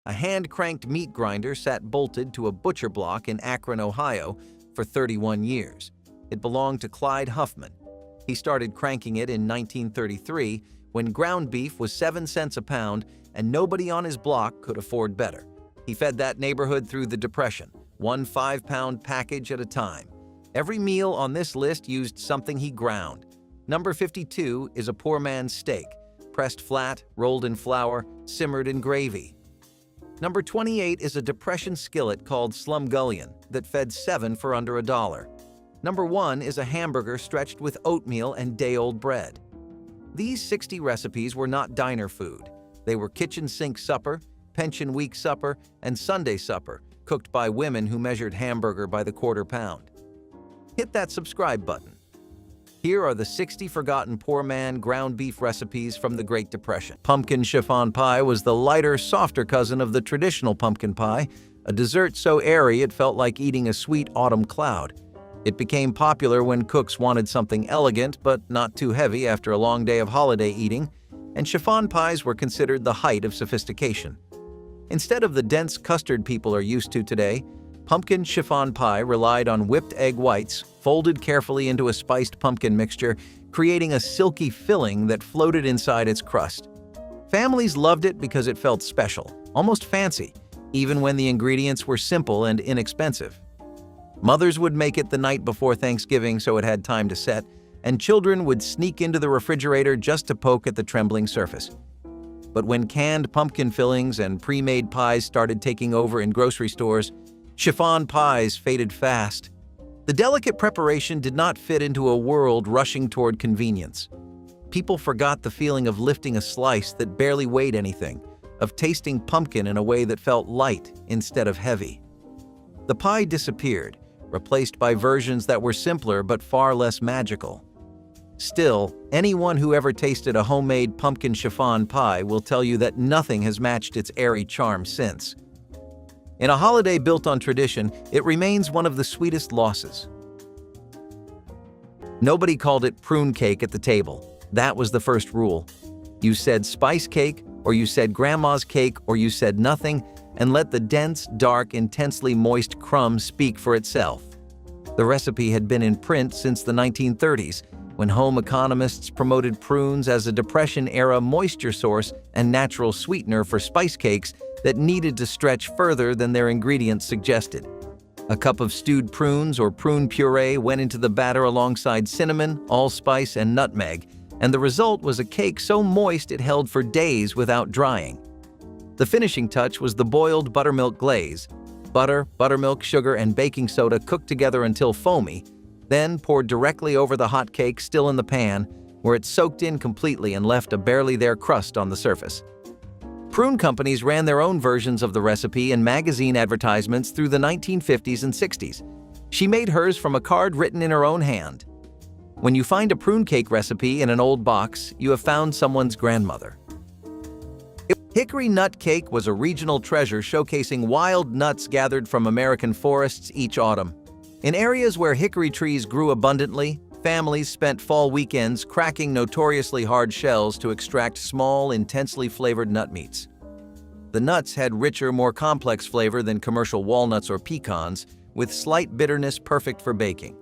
A hand-cranked meat grinder sat bolted to a butcher block in Akron, Ohio, for 31 years. It belonged to Clyde Huffman. He started cranking it in 1933 when ground beef was 7 cents a pound and nobody on his block could afford better. He fed that neighborhood through the Depression, one 5-pound package at a time. Every meal on this list used something he ground. Number 52 is a poor man's steak, pressed flat, rolled in flour, simmered in gravy. Number 28 is a Depression skillet called slumgullion that fed 7 for under $1. Number 1 is a hamburger stretched with oatmeal and day-old bread. These 60 recipes were not diner food. They were kitchen sink supper, pension week supper, and Sunday supper, cooked by women who measured hamburger by the quarter pound. Hit that subscribe button. Here are the 60 forgotten poor man ground beef recipes from the Great Depression. Pumpkin chiffon pie was the lighter, softer cousin of the traditional pumpkin pie, a dessert so airy it felt like eating a sweet autumn cloud. It became popular when cooks wanted something elegant but not too heavy after a long day of holiday eating, and chiffon pies were considered the height of sophistication. Instead of the dense custard people are used to today, pumpkin chiffon pie relied on whipped egg whites folded carefully into a spiced pumpkin mixture, creating a silky filling that floated inside its crust. Families loved it because it felt special, almost fancy, even when the ingredients were simple and inexpensive. Mothers would make it the night before Thanksgiving so it had time to set, and children would sneak into the refrigerator just to poke at the trembling surface. But when canned pumpkin fillings and pre-made pies started taking over in grocery stores, chiffon pies faded fast. The delicate preparation did not fit into a world rushing toward convenience. People forgot the feeling of lifting a slice that barely weighed anything, of tasting pumpkin in a way that felt light instead of heavy. The pie disappeared, replaced by versions that were simpler but far less magical. Still, anyone who ever tasted a homemade pumpkin chiffon pie will tell you that nothing has matched its airy charm since. In a holiday built on tradition, it remains one of the sweetest losses. Nobody called it prune cake at the table. That was the first rule. You said spice cake, or you said grandma's cake, or you said nothing, and let the dense, dark, intensely moist crumb speak for itself. The recipe had been in print since the 1930s, when home economists promoted prunes as a Depression-era moisture source and natural sweetener for spice cakes that needed to stretch further than their ingredients suggested. A cup of stewed prunes or prune puree went into the batter alongside cinnamon, allspice, and nutmeg, and the result was a cake so moist it held for days without drying. The finishing touch was the boiled buttermilk glaze. Butter, buttermilk, sugar, and baking soda cooked together until foamy, then poured directly over the hot cake still in the pan, where it soaked in completely and left a barely there crust on the surface. Prune companies ran their own versions of the recipe in magazine advertisements through the 1950s and 60s. She made hers from a card written in her own hand. When you find a prune cake recipe in an old box, you have found someone's grandmother. Hickory nut cake was a regional treasure showcasing wild nuts gathered from American forests each autumn. In areas where hickory trees grew abundantly, families spent fall weekends cracking notoriously hard shells to extract small, intensely flavored nut meats. The nuts had richer, more complex flavor than commercial walnuts or pecans, with slight bitterness perfect for baking.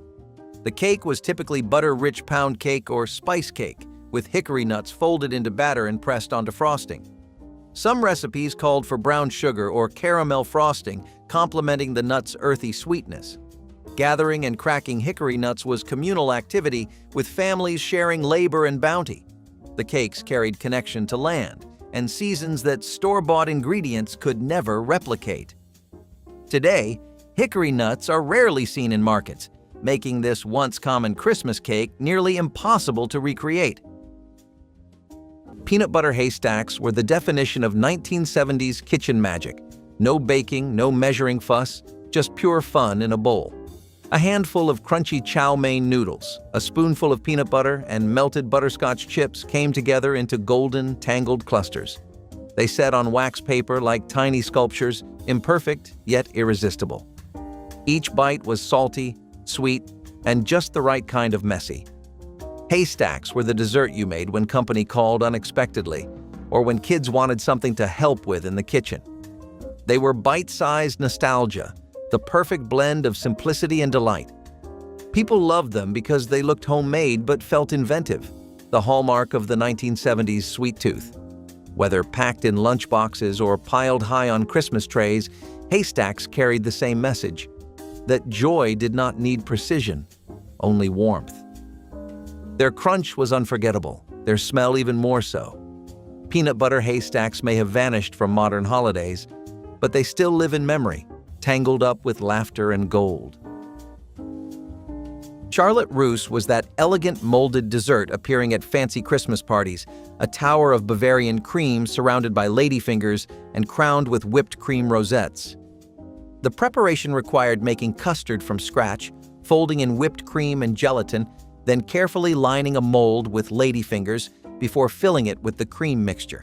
The cake was typically butter-rich pound cake or spice cake, with hickory nuts folded into batter and pressed onto frosting. Some recipes called for brown sugar or caramel frosting, complementing the nut's earthy sweetness. Gathering and cracking hickory nuts was communal activity, with families sharing labor and bounty. The cakes carried connection to land and seasons that store-bought ingredients could never replicate. Today, hickory nuts are rarely seen in markets, making this once common Christmas cake nearly impossible to recreate. Peanut butter haystacks were the definition of 1970s kitchen magic. No baking, no measuring fuss, just pure fun in a bowl. A handful of crunchy chow mein noodles, a spoonful of peanut butter, and melted butterscotch chips came together into golden, tangled clusters. They set on wax paper like tiny sculptures, imperfect yet irresistible. Each bite was salty, sweet, and just the right kind of messy. Haystacks were the dessert you made when company called unexpectedly, or when kids wanted something to help with in the kitchen. They were bite-sized nostalgia, the perfect blend of simplicity and delight. People loved them because they looked homemade but felt inventive, the hallmark of the 1970s sweet tooth. Whether packed in lunchboxes or piled high on Christmas trays, haystacks carried the same message: that joy did not need precision, only warmth. Their crunch was unforgettable, their smell even more so. Peanut butter haystacks may have vanished from modern holidays, but they still live in memory, tangled up with laughter and gold. Charlotte Russe was that elegant molded dessert appearing at fancy Christmas parties, a tower of Bavarian cream surrounded by ladyfingers and crowned with whipped cream rosettes. The preparation required making custard from scratch, folding in whipped cream and gelatin, then carefully lining a mold with ladyfingers before filling it with the cream mixture.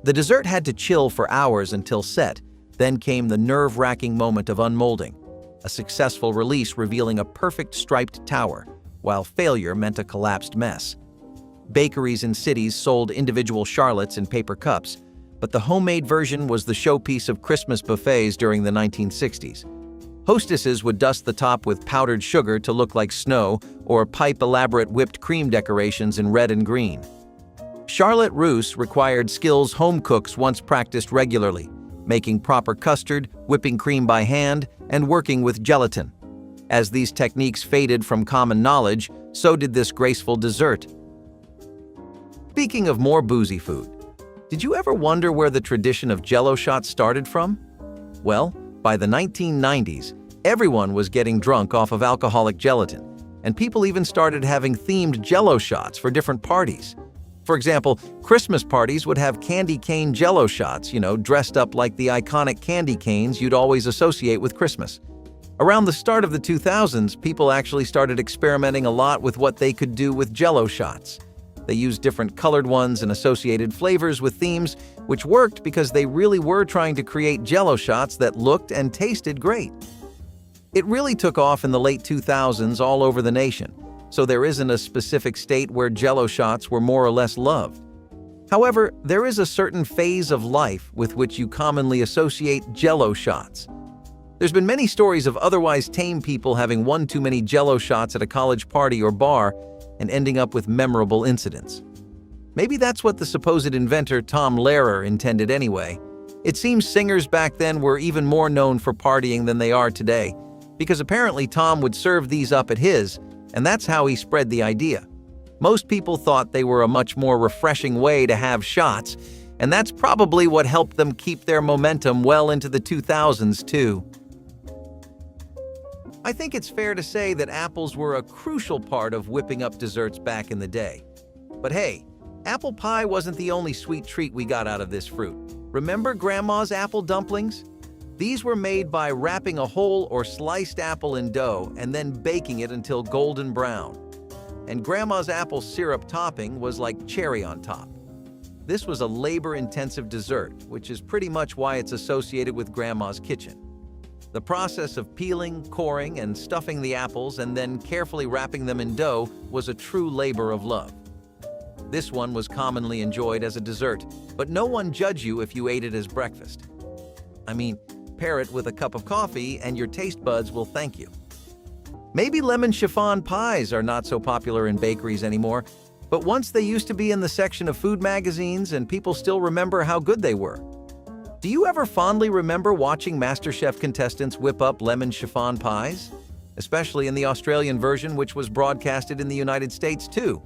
The dessert had to chill for hours until set, then came the nerve-wracking moment of unmolding, a successful release revealing a perfect striped tower, while failure meant a collapsed mess. Bakeries in cities sold individual charlottes in paper cups, but the homemade version was the showpiece of Christmas buffets during the 1960s. Hostesses would dust the top with powdered sugar to look like snow or pipe elaborate whipped cream decorations in red and green. Charlotte Russe required skills home cooks once practiced regularly, making proper custard, whipping cream by hand, and working with gelatin. As these techniques faded from common knowledge, so did this graceful dessert. Speaking of more boozy food, did you ever wonder where the tradition of Jell-O shots started from? Well, by the 1990s, everyone was getting drunk off of alcoholic gelatin, and people even started having themed Jell-O shots for different parties. For example, Christmas parties would have candy cane Jell-O shots, dressed up like the iconic candy canes you'd always associate with Christmas. Around the start of the 2000s, people actually started experimenting a lot with what they could do with Jell-O shots. They used different colored ones and associated flavors with themes, which worked because they really were trying to create Jell-O shots that looked and tasted great. It really took off in the late 2000s all over the nation, so there isn't a specific state where Jell-O shots were more or less loved. However, there is a certain phase of life with which you commonly associate Jell-O shots. There's been many stories of otherwise tame people having one too many Jell-O shots at a college party or bar and ending up with memorable incidents. Maybe that's what the supposed inventor Tom Lehrer intended anyway. It seems singers back then were even more known for partying than they are today, because apparently Tom would serve these up at his, and that's how he spread the idea. Most people thought they were a much more refreshing way to have shots, and that's probably what helped them keep their momentum well into the 2000s too. I think it's fair to say that apples were a crucial part of whipping up desserts back in the day. But hey, apple pie wasn't the only sweet treat we got out of this fruit. Remember Grandma's apple dumplings? These were made by wrapping a whole or sliced apple in dough and then baking it until golden brown. And Grandma's apple syrup topping was like cherry on top. This was a labor-intensive dessert, which is pretty much why it's associated with Grandma's kitchen. The process of peeling, coring, and stuffing the apples and then carefully wrapping them in dough was a true labor of love. This one was commonly enjoyed as a dessert, but no one judged you if you ate it as breakfast. I mean, pair it with a cup of coffee and your taste buds will thank you. Maybe lemon chiffon pies are not so popular in bakeries anymore, but once they used to be in the section of food magazines and people still remember how good they were. Do you ever fondly remember watching MasterChef contestants whip up lemon chiffon pies? Especially in the Australian version, which was broadcasted in the United States too.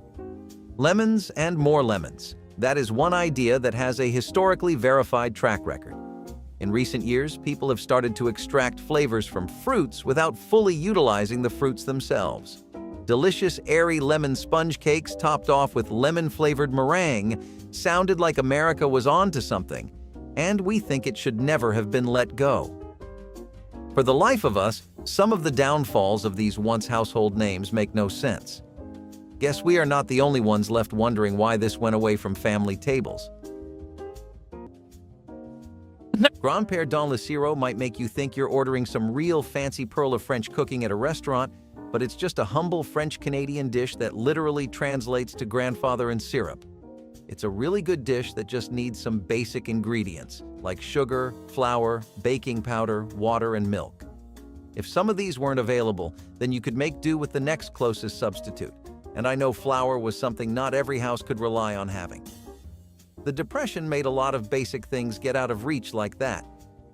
Lemons and more lemons. That is one idea that has a historically verified track record. In recent years, people have started to extract flavors from fruits without fully utilizing the fruits themselves. Delicious, airy lemon sponge cakes topped off with lemon-flavored meringue sounded like America was onto something, and we think it should never have been let go. For the life of us, some of the downfalls of these once household names make no sense. Guess we are not the only ones left wondering why this went away from family tables. Grand-Père dans le Sirop might make you think you're ordering some real fancy pearl of French cooking at a restaurant, but it's just a humble French-Canadian dish that literally translates to grandfather and syrup. It's a really good dish that just needs some basic ingredients, like sugar, flour, baking powder, water, and milk. If some of these weren't available, then you could make do with the next closest substitute. And I know flour was something not every house could rely on having. The Depression made a lot of basic things get out of reach like that,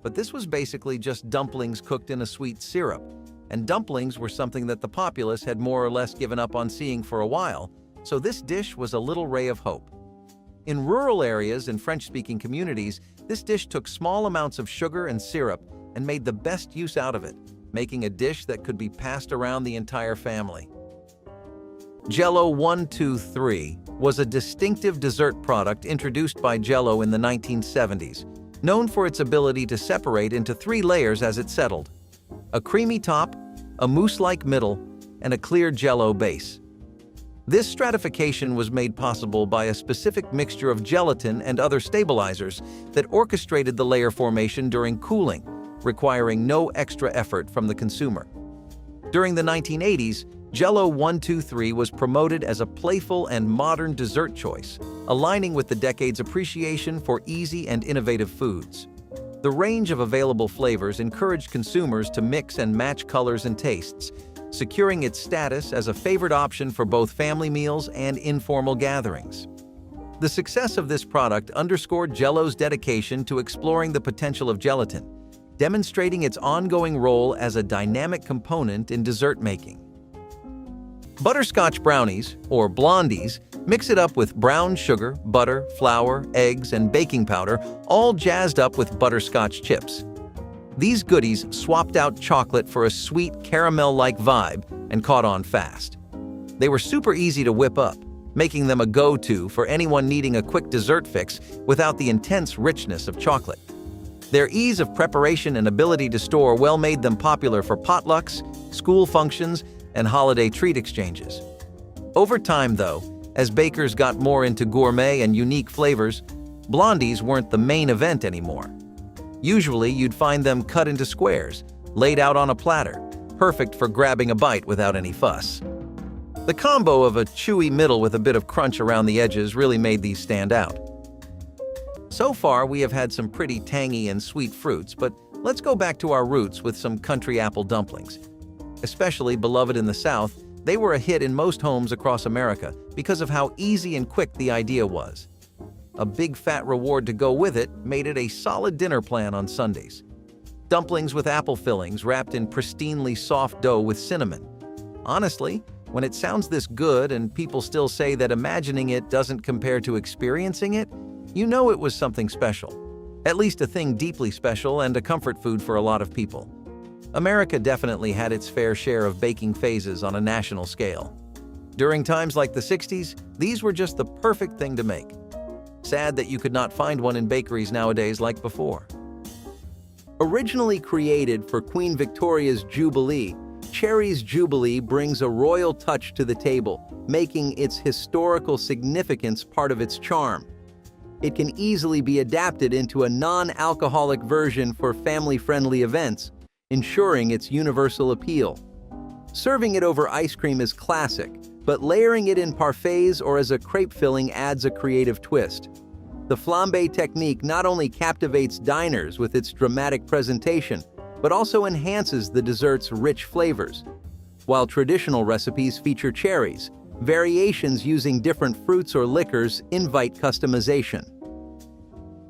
but this was basically just dumplings cooked in a sweet syrup, and dumplings were something that the populace had more or less given up on seeing for a while, so this dish was a little ray of hope. In rural areas and French-speaking communities, this dish took small amounts of sugar and syrup and made the best use out of it, making a dish that could be passed around the entire family. Jell-O 1-2-3 was a distinctive dessert product introduced by Jell-O in the 1970s, known for its ability to separate into 3 layers as it settled: a creamy top, a mousse-like middle, and a clear Jell-O base. This stratification was made possible by a specific mixture of gelatin and other stabilizers that orchestrated the layer formation during cooling, requiring no extra effort from the consumer. During the 1980s, Jell-O 1-2-3 was promoted as a playful and modern dessert choice, aligning with the decade's appreciation for easy and innovative foods. The range of available flavors encouraged consumers to mix and match colors and tastes, securing its status as a favored option for both family meals and informal gatherings. The success of this product underscored Jell-O's dedication to exploring the potential of gelatin, demonstrating its ongoing role as a dynamic component in dessert making. Butterscotch brownies, or blondies, mix it up with brown sugar, butter, flour, eggs, and baking powder, all jazzed up with butterscotch chips. These goodies swapped out chocolate for a sweet caramel-like vibe and caught on fast. They were super easy to whip up, making them a go-to for anyone needing a quick dessert fix without the intense richness of chocolate. Their ease of preparation and ability to store well made them popular for potlucks, school functions, and holiday treat exchanges. Over time, though, as bakers got more into gourmet and unique flavors, blondies weren't the main event anymore. Usually, you'd find them cut into squares, laid out on a platter, perfect for grabbing a bite without any fuss. The combo of a chewy middle with a bit of crunch around the edges really made these stand out. So far, we have had some pretty tangy and sweet fruits, but let's go back to our roots with some country apple dumplings. Especially beloved in the South, they were a hit in most homes across America because of how easy and quick the idea was. A big fat reward to go with it made it a solid dinner plan on Sundays. Dumplings with apple fillings wrapped in pristinely soft dough with cinnamon. Honestly, when it sounds this good and people still say that imagining it doesn't compare to experiencing it, you know it was something special. At least a thing deeply special and a comfort food for a lot of people. America definitely had its fair share of baking phases on a national scale. During times like the 60s, these were just the perfect thing to make. Sad that you could not find one in bakeries nowadays like before. Originally created for Queen Victoria's Jubilee, Cherry's Jubilee brings a royal touch to the table, making its historical significance part of its charm. It can easily be adapted into a non-alcoholic version for family-friendly events, ensuring its universal appeal. Serving it over ice cream is classic, but layering it in parfaits or as a crepe filling adds a creative twist. The flambe technique not only captivates diners with its dramatic presentation, but also enhances the dessert's rich flavors. While traditional recipes feature cherries, variations using different fruits or liquors invite customization.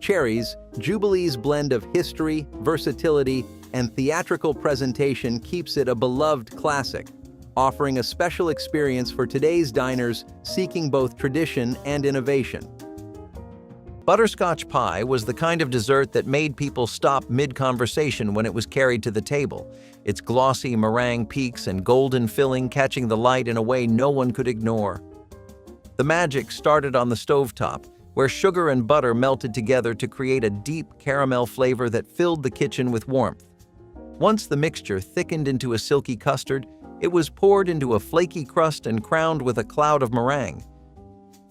Cherries, Jubilee's blend of history, versatility, and theatrical presentation keeps it a beloved classic, offering a special experience for today's diners seeking both tradition and innovation. Butterscotch pie was the kind of dessert that made people stop mid-conversation when it was carried to the table, its glossy meringue peaks and golden filling catching the light in a way no one could ignore. The magic started on the stovetop, where sugar and butter melted together to create a deep caramel flavor that filled the kitchen with warmth. Once the mixture thickened into a silky custard, it was poured into a flaky crust and crowned with a cloud of meringue.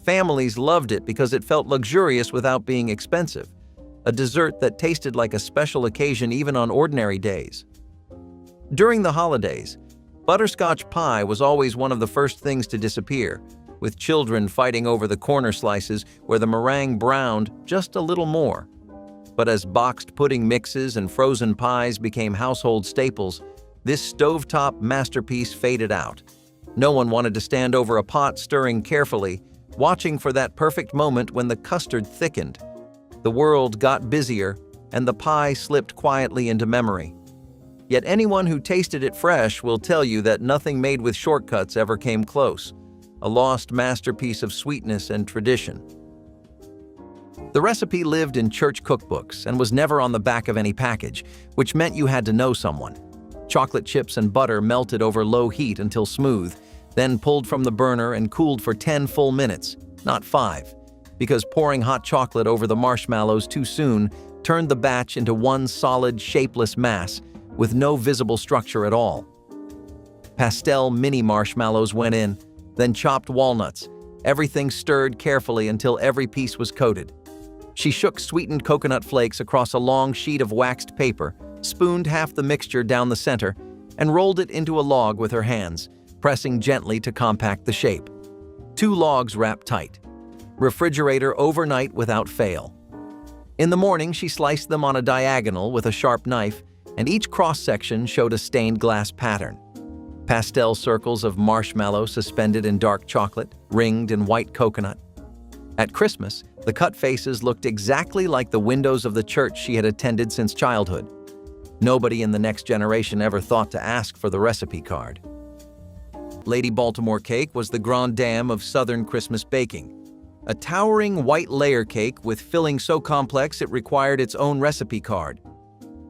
Families loved it because it felt luxurious without being expensive, a dessert that tasted like a special occasion even on ordinary days. During the holidays, butterscotch pie was always one of the first things to disappear, with children fighting over the corner slices where the meringue browned just a little more. But as boxed pudding mixes and frozen pies became household staples, this stovetop masterpiece faded out. No one wanted to stand over a pot stirring carefully, watching for that perfect moment when the custard thickened. The world got busier, and the pie slipped quietly into memory. Yet anyone who tasted it fresh will tell you that nothing made with shortcuts ever came close, a lost masterpiece of sweetness and tradition. The recipe lived in church cookbooks and was never on the back of any package, which meant you had to know someone. Chocolate chips and butter melted over low heat until smooth, then pulled from the burner and cooled for 10 full minutes, not 5, because pouring hot chocolate over the marshmallows too soon turned the batch into one solid, shapeless mass with no visible structure at all. Pastel mini marshmallows went in, then chopped walnuts. Everything stirred carefully until every piece was coated. She shook sweetened coconut flakes across a long sheet of waxed paper, spooned half the mixture down the center, and rolled it into a log with her hands, pressing gently to compact the shape. 2 logs wrapped tight. Refrigerator overnight without fail. In the morning, she sliced them on a diagonal with a sharp knife, and each cross-section showed a stained glass pattern. Pastel circles of marshmallow suspended in dark chocolate, ringed in white coconut. At Christmas, the cut faces looked exactly like the windows of the church she had attended since childhood. Nobody in the next generation ever thought to ask for the recipe card. Lady Baltimore cake was the grande dame of Southern Christmas baking. A towering white layer cake with filling so complex it required its own recipe card.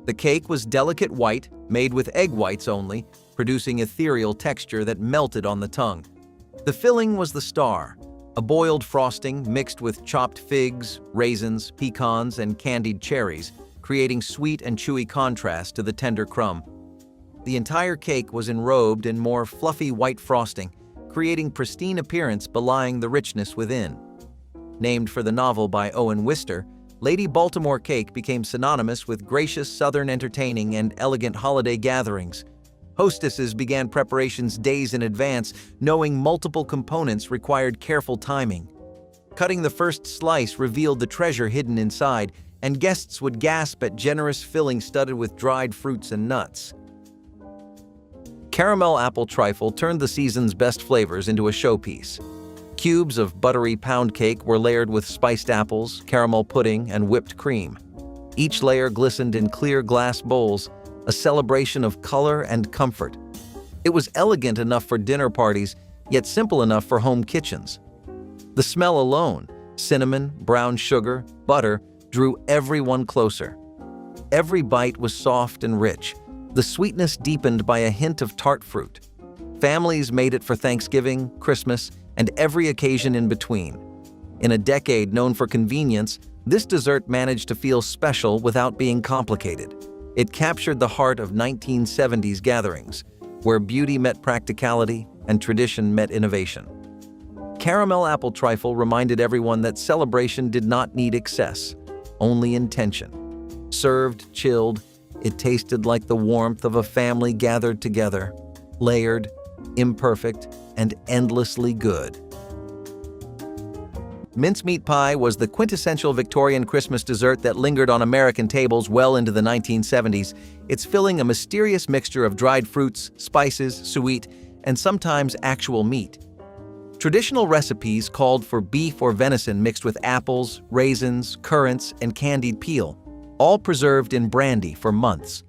The cake was delicate white, made with egg whites only, producing ethereal texture that melted on the tongue. The filling was the star, a boiled frosting mixed with chopped figs, raisins, pecans, and candied cherries, creating sweet and chewy contrast to the tender crumb. The entire cake was enrobed in more fluffy white frosting, creating pristine appearance belying the richness within. Named for the novel by Owen Wister, Lady Baltimore cake became synonymous with gracious Southern entertaining and elegant holiday gatherings. Hostesses began preparations days in advance, knowing multiple components required careful timing. Cutting the first slice revealed the treasure hidden inside, and guests would gasp at generous filling studded with dried fruits and nuts. Caramel apple trifle turned the season's best flavors into a showpiece. Cubes of buttery pound cake were layered with spiced apples, caramel pudding, and whipped cream. Each layer glistened in clear glass bowls, a celebration of color and comfort. It was elegant enough for dinner parties, yet simple enough for home kitchens. The smell alone, cinnamon, brown sugar, butter, drew everyone closer. Every bite was soft and rich, the sweetness deepened by a hint of tart fruit. Families made it for Thanksgiving, Christmas, and every occasion in between. In a decade known for convenience, this dessert managed to feel special without being complicated. It captured the heart of 1970s gatherings, where beauty met practicality and tradition met innovation. Caramel apple trifle reminded everyone that celebration did not need excess, only intention. Served chilled, it tasted like the warmth of a family gathered together, layered, imperfect, and endlessly good. Mincemeat pie was the quintessential Victorian Christmas dessert that lingered on American tables well into the 1970s, its filling a mysterious mixture of dried fruits, spices, sweet, and sometimes actual meat. Traditional recipes called for beef or venison mixed with apples, raisins, currants, and candied peel, all preserved in brandy for months.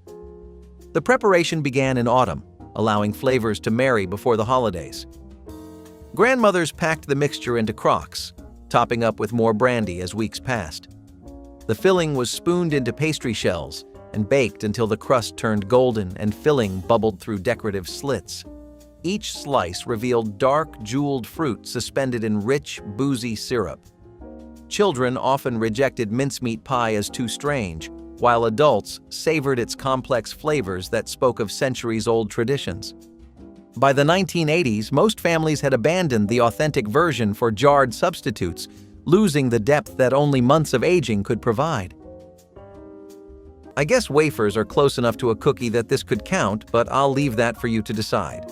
The preparation began in autumn, allowing flavors to marry before the holidays. Grandmothers packed the mixture into crocks, topping up with more brandy as weeks passed. The filling was spooned into pastry shells and baked until the crust turned golden and filling bubbled through decorative slits. Each slice revealed dark, jeweled fruit suspended in rich, boozy syrup. Children often rejected mincemeat pie as too strange, while adults savored its complex flavors that spoke of centuries-old traditions. By the 1980s, most families had abandoned the authentic version for jarred substitutes, losing the depth that only months of aging could provide. I guess wafers are close enough to a cookie that this could count, but I'll leave that for you to decide.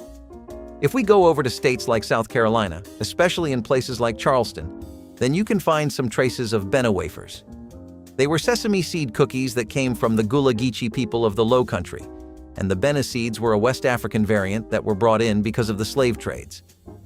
If we go over to states like South Carolina, especially in places like Charleston, then you can find some traces of Benna wafers. They were sesame seed cookies that came from the Gullah Geechee people of the Low Country, and the Benna seeds were a West African variant that were brought in because of the slave trades.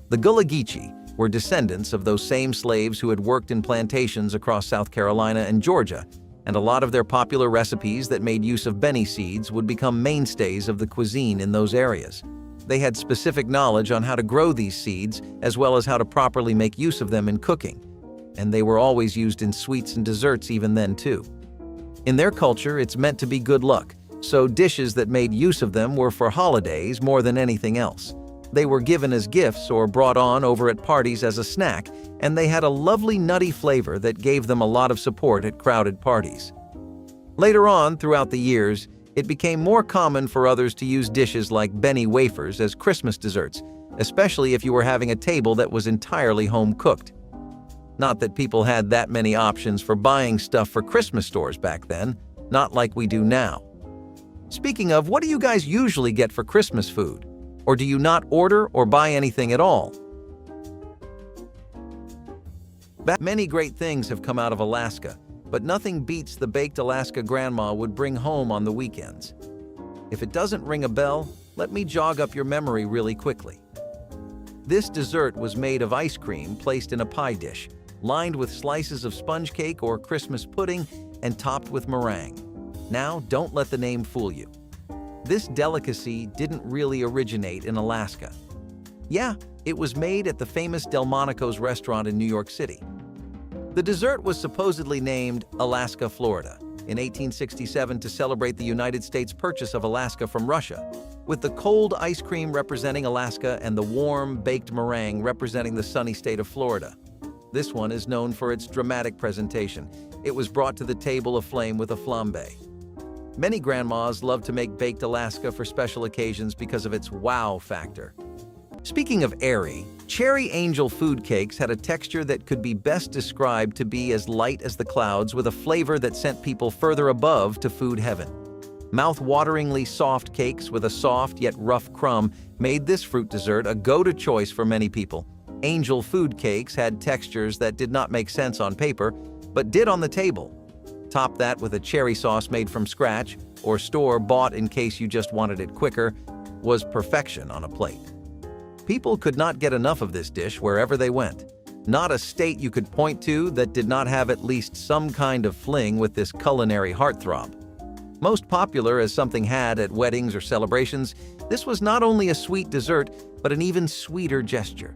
The Gullah Geechee were descendants of those same slaves who had worked in plantations across South Carolina and Georgia, and a lot of their popular recipes that made use of Benny seeds would become mainstays of the cuisine in those areas. They had specific knowledge on how to grow these seeds, as well as how to properly make use of them in cooking, and they were always used in sweets and desserts even then too. In their culture, it's meant to be good luck, so dishes that made use of them were for holidays more than anything else. They were given as gifts or brought on over at parties as a snack, and they had a lovely nutty flavor that gave them a lot of support at crowded parties. Later on, throughout the years, it became more common for others to use dishes like Benny wafers as Christmas desserts, especially if you were having a table that was entirely home-cooked. Not that people had that many options for buying stuff for Christmas stores back then, not like we do now. Speaking of, what do you guys usually get for Christmas food? Or do you not order or buy anything at all? Many great things have come out of Alaska, but nothing beats the baked Alaska grandma would bring home on the weekends. If it doesn't ring a bell, let me jog up your memory really quickly. This dessert was made of ice cream placed in a pie dish, lined with slices of sponge cake or Christmas pudding, and topped with meringue. Now, don't let the name fool you. This delicacy didn't really originate in Alaska. Yeah, it was made at the famous Delmonico's restaurant in New York City. The dessert was supposedly named Alaska, Florida, in 1867 to celebrate the United States' purchase of Alaska from Russia, with the cold ice cream representing Alaska and the warm, baked meringue representing the sunny state of Florida. This one is known for its dramatic presentation. It was brought to the table aflame with a flambe. Many grandmas love to make baked Alaska for special occasions because of its wow factor. Speaking of airy, Cherry Angel food cakes had a texture that could be best described to be as light as the clouds, with a flavor that sent people further above to food heaven. Mouth-wateringly soft cakes with a soft yet rough crumb made this fruit dessert a go-to choice for many people. Angel food cakes had textures that did not make sense on paper, but did on the table. Top that with a cherry sauce made from scratch, or store-bought in case you just wanted it quicker, was perfection on a plate. People could not get enough of this dish wherever they went. Not a state you could point to that did not have at least some kind of fling with this culinary heartthrob. Most popular as something had at weddings or celebrations, this was not only a sweet dessert, but an even sweeter gesture.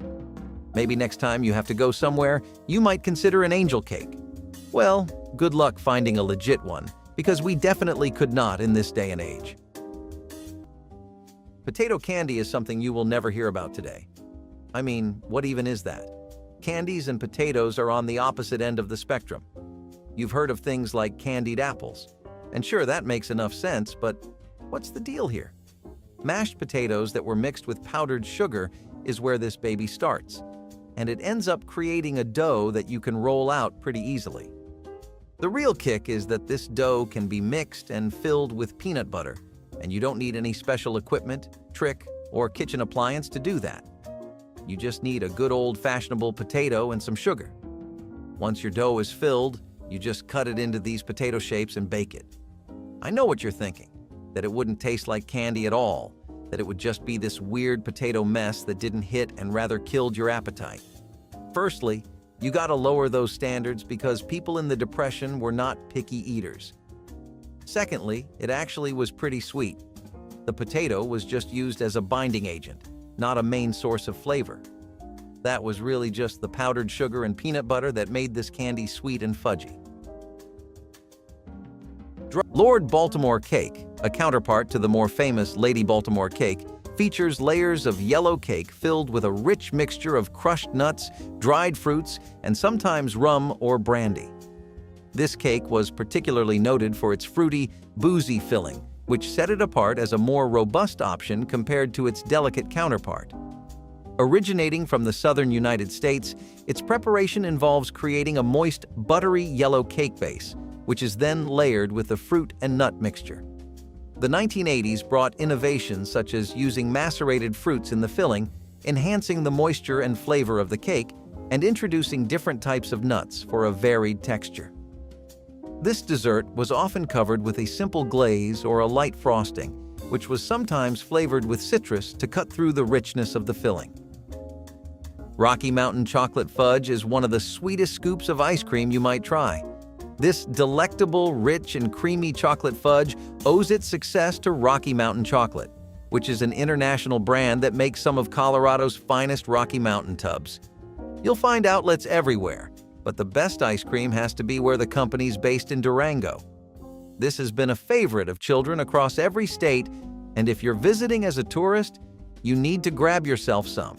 Maybe next time you have to go somewhere, you might consider an angel cake. Well, good luck finding a legit one, because we definitely could not in this day and age. Potato candy is something you will never hear about today. I mean, what even is that? Candies and potatoes are on the opposite end of the spectrum. You've heard of things like candied apples. And sure, that makes enough sense, but what's the deal here? Mashed potatoes that were mixed with powdered sugar is where this baby starts, and it ends up creating a dough that you can roll out pretty easily. The real kick is that this dough can be mixed and filled with peanut butter, and you don't need any special equipment, trick, or kitchen appliance to do that. You just need a good old-fashionable potato and some sugar. Once your dough is filled, you just cut it into these potato shapes and bake it. I know what you're thinking, that it wouldn't taste like candy at all, that it would just be this weird potato mess that didn't hit and rather killed your appetite. Firstly, you gotta lower those standards because people in the Depression were not picky eaters. Secondly, it actually was pretty sweet. The potato was just used as a binding agent, not a main source of flavor. That was really just the powdered sugar and peanut butter that made this candy sweet and fudgy. Lord Baltimore cake, a counterpart to the more famous Lady Baltimore cake, features layers of yellow cake filled with a rich mixture of crushed nuts, dried fruits, and sometimes rum or brandy. This cake was particularly noted for its fruity, boozy filling, which set it apart as a more robust option compared to its delicate counterpart. Originating from the southern United States, its preparation involves creating a moist, buttery yellow cake base, which is then layered with the fruit and nut mixture. The 1980s brought innovations such as using macerated fruits in the filling enhancing the moisture and flavor of the cake and introducing different types of nuts for a varied texture. This dessert was often covered with a simple glaze or a light frosting, which was sometimes flavored with citrus to cut through the richness of the filling. Rocky Mountain chocolate fudge is one of the sweetest scoops of ice cream you might try. This delectable, rich, and creamy chocolate fudge owes its success to Rocky Mountain Chocolate, which is an international brand that makes some of Colorado's finest Rocky Mountain tubs. You'll find outlets everywhere, but the best ice cream has to be where the company's based in Durango. This has been a favorite of children across every state, and if you're visiting as a tourist, you need to grab yourself some.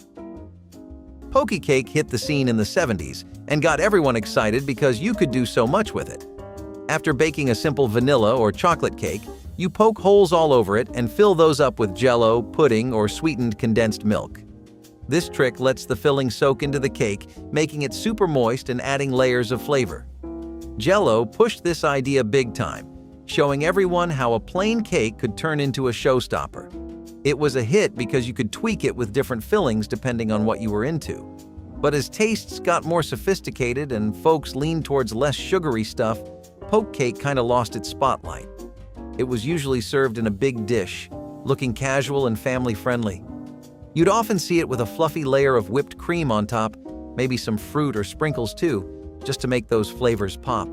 Poke cake hit the scene in the 70s and got everyone excited because you could do so much with it. After baking a simple vanilla or chocolate cake, you poke holes all over it and fill those up with Jell-O, pudding, or sweetened condensed milk. This trick lets the filling soak into the cake, making it super moist and adding layers of flavor. Jell-O pushed this idea big time, showing everyone how a plain cake could turn into a showstopper. It was a hit because you could tweak it with different fillings depending on what you were into. But as tastes got more sophisticated and folks leaned towards less sugary stuff, poke cake kind of lost its spotlight. It was usually served in a big dish, looking casual and family-friendly. You'd often see it with a fluffy layer of whipped cream on top, maybe some fruit or sprinkles too, just to make those flavors pop.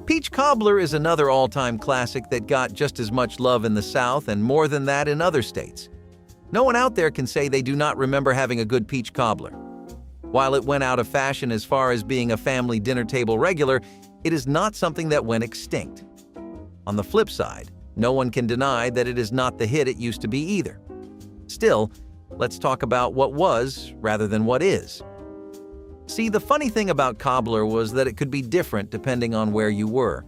Peach cobbler is another all-time classic that got just as much love in the South and more than that in other states. No one out there can say they do not remember having a good peach cobbler. While it went out of fashion as far as being a family dinner table regular, it is not something that went extinct. On the flip side, no one can deny that it is not the hit it used to be either. Still, let's talk about what was rather than what is. See, the funny thing about cobbler was that it could be different depending on where you were.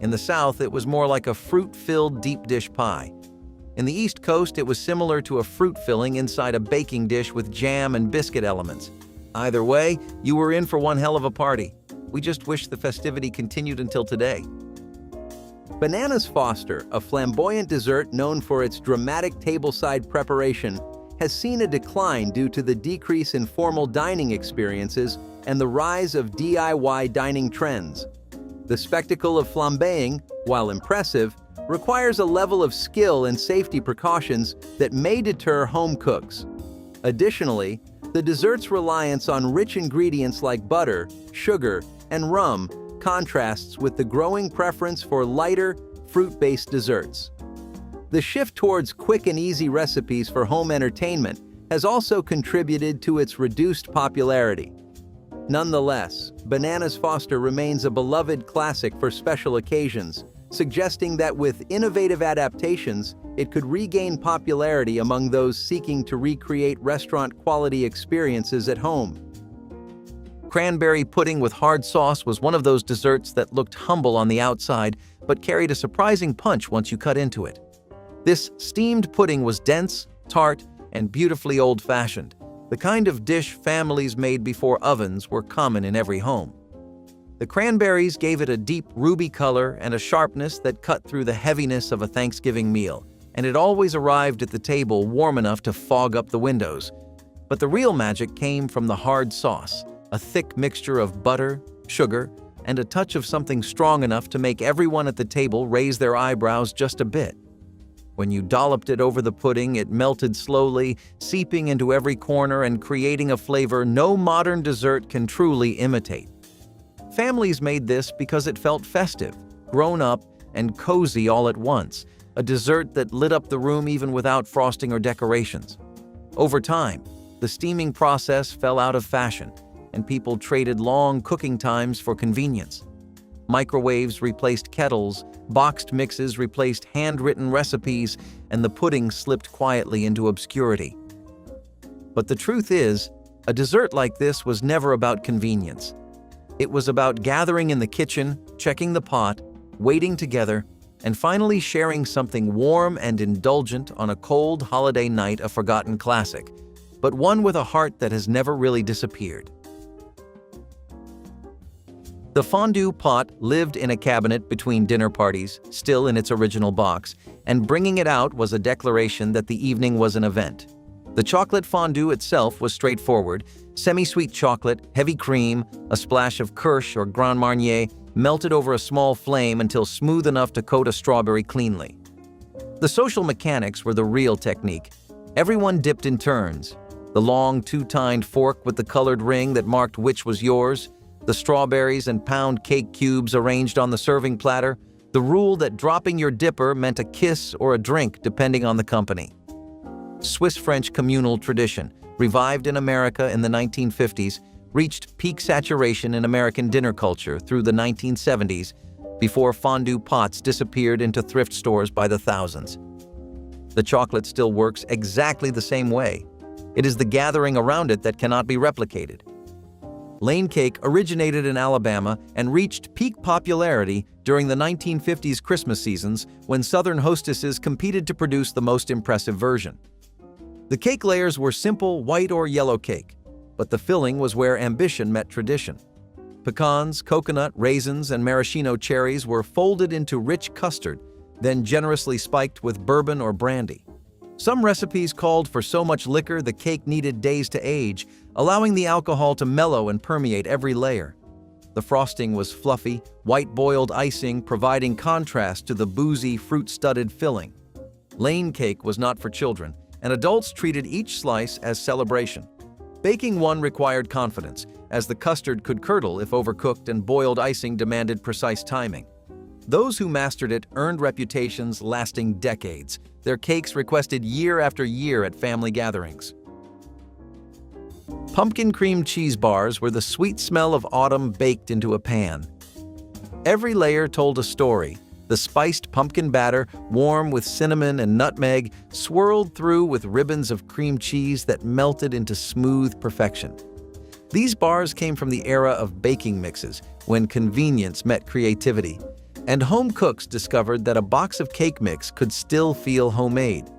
In the South, it was more like a fruit-filled deep dish pie. In the East Coast, it was similar to a fruit filling inside a baking dish with jam and biscuit elements. Either way, you were in for one hell of a party. We just wish the festivity continued until today. Bananas Foster, a flamboyant dessert known for its dramatic tableside preparation, has seen a decline due to the decrease in formal dining experiences and the rise of DIY dining trends. The spectacle of flambeing, while impressive, requires a level of skill and safety precautions that may deter home cooks. Additionally, the dessert's reliance on rich ingredients like butter, sugar, and rum contrasts with the growing preference for lighter, fruit-based desserts. The shift towards quick and easy recipes for home entertainment has also contributed to its reduced popularity. Nonetheless, Bananas Foster remains a beloved classic for special occasions, suggesting that with innovative adaptations, it could regain popularity among those seeking to recreate restaurant-quality experiences at home. Cranberry pudding with hard sauce was one of those desserts that looked humble on the outside, but carried a surprising punch once you cut into it. This steamed pudding was dense, tart, and beautifully old-fashioned, the kind of dish families made before ovens were common in every home. The cranberries gave it a deep ruby color and a sharpness that cut through the heaviness of a Thanksgiving meal, and it always arrived at the table warm enough to fog up the windows. But the real magic came from the hard sauce, a thick mixture of butter, sugar, and a touch of something strong enough to make everyone at the table raise their eyebrows just a bit. When you dolloped it over the pudding, it melted slowly, seeping into every corner and creating a flavor no modern dessert can truly imitate. Families made this because it felt festive, grown-up, and cozy all at once, a dessert that lit up the room even without frosting or decorations. Over time, the steaming process fell out of fashion, and people traded long cooking times for convenience. Microwaves replaced kettles, boxed mixes replaced handwritten recipes, and the pudding slipped quietly into obscurity. But the truth is, a dessert like this was never about convenience. It was about gathering in the kitchen, checking the pot, waiting together, and finally sharing something warm and indulgent on a cold holiday night, a forgotten classic, but one with a heart that has never really disappeared. The fondue pot lived in a cabinet between dinner parties, still in its original box, and bringing it out was a declaration that the evening was an event. The chocolate fondue itself was straightforward: semi-sweet chocolate, heavy cream, a splash of Kirsch or Grand Marnier, melted over a small flame until smooth enough to coat a strawberry cleanly. The social mechanics were the real technique. Everyone dipped in turns. The long two-tined fork with the colored ring that marked which was yours, the strawberries and pound cake cubes arranged on the serving platter, the rule that dropping your dipper meant a kiss or a drink depending on the company. Swiss-French communal tradition, revived in America in the 1950s, reached peak saturation in American dinner culture through the 1970s, before fondue pots disappeared into thrift stores by the thousands. The chocolate still works exactly the same way. It is the gathering around it that cannot be replicated. Lane cake originated in Alabama and reached peak popularity during the 1950s Christmas seasons when Southern hostesses competed to produce the most impressive version. The cake layers were simple white or yellow cake, but the filling was where ambition met tradition. Pecans, coconut, raisins, and maraschino cherries were folded into rich custard, then generously spiked with bourbon or brandy. Some recipes called for so much liquor the cake needed days to age, allowing the alcohol to mellow and permeate every layer. The frosting was fluffy, white-boiled icing providing contrast to the boozy, fruit-studded filling. Lane cake was not for children, and adults treated each slice as celebration. Baking one required confidence, as the custard could curdle if overcooked and boiled icing demanded precise timing. Those who mastered it earned reputations lasting decades, their cakes requested year after year at family gatherings. Pumpkin cream cheese bars were the sweet smell of autumn baked into a pan. Every layer told a story. The spiced pumpkin batter, warm with cinnamon and nutmeg, swirled through with ribbons of cream cheese that melted into smooth perfection. These bars came from the era of baking mixes, when convenience met creativity, and home cooks discovered that a box of cake mix could still feel homemade.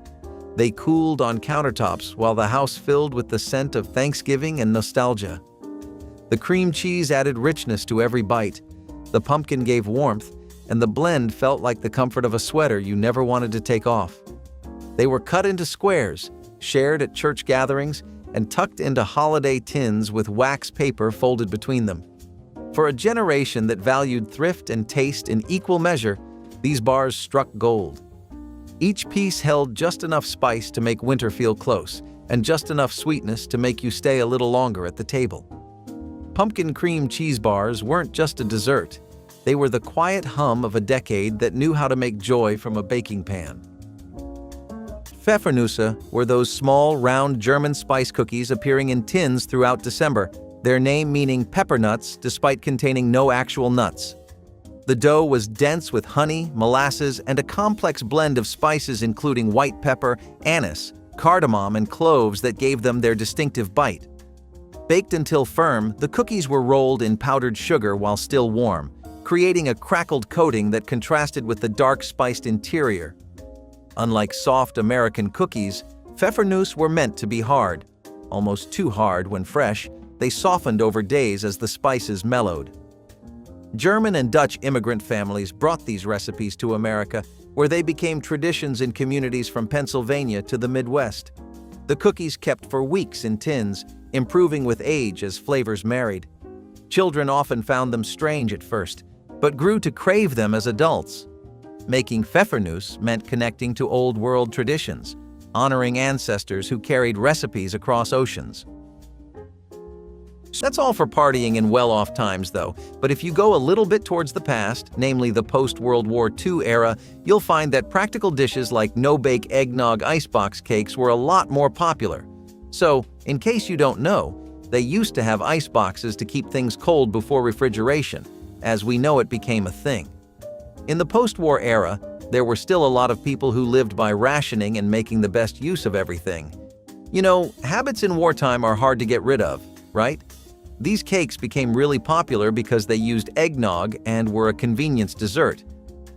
They cooled on countertops while the house filled with the scent of Thanksgiving and nostalgia. The cream cheese added richness to every bite, the pumpkin gave warmth, and the blend felt like the comfort of a sweater you never wanted to take off. They were cut into squares, shared at church gatherings, and tucked into holiday tins with wax paper folded between them. For a generation that valued thrift and taste in equal measure, these bars struck gold. Each piece held just enough spice to make winter feel close, and just enough sweetness to make you stay a little longer at the table. Pumpkin cream cheese bars weren't just a dessert. They were the quiet hum of a decade that knew how to make joy from a baking pan. Pfeffernüsse were those small, round German spice cookies appearing in tins throughout December, their name meaning pepper nuts despite containing no actual nuts. The dough was dense with honey, molasses, and a complex blend of spices including white pepper, anise, cardamom, and cloves that gave them their distinctive bite. Baked until firm, the cookies were rolled in powdered sugar while still warm, creating a crackled coating that contrasted with the dark spiced interior. Unlike soft American cookies, Pfeffernüsse were meant to be hard. Almost too hard when fresh, they softened over days as the spices mellowed. German and Dutch immigrant families brought these recipes to America, where they became traditions in communities from Pennsylvania to the Midwest. The cookies kept for weeks in tins, improving with age as flavors married. Children often found them strange at first, but grew to crave them as adults. Making Pfeffernüsse meant connecting to old-world traditions, honoring ancestors who carried recipes across oceans. That's all for partying in well-off times, though, but if you go a little bit towards the past, namely the post-World War II era, you'll find that practical dishes like no-bake eggnog icebox cakes were a lot more popular. So, in case you don't know, they used to have ice boxes to keep things cold before refrigeration, as we know it became a thing. In the post-war era, there were still a lot of people who lived by rationing and making the best use of everything. You know, habits in wartime are hard to get rid of, right? These cakes became really popular because they used eggnog and were a convenience dessert.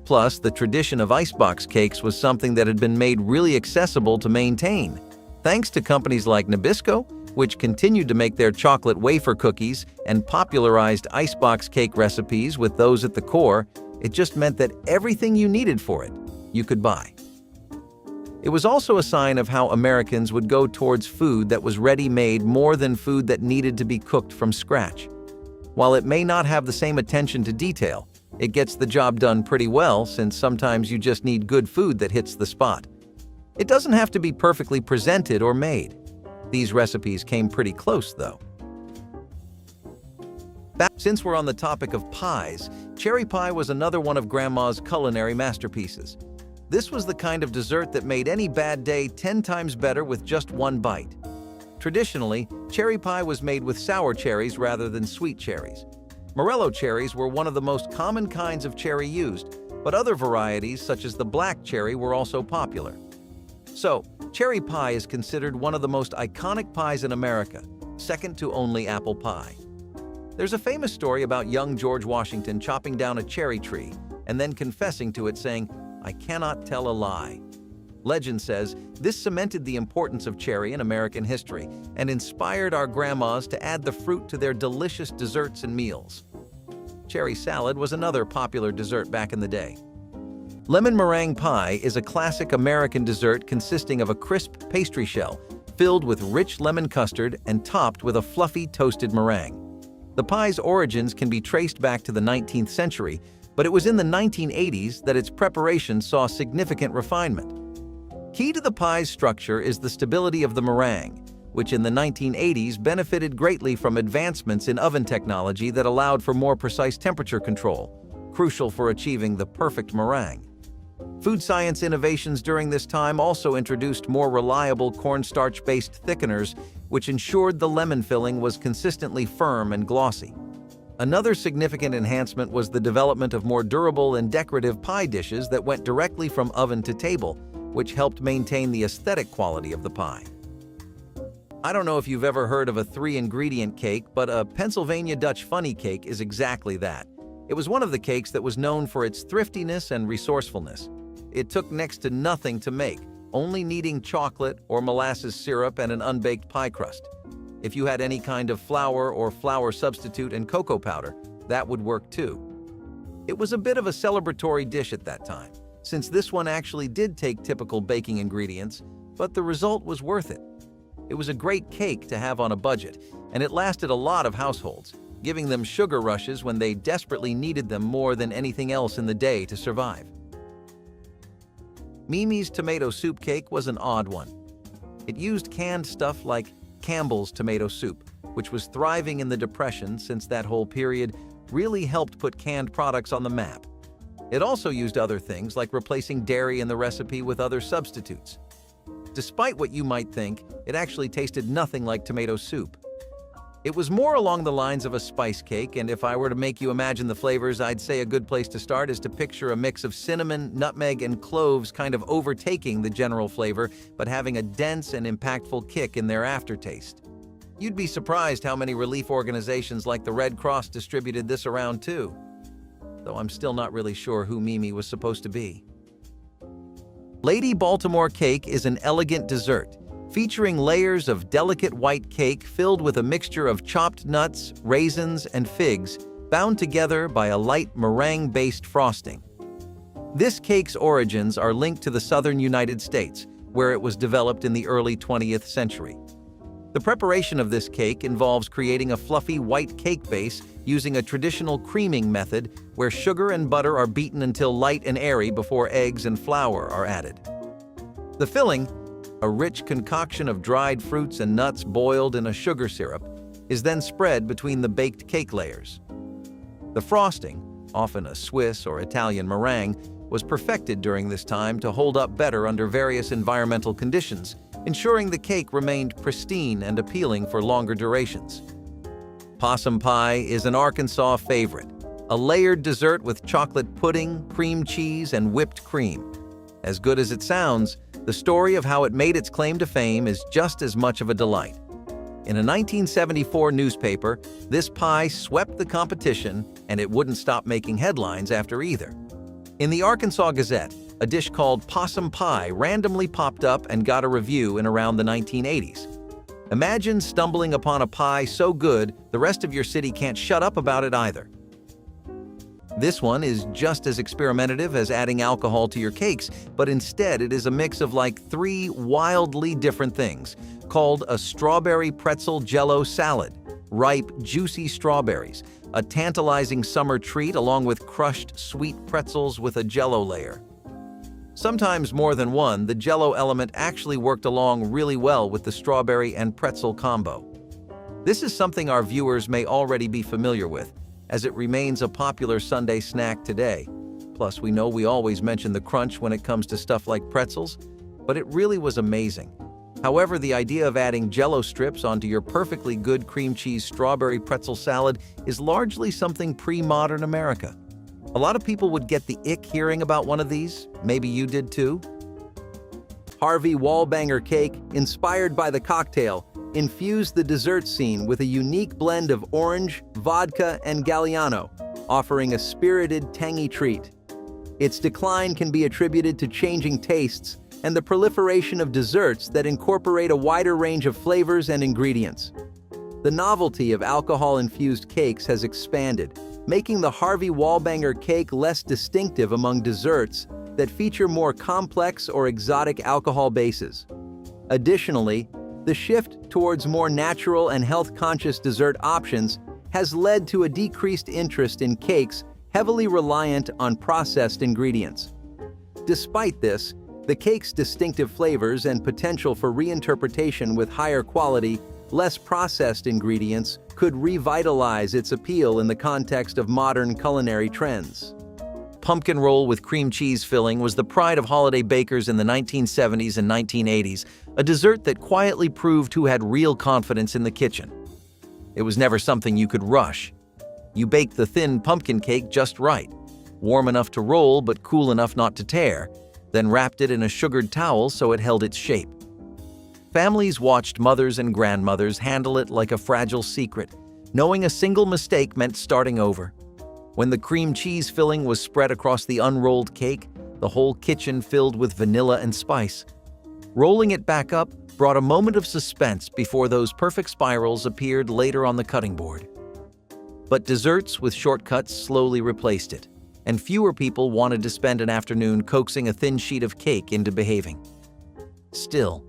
Plus, the tradition of icebox cakes was something that had been made really accessible to maintain. Thanks to companies like Nabisco, which continued to make their chocolate wafer cookies and popularized icebox cake recipes with those at the core, it just meant that everything you needed for it, you could buy. It was also a sign of how Americans would go towards food that was ready-made more than food that needed to be cooked from scratch. While it may not have the same attention to detail, it gets the job done pretty well, since sometimes you just need good food that hits the spot. It doesn't have to be perfectly presented or made. These recipes came pretty close, though. Since we're on the topic of pies, cherry pie was another one of Grandma's culinary masterpieces. This was the kind of dessert that made any bad day 10 times better with just one bite. Traditionally, cherry pie was made with sour cherries rather than sweet cherries. Morello cherries were one of the most common kinds of cherry used, but other varieties such as the black cherry were also popular. So, cherry pie is considered one of the most iconic pies in America, second to only apple pie. There's a famous story about young George Washington chopping down a cherry tree and then confessing to it, saying, "I cannot tell a lie." Legend says this cemented the importance of cherry in American history and inspired our grandmas to add the fruit to their delicious desserts and meals. Cherry salad was another popular dessert back in the day. Lemon meringue pie is a classic American dessert consisting of a crisp pastry shell filled with rich lemon custard and topped with a fluffy toasted meringue. The pie's origins can be traced back to the 19th century, but it was in the 1980s that its preparation saw significant refinement. Key to the pie's structure is the stability of the meringue, which in the 1980s benefited greatly from advancements in oven technology that allowed for more precise temperature control, crucial for achieving the perfect meringue. Food science innovations during this time also introduced more reliable cornstarch-based thickeners, which ensured the lemon filling was consistently firm and glossy. Another significant enhancement was the development of more durable and decorative pie dishes that went directly from oven to table, which helped maintain the aesthetic quality of the pie. I don't know if you've ever heard of a 3-ingredient cake, but a Pennsylvania Dutch funny cake is exactly that. It was one of the cakes that was known for its thriftiness and resourcefulness. It took next to nothing to make, only needing chocolate or molasses syrup and an unbaked pie crust. If you had any kind of flour or flour substitute and cocoa powder, that would work too. It was a bit of a celebratory dish at that time, since this one actually did take typical baking ingredients, but the result was worth it. It was a great cake to have on a budget, and it lasted a lot of households, giving them sugar rushes when they desperately needed them more than anything else in the day to survive. Mimi's tomato soup cake was an odd one. It used canned stuff like Campbell's tomato soup, which was thriving in the Depression since that whole period really helped put canned products on the map. It also used other things like replacing dairy in the recipe with other substitutes. Despite what you might think, it actually tasted nothing like tomato soup. It was more along the lines of a spice cake, and if I were to make you imagine the flavors, I'd say a good place to start is to picture a mix of cinnamon, nutmeg, and cloves kind of overtaking the general flavor, but having a dense and impactful kick in their aftertaste. You'd be surprised how many relief organizations like the Red Cross distributed this around too, though I'm still not really sure who Mimi was supposed to be. Lady Baltimore cake is an elegant dessert, featuring layers of delicate white cake filled with a mixture of chopped nuts, raisins, and figs, bound together by a light meringue-based frosting. This cake's origins are linked to the southern United States, where it was developed in the early 20th century. The preparation of this cake involves creating a fluffy white cake base using a traditional creaming method where sugar and butter are beaten until light and airy before eggs and flour are added. The filling, a rich concoction of dried fruits and nuts boiled in a sugar syrup, is then spread between the baked cake layers. The frosting, often a Swiss or Italian meringue, was perfected during this time to hold up better under various environmental conditions, ensuring the cake remained pristine and appealing for longer durations. Possum pie is an Arkansas favorite, a layered dessert with chocolate pudding, cream cheese, and whipped cream. As good as it sounds, the story of how it made its claim to fame is just as much of a delight. In a 1974 newspaper, this pie swept the competition, and it wouldn't stop making headlines after either. In the Arkansas Gazette, a dish called possum pie randomly popped up and got a review in around the 1980s. Imagine stumbling upon a pie so good the rest of your city can't shut up about it either. This one is just as experimentative as adding alcohol to your cakes, but instead it is a mix of like 3 wildly different things, called a strawberry pretzel jello salad. Ripe, juicy strawberries, a tantalizing summer treat along with crushed sweet pretzels with a jello layer. Sometimes more than one, the jello element actually worked along really well with the strawberry and pretzel combo. This is something our viewers may already be familiar with, as it remains a popular Sunday snack today. Plus, we know we always mention the crunch when it comes to stuff like pretzels, but it really was amazing. However, the idea of adding jello strips onto your perfectly good cream cheese strawberry pretzel salad is largely something pre-modern America. A lot of people would get the ick hearing about one of these. Maybe you did too. Harvey Wallbanger cake, inspired by the cocktail, infused the dessert scene with a unique blend of orange, vodka, and Galliano, offering a spirited, tangy treat. Its decline can be attributed to changing tastes and the proliferation of desserts that incorporate a wider range of flavors and ingredients. The novelty of alcohol-infused cakes has expanded, making the Harvey Wallbanger cake less distinctive among desserts that feature more complex or exotic alcohol bases. Additionally, the shift towards more natural and health-conscious dessert options has led to a decreased interest in cakes heavily reliant on processed ingredients. Despite this, the cake's distinctive flavors and potential for reinterpretation with higher quality, less processed ingredients could revitalize its appeal in the context of modern culinary trends. Pumpkin roll with cream cheese filling was the pride of holiday bakers in the 1970s and 1980s, a dessert that quietly proved who had real confidence in the kitchen. It was never something you could rush. You baked the thin pumpkin cake just right, warm enough to roll but cool enough not to tear, then wrapped it in a sugared towel so it held its shape. Families watched mothers and grandmothers handle it like a fragile secret, knowing a single mistake meant starting over. When the cream cheese filling was spread across the unrolled cake, the whole kitchen filled with vanilla and spice. Rolling it back up brought a moment of suspense before those perfect spirals appeared later on the cutting board. But desserts with shortcuts slowly replaced it, and fewer people wanted to spend an afternoon coaxing a thin sheet of cake into behaving. Still,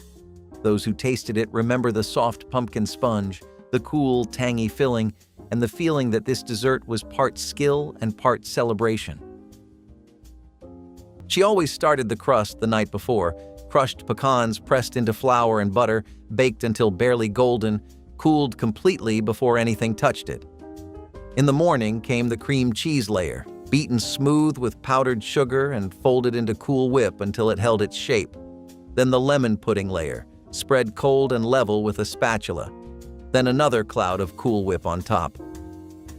those who tasted it remember the soft pumpkin sponge, the cool, tangy filling, and the feeling that this dessert was part skill and part celebration. She always started the crust the night before, crushed pecans pressed into flour and butter, baked until barely golden, cooled completely before anything touched it. In the morning came the cream cheese layer, beaten smooth with powdered sugar and folded into Cool Whip until it held its shape. Then the lemon pudding layer, spread cold and level with a spatula. Then another cloud of Cool Whip on top.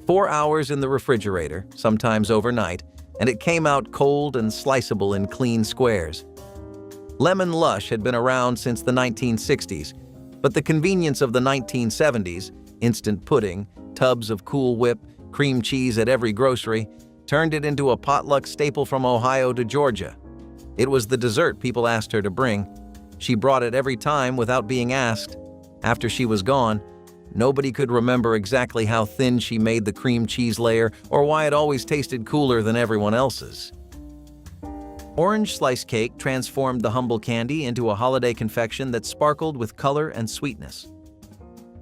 4 hours in the refrigerator, sometimes overnight, and it came out cold and sliceable in clean squares. Lemon Lush had been around since the 1960s, but the convenience of the 1970s, instant pudding, tubs of Cool Whip, cream cheese at every grocery, turned it into a potluck staple from Ohio to Georgia. It was the dessert people asked her to bring. She brought it every time without being asked. After she was gone, nobody could remember exactly how thin she made the cream cheese layer or why it always tasted cooler than everyone else's. Orange slice cake transformed the humble candy into a holiday confection that sparkled with color and sweetness.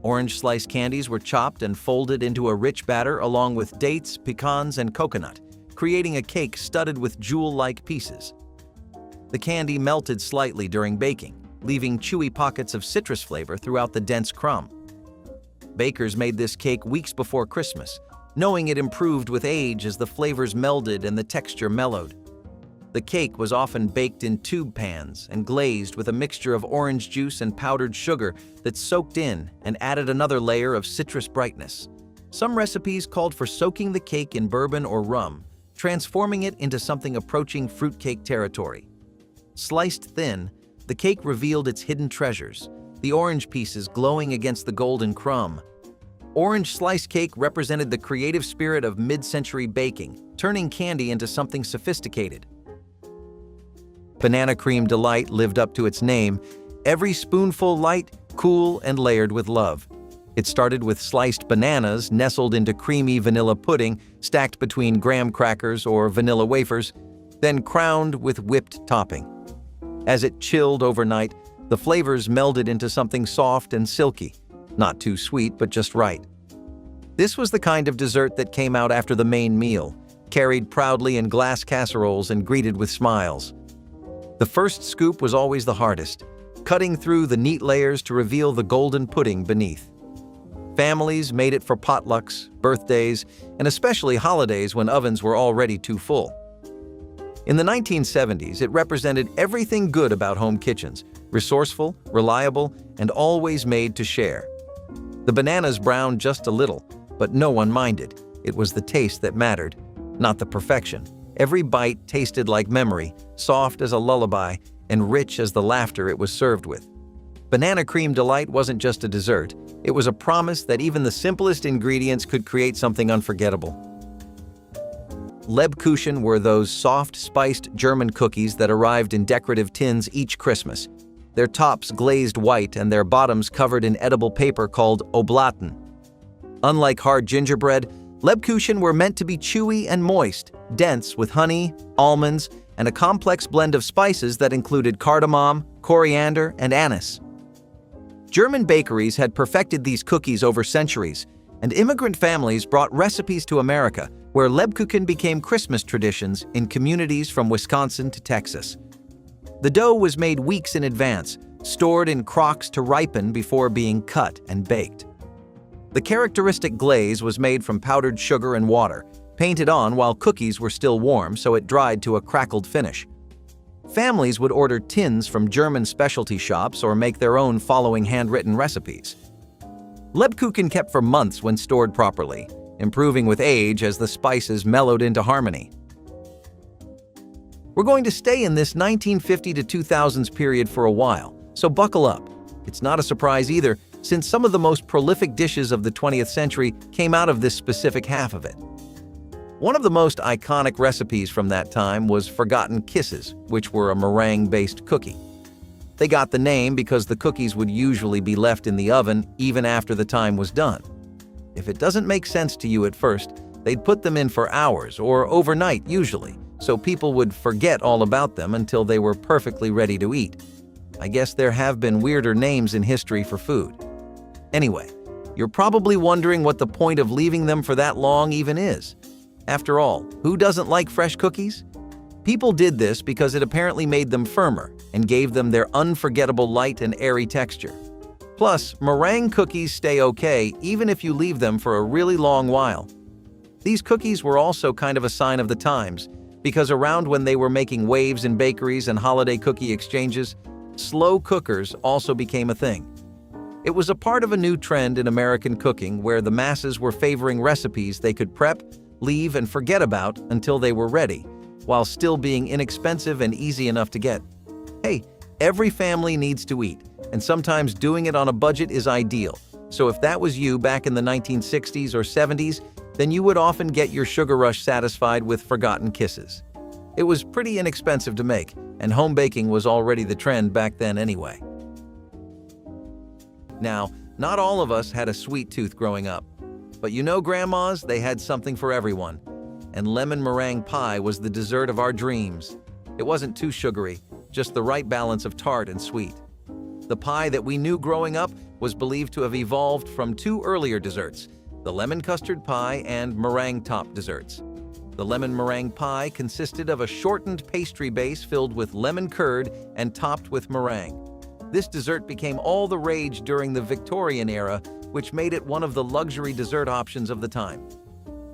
Orange slice candies were chopped and folded into a rich batter along with dates, pecans, and coconut, creating a cake studded with jewel-like pieces. The candy melted slightly during baking, leaving chewy pockets of citrus flavor throughout the dense crumb. Bakers made this cake weeks before Christmas, knowing it improved with age as the flavors melded and the texture mellowed. The cake was often baked in tube pans and glazed with a mixture of orange juice and powdered sugar that soaked in and added another layer of citrus brightness. Some recipes called for soaking the cake in bourbon or rum, transforming it into something approaching fruitcake territory. Sliced thin, the cake revealed its hidden treasures, the orange pieces glowing against the golden crumb. Orange slice cake represented the creative spirit of mid-century baking, turning candy into something sophisticated. Banana Cream Delight lived up to its name, every spoonful light, cool, and layered with love. It started with sliced bananas nestled into creamy vanilla pudding stacked between graham crackers or vanilla wafers, then crowned with whipped topping. As it chilled overnight, the flavors melded into something soft and silky, not too sweet but just right. This was the kind of dessert that came out after the main meal, carried proudly in glass casseroles and greeted with smiles. The first scoop was always the hardest, cutting through the neat layers to reveal the golden pudding beneath. Families made it for potlucks, birthdays, and especially holidays when ovens were already too full. In the 1970s, it represented everything good about home kitchens: resourceful, reliable, and always made to share. The bananas browned just a little, but no one minded. It was the taste that mattered, not the perfection. Every bite tasted like memory, soft as a lullaby, and rich as the laughter it was served with. Banana cream delight wasn't just a dessert, it was a promise that even the simplest ingredients could create something unforgettable. Lebkuchen were those soft, spiced German cookies that arrived in decorative tins each Christmas, their tops glazed white and their bottoms covered in edible paper called Oblaten. Unlike hard gingerbread, Lebkuchen were meant to be chewy and moist, dense with honey, almonds, and a complex blend of spices that included cardamom, coriander, and anise. German bakeries had perfected these cookies over centuries, and immigrant families brought recipes to America, where Lebkuchen became Christmas traditions in communities from Wisconsin to Texas. The dough was made weeks in advance, stored in crocks to ripen before being cut and baked. The characteristic glaze was made from powdered sugar and water, painted on while cookies were still warm so it dried to a crackled finish. Families would order tins from German specialty shops or make their own following handwritten recipes. Lebkuchen kept for months when stored properly, improving with age as the spices mellowed into harmony. We're going to stay in this 1950 to 2000s period for a while, so buckle up. It's not a surprise either, since some of the most prolific dishes of the 20th century came out of this specific half of it. One of the most iconic recipes from that time was Forgotten Kisses, which were a meringue-based cookie. They got the name because the cookies would usually be left in the oven even after the time was done. If it doesn't make sense to you at first, they'd put them in for hours or overnight usually, so people would forget all about them until they were perfectly ready to eat. I guess there have been weirder names in history for food. Anyway, you're probably wondering what the point of leaving them for that long even is. After all, who doesn't like fresh cookies? People did this because it apparently made them firmer and gave them their unforgettable light and airy texture. Plus, meringue cookies stay okay even if you leave them for a really long while. These cookies were also kind of a sign of the times, because around when they were making waves in bakeries and holiday cookie exchanges, slow cookers also became a thing. It was a part of a new trend in American cooking where the masses were favoring recipes they could prep, leave, and forget about until they were ready, while still being inexpensive and easy enough to get. Hey, every family needs to eat, and sometimes doing it on a budget is ideal. So if that was you back in the 1960s or 70s, then you would often get your sugar rush satisfied with Forgotten Kisses. It was pretty inexpensive to make, and home baking was already the trend back then anyway. Now, not all of us had a sweet tooth growing up. But you know grandmas, they had something for everyone. And lemon meringue pie was the dessert of our dreams. It wasn't too sugary, just the right balance of tart and sweet. The pie that we knew growing up was believed to have evolved from two earlier desserts, the lemon custard pie and meringue top desserts. The lemon meringue pie consisted of a shortened pastry base filled with lemon curd and topped with meringue. This dessert became all the rage during the Victorian era, which made it one of the luxury dessert options of the time.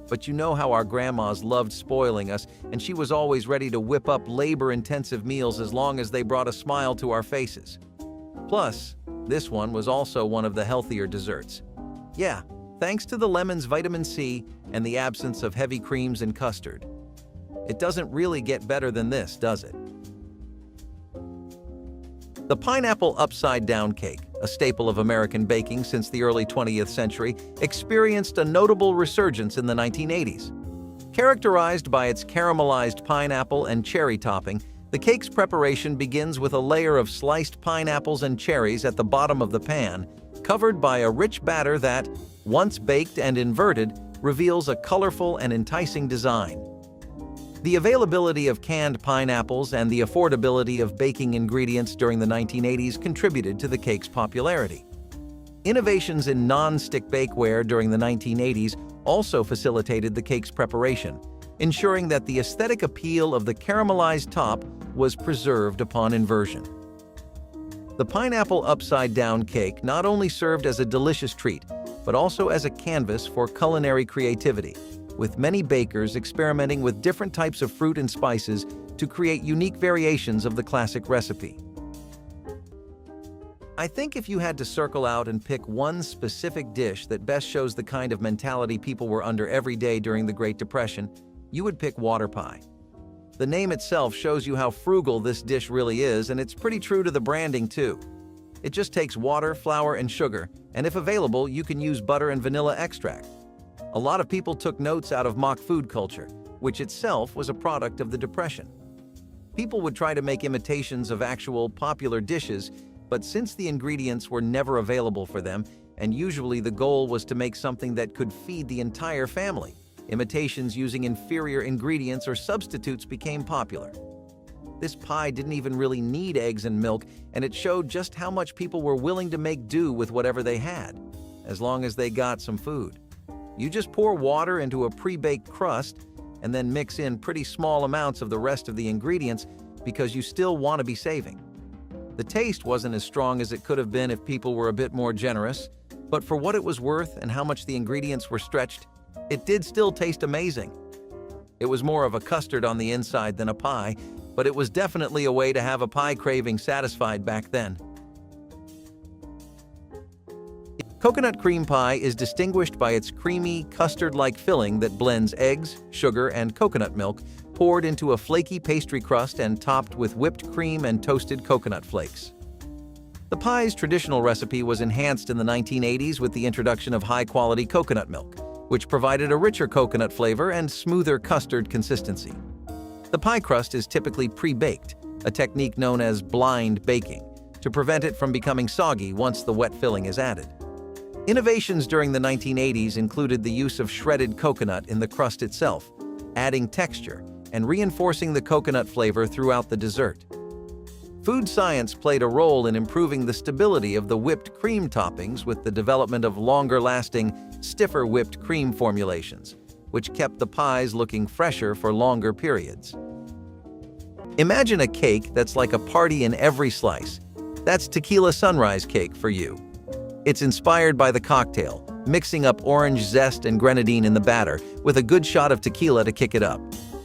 But you know how our grandmas loved spoiling us, and she was always ready to whip up labor-intensive meals as long as they brought a smile to our faces. Plus, this one was also one of the healthier desserts. Yeah, thanks to the lemon's vitamin C and the absence of heavy creams and custard. It doesn't really get better than this, does it? The pineapple upside-down cake, a staple of American baking since the early 20th century, experienced a notable resurgence in the 1980s. Characterized by its caramelized pineapple and cherry topping, the cake's preparation begins with a layer of sliced pineapples and cherries at the bottom of the pan, covered by a rich batter that, once baked and inverted, reveals a colorful and enticing design. The availability of canned pineapples and the affordability of baking ingredients during the 1980s contributed to the cake's popularity. Innovations in non-stick bakeware during the 1980s also facilitated the cake's preparation, ensuring that the aesthetic appeal of the caramelized top was preserved upon inversion. The pineapple upside-down cake not only served as a delicious treat, but also as a canvas for culinary creativity, with many bakers experimenting with different types of fruit and spices to create unique variations of the classic recipe. I think if you had to circle out and pick one specific dish that best shows the kind of mentality people were under every day during the Great Depression, you would pick water pie. The name itself shows you how frugal this dish really is, and it's pretty true to the branding too. It just takes water, flour, and sugar, and if available, you can use butter and vanilla extract. A lot of people took notes out of mock food culture, which itself was a product of the Depression. People would try to make imitations of actual popular dishes, but since the ingredients were never available for them, and usually the goal was to make something that could feed the entire family, imitations using inferior ingredients or substitutes became popular. This pie didn't even really need eggs and milk, and it showed just how much people were willing to make do with whatever they had, as long as they got some food. You just pour water into a pre-baked crust and then mix in pretty small amounts of the rest of the ingredients because you still want to be saving. The taste wasn't as strong as it could have been if people were a bit more generous, but for what it was worth and how much the ingredients were stretched, it did still taste amazing. It was more of a custard on the inside than a pie, but it was definitely a way to have a pie craving satisfied back then. Coconut cream pie is distinguished by its creamy, custard-like filling that blends eggs, sugar, and coconut milk, poured into a flaky pastry crust and topped with whipped cream and toasted coconut flakes. The pie's traditional recipe was enhanced in the 1980s with the introduction of high-quality coconut milk, which provided a richer coconut flavor and smoother custard consistency. The pie crust is typically pre-baked, a technique known as blind baking, to prevent it from becoming soggy once the wet filling is added. Innovations during the 1980s included the use of shredded coconut in the crust itself, adding texture and reinforcing the coconut flavor throughout the dessert. Food science played a role in improving the stability of the whipped cream toppings with the development of longer-lasting, stiffer whipped cream formulations, which kept the pies looking fresher for longer periods. Imagine a cake that's like a party in every slice. That's tequila sunrise cake for you. It's inspired by the cocktail, mixing up orange zest and grenadine in the batter with a good shot of tequila to kick it up.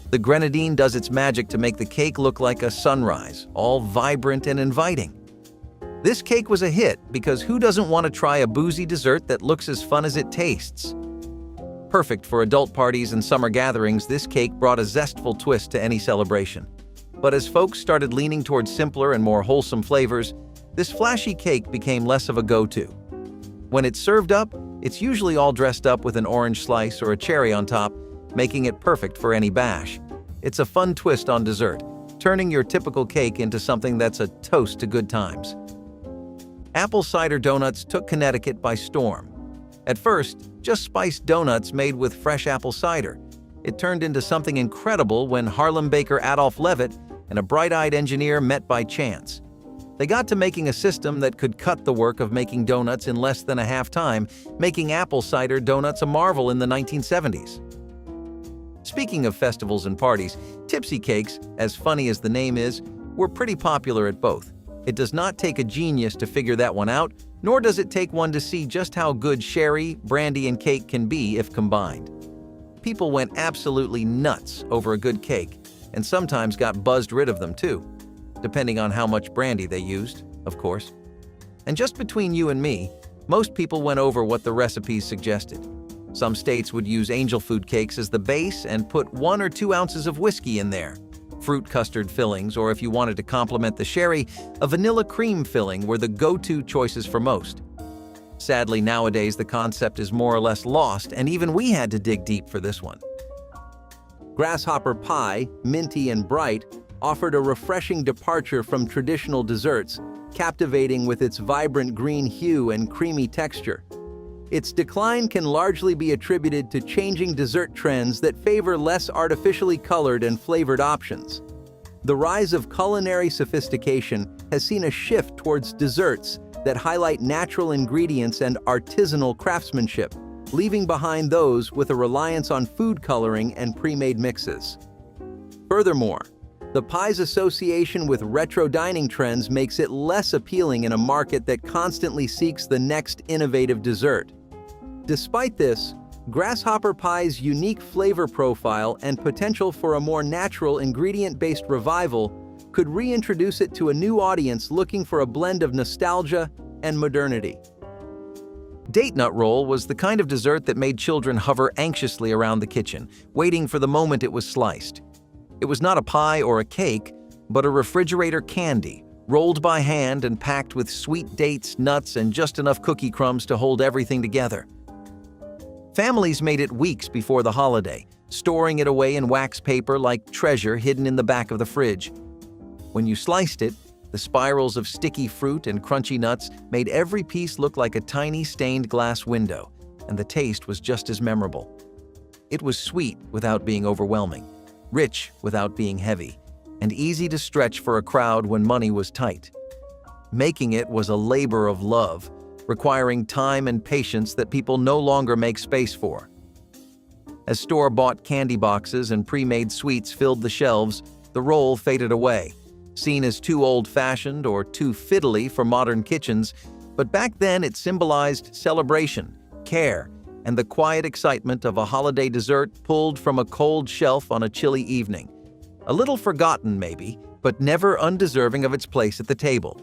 The grenadine does its magic to make the cake look like a sunrise, all vibrant and inviting. This cake was a hit because who doesn't want to try a boozy dessert that looks as fun as it tastes? Perfect for adult parties and summer gatherings, this cake brought a zestful twist to any celebration. But as folks started leaning towards simpler and more wholesome flavors, this flashy cake became less of a go-to. When it's served up, it's usually all dressed up with an orange slice or a cherry on top, making it perfect for any bash. It's a fun twist on dessert, turning your typical cake into something that's a toast to good times. Apple cider donuts took Connecticut by storm. At first, just spiced donuts made with fresh apple cider. It turned into something incredible when Harlem baker Adolph Levitt and a bright-eyed engineer met by chance. They got to making a system that could cut the work of making donuts in less than a half time, making apple cider donuts a marvel in the 1970s. Speaking of festivals and parties, tipsy cakes, as funny as the name is, were pretty popular at both. It does not take a genius to figure that one out, nor does it take one to see just how good sherry, brandy, and cake can be if combined. People went absolutely nuts over a good cake, and sometimes got buzzed rid of them too, depending on how much brandy they used, of course. And just between you and me, most people went over what the recipes suggested. Some states would use angel food cakes as the base and put 1 or 2 ounces of whiskey in there. Fruit custard fillings, or if you wanted to complement the sherry, a vanilla cream filling were the go-to choices for most. Sadly, nowadays the concept is more or less lost, and even we had to dig deep for this one. Grasshopper pie, minty and bright, offered a refreshing departure from traditional desserts, captivating with its vibrant green hue and creamy texture. Its decline can largely be attributed to changing dessert trends that favor less artificially colored and flavored options. The rise of culinary sophistication has seen a shift towards desserts that highlight natural ingredients and artisanal craftsmanship, leaving behind those with a reliance on food coloring and pre-made mixes. Furthermore, the pie's association with retro dining trends makes it less appealing in a market that constantly seeks the next innovative dessert. Despite this, grasshopper pie's unique flavor profile and potential for a more natural ingredient-based revival could reintroduce it to a new audience looking for a blend of nostalgia and modernity. Date nut roll was the kind of dessert that made children hover anxiously around the kitchen, waiting for the moment it was sliced. It was not a pie or a cake, but a refrigerator candy, rolled by hand and packed with sweet dates, nuts, and just enough cookie crumbs to hold everything together. Families made it weeks before the holiday, storing it away in wax paper like treasure hidden in the back of the fridge. When you sliced it, the spirals of sticky fruit and crunchy nuts made every piece look like a tiny stained glass window, and the taste was just as memorable. It was sweet without being overwhelming, rich without being heavy, and easy to stretch for a crowd when money was tight. Making it was a labor of love, requiring time and patience that people no longer make space for. As store-bought candy boxes and pre-made sweets filled the shelves, the roll faded away, seen as too old-fashioned or too fiddly for modern kitchens, but back then it symbolized celebration, care, and the quiet excitement of a holiday dessert pulled from a cold shelf on a chilly evening. A little forgotten, maybe, but never undeserving of its place at the table.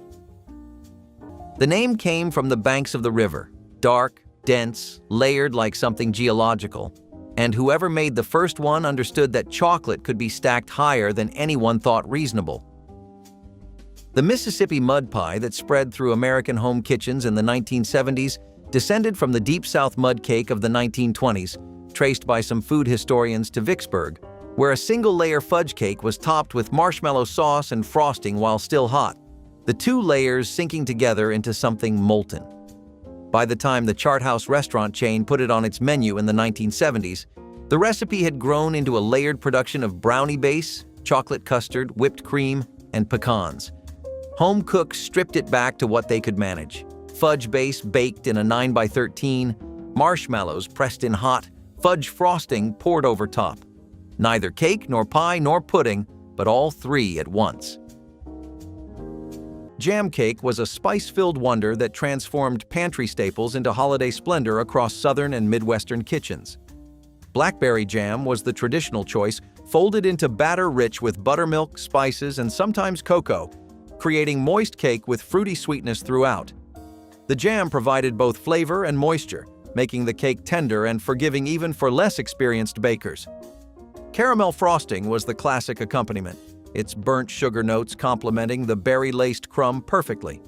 The name came from the banks of the river, dark, dense, layered like something geological, and whoever made the first one understood that chocolate could be stacked higher than anyone thought reasonable. The Mississippi mud pie that spread through American home kitchens in the 1970s descended from the Deep South mud cake of the 1920s, traced by some food historians to Vicksburg, where a single-layer fudge cake was topped with marshmallow sauce and frosting while still hot, the two layers sinking together into something molten. By the time the Chart House restaurant chain put it on its menu in the 1970s, the recipe had grown into a layered production of brownie base, chocolate custard, whipped cream, and pecans. Home cooks stripped it back to what they could manage. Fudge base baked in a 9x13, marshmallows pressed in hot, fudge frosting poured over top. Neither cake nor pie nor pudding, but all three at once. Jam cake was a spice-filled wonder that transformed pantry staples into holiday splendor across southern and midwestern kitchens. Blackberry jam was the traditional choice, folded into batter rich with buttermilk, spices, and sometimes cocoa, creating moist cake with fruity sweetness throughout. The jam provided both flavor and moisture, making the cake tender and forgiving even for less experienced bakers. Caramel frosting was the classic accompaniment, its burnt sugar notes complementing the berry-laced crumb perfectly.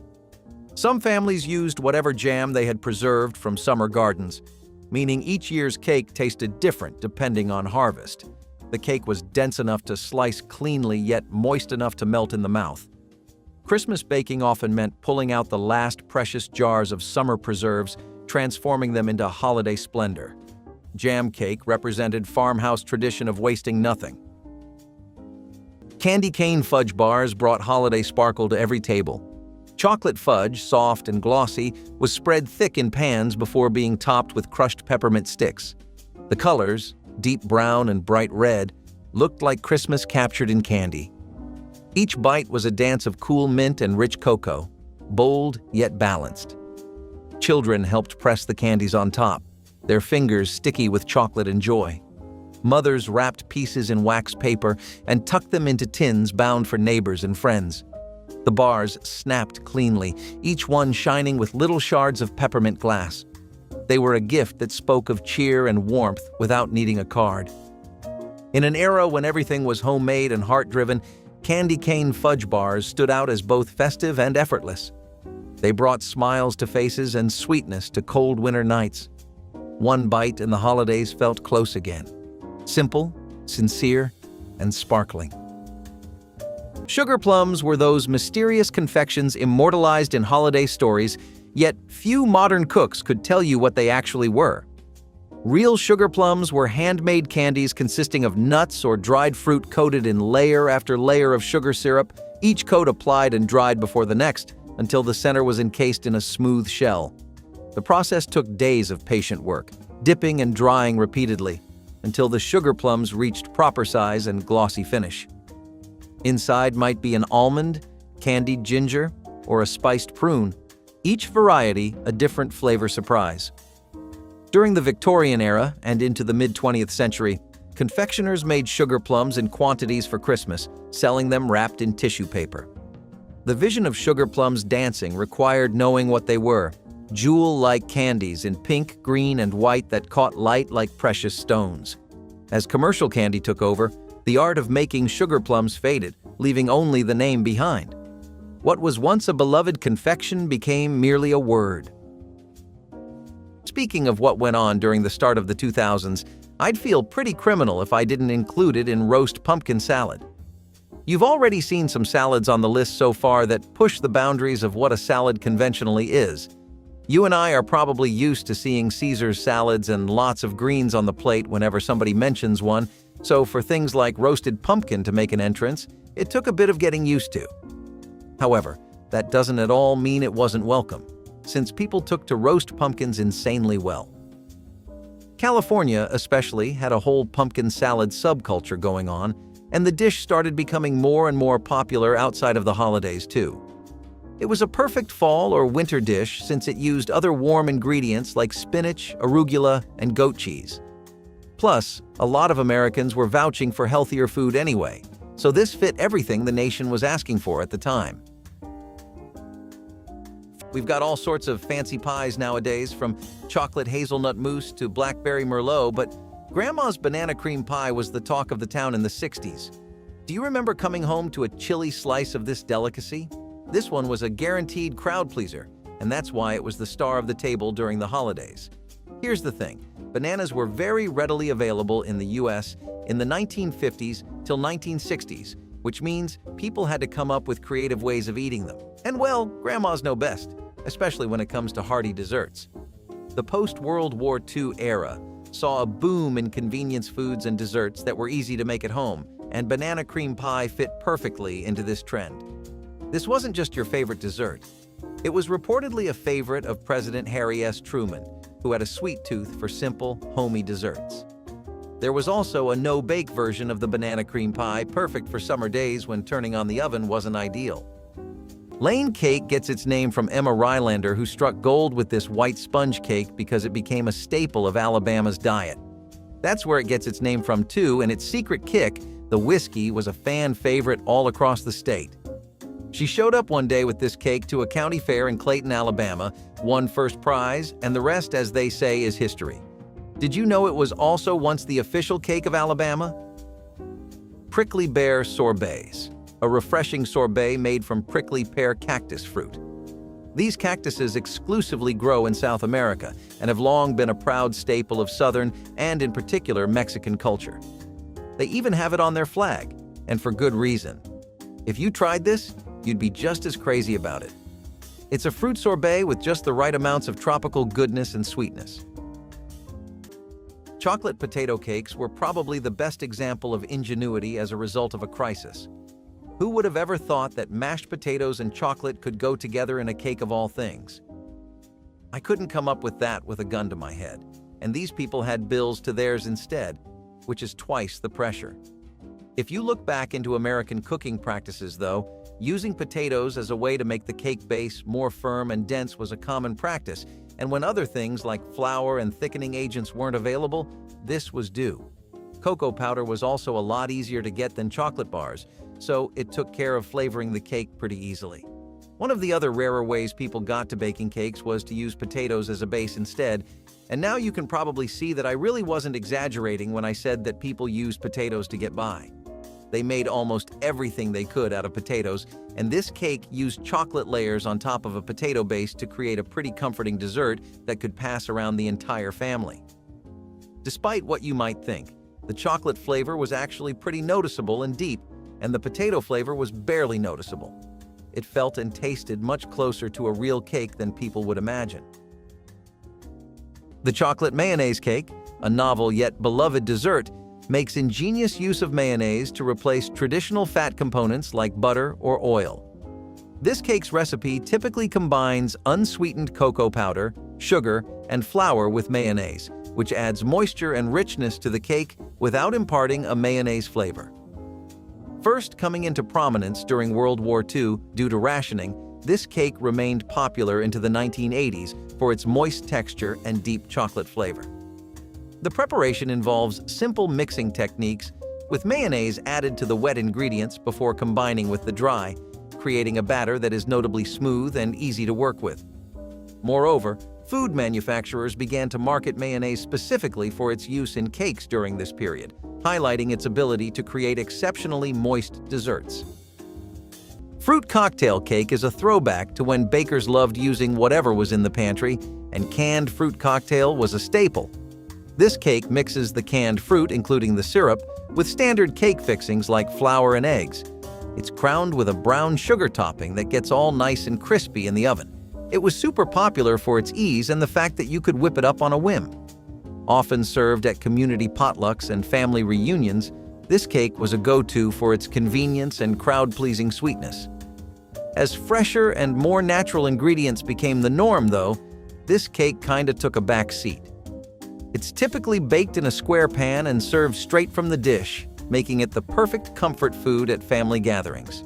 Some families used whatever jam they had preserved from summer gardens, meaning each year's cake tasted different depending on harvest. The cake was dense enough to slice cleanly yet moist enough to melt in the mouth. Christmas baking often meant pulling out the last precious jars of summer preserves, transforming them into holiday splendor. Jam cake represented farmhouse tradition of wasting nothing. Candy cane fudge bars brought holiday sparkle to every table. Chocolate fudge, soft and glossy, was spread thick in pans before being topped with crushed peppermint sticks. The colors, deep brown and bright red, looked like Christmas captured in candy. Each bite was a dance of cool mint and rich cocoa, bold yet balanced. Children helped press the candies on top, their fingers sticky with chocolate and joy. Mothers wrapped pieces in wax paper and tucked them into tins bound for neighbors and friends. The bars snapped cleanly, each one shining with little shards of peppermint glass. They were a gift that spoke of cheer and warmth without needing a card. In an era when everything was homemade and heart-driven, candy cane fudge bars stood out as both festive and effortless. They brought smiles to faces and sweetness to cold winter nights. One bite and the holidays felt close again. Simple, sincere, and sparkling. Sugar plums were those mysterious confections immortalized in holiday stories, yet few modern cooks could tell you what they actually were. Real sugar plums were handmade candies consisting of nuts or dried fruit coated in layer after layer of sugar syrup, each coat applied and dried before the next, until the center was encased in a smooth shell. The process took days of patient work, dipping and drying repeatedly, until the sugar plums reached proper size and glossy finish. Inside might be an almond, candied ginger, or a spiced prune, each variety a different flavor surprise. During the Victorian era and into the mid-20th century, confectioners made sugar plums in quantities for Christmas, selling them wrapped in tissue paper. The vision of sugar plums dancing required knowing what they were, jewel-like candies in pink, green, and white that caught light like precious stones. As commercial candy took over, the art of making sugar plums faded, leaving only the name behind. What was once a beloved confection became merely a word. Speaking of what went on during the start of the 2000s, I'd feel pretty criminal if I didn't include it in roast pumpkin salad. You've already seen some salads on the list so far that push the boundaries of what a salad conventionally is. You and I are probably used to seeing Caesar's salads and lots of greens on the plate whenever somebody mentions one, so for things like roasted pumpkin to make an entrance, it took a bit of getting used to. However, that doesn't at all mean it wasn't welcome, since people took to roast pumpkins insanely well. California, especially, had a whole pumpkin salad subculture going on, and the dish started becoming more and more popular outside of the holidays, too. It was a perfect fall or winter dish since it used other warm ingredients like spinach, arugula, and goat cheese. Plus, a lot of Americans were vouching for healthier food anyway, so this fit everything the nation was asking for at the time. We've got all sorts of fancy pies nowadays, from chocolate hazelnut mousse to blackberry merlot, but Grandma's banana cream pie was the talk of the town in the 60s. Do you remember coming home to a chilly slice of this delicacy? This one was a guaranteed crowd pleaser, and that's why it was the star of the table during the holidays. Here's the thing, bananas were very readily available in the US in the 1950s till 1960s, which means people had to come up with creative ways of eating them. And well, grandmas know best, especially when it comes to hearty desserts. The post-World War II era saw a boom in convenience foods and desserts that were easy to make at home, and banana cream pie fit perfectly into this trend. This wasn't just your favorite dessert. It was reportedly a favorite of President Harry S. Truman, who had a sweet tooth for simple, homey desserts. There was also a no-bake version of the banana cream pie, perfect for summer days when turning on the oven wasn't ideal. Lane cake gets its name from Emma Rylander, who struck gold with this white sponge cake because it became a staple of Alabama's diet. That's where it gets its name from too, and its secret kick, the whiskey, was a fan favorite all across the state. She showed up one day with this cake to a county fair in Clayton, Alabama, won first prize, and the rest, as they say, is history. Did you know it was also once the official cake of Alabama? Prickly pear sorbets, a refreshing sorbet made from prickly pear cactus fruit. These cactuses exclusively grow in South America and have long been a proud staple of Southern and, in particular, Mexican culture. They even have it on their flag, and for good reason. If you tried this, you'd be just as crazy about it. It's a fruit sorbet with just the right amounts of tropical goodness and sweetness. Chocolate potato cakes were probably the best example of ingenuity as a result of a crisis. Who would have ever thought that mashed potatoes and chocolate could go together in a cake of all things? I couldn't come up with that with a gun to my head, and these people had bills to theirs instead, which is twice the pressure. If you look back into American cooking practices, though, using potatoes as a way to make the cake base more firm and dense was a common practice, and when other things like flour and thickening agents weren't available, this was due. Cocoa powder was also a lot easier to get than chocolate bars, so it took care of flavoring the cake pretty easily. One of the other rarer ways people got to baking cakes was to use potatoes as a base instead, and now you can probably see that I really wasn't exaggerating when I said that people used potatoes to get by. They made almost everything they could out of potatoes, and this cake used chocolate layers on top of a potato base to create a pretty comforting dessert that could pass around the entire family. Despite what you might think, the chocolate flavor was actually pretty noticeable and deep, and the potato flavor was barely noticeable. It felt and tasted much closer to a real cake than people would imagine. The chocolate mayonnaise cake, a novel yet beloved dessert, makes ingenious use of mayonnaise to replace traditional fat components like butter or oil. This cake's recipe typically combines unsweetened cocoa powder, sugar, and flour with mayonnaise, which adds moisture and richness to the cake without imparting a mayonnaise flavor. First coming into prominence during World War II due to rationing, this cake remained popular into the 1980s for its moist texture and deep chocolate flavor. The preparation involves simple mixing techniques, with mayonnaise added to the wet ingredients before combining with the dry, creating a batter that is notably smooth and easy to work with. Moreover, food manufacturers began to market mayonnaise specifically for its use in cakes during this period, highlighting its ability to create exceptionally moist desserts. Fruit cocktail cake is a throwback to when bakers loved using whatever was in the pantry, and canned fruit cocktail was a staple. This cake mixes the canned fruit, including the syrup, with standard cake fixings like flour and eggs. It's crowned with a brown sugar topping that gets all nice and crispy in the oven. It was super popular for its ease and the fact that you could whip it up on a whim. Often served at community potlucks and family reunions, this cake was a go-to for its convenience and crowd-pleasing sweetness. As fresher and more natural ingredients became the norm, though, this cake kinda took a back seat. It's typically baked in a square pan and served straight from the dish, making it the perfect comfort food at family gatherings.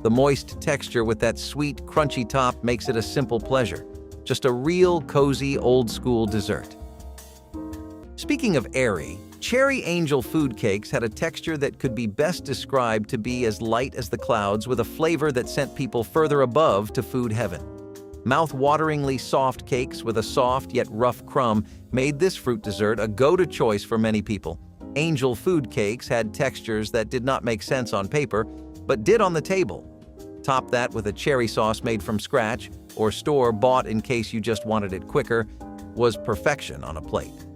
The moist texture with that sweet, crunchy top makes it a simple pleasure, just a real cozy, old-school dessert. Speaking of airy, Cherry Angel food cakes had a texture that could be best described to be as light as the clouds, with a flavor that sent people further above to food heaven. Mouth-wateringly soft cakes with a soft yet rough crumb made this fruit dessert a go-to choice for many people. Angel food cakes had textures that did not make sense on paper, but did on the table. Top that with a cherry sauce made from scratch, or store-bought in case you just wanted it quicker, was perfection on a plate.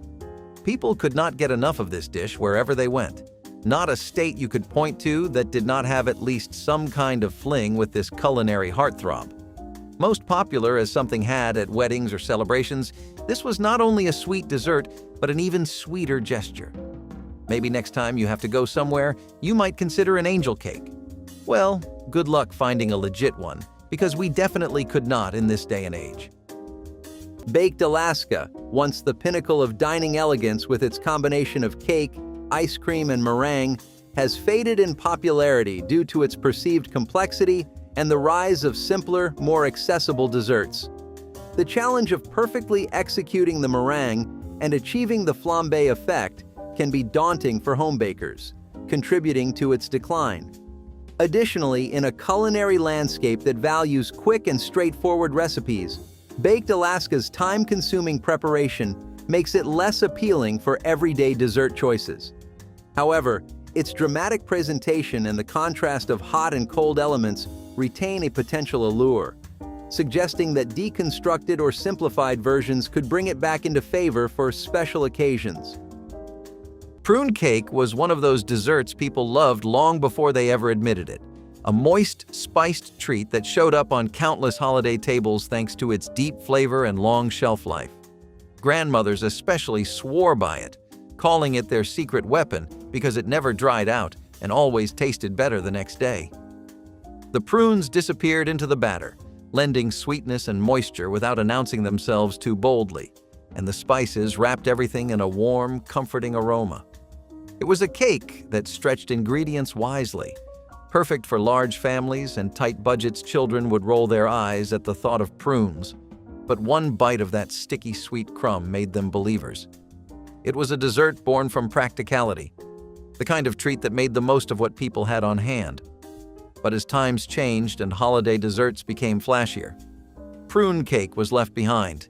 People could not get enough of this dish wherever they went. Not a state you could point to that did not have at least some kind of fling with this culinary heartthrob. Most popular as something had at weddings or celebrations, this was not only a sweet dessert, but an even sweeter gesture. Maybe next time you have to go somewhere, you might consider an angel cake. Well, good luck finding a legit one, because we definitely could not in this day and age. Baked Alaska, once the pinnacle of dining elegance with its combination of cake, ice cream, and meringue, has faded in popularity due to its perceived complexity and the rise of simpler, more accessible desserts. The challenge of perfectly executing the meringue and achieving the flambé effect can be daunting for home bakers, contributing to its decline. Additionally, in a culinary landscape that values quick and straightforward recipes, Baked Alaska's time-consuming preparation makes it less appealing for everyday dessert choices. However, its dramatic presentation and the contrast of hot and cold elements retain a potential allure, suggesting that deconstructed or simplified versions could bring it back into favor for special occasions. Prune cake was one of those desserts people loved long before they ever admitted it. A moist, spiced treat that showed up on countless holiday tables thanks to its deep flavor and long shelf life. Grandmothers especially swore by it, calling it their secret weapon because it never dried out and always tasted better the next day. The prunes disappeared into the batter, lending sweetness and moisture without announcing themselves too boldly, and the spices wrapped everything in a warm, comforting aroma. It was a cake that stretched ingredients wisely, perfect for large families and tight budgets. Children would roll their eyes at the thought of prunes, but one bite of that sticky sweet crumb made them believers. It was a dessert born from practicality, the kind of treat that made the most of what people had on hand. But as times changed and holiday desserts became flashier, prune cake was left behind.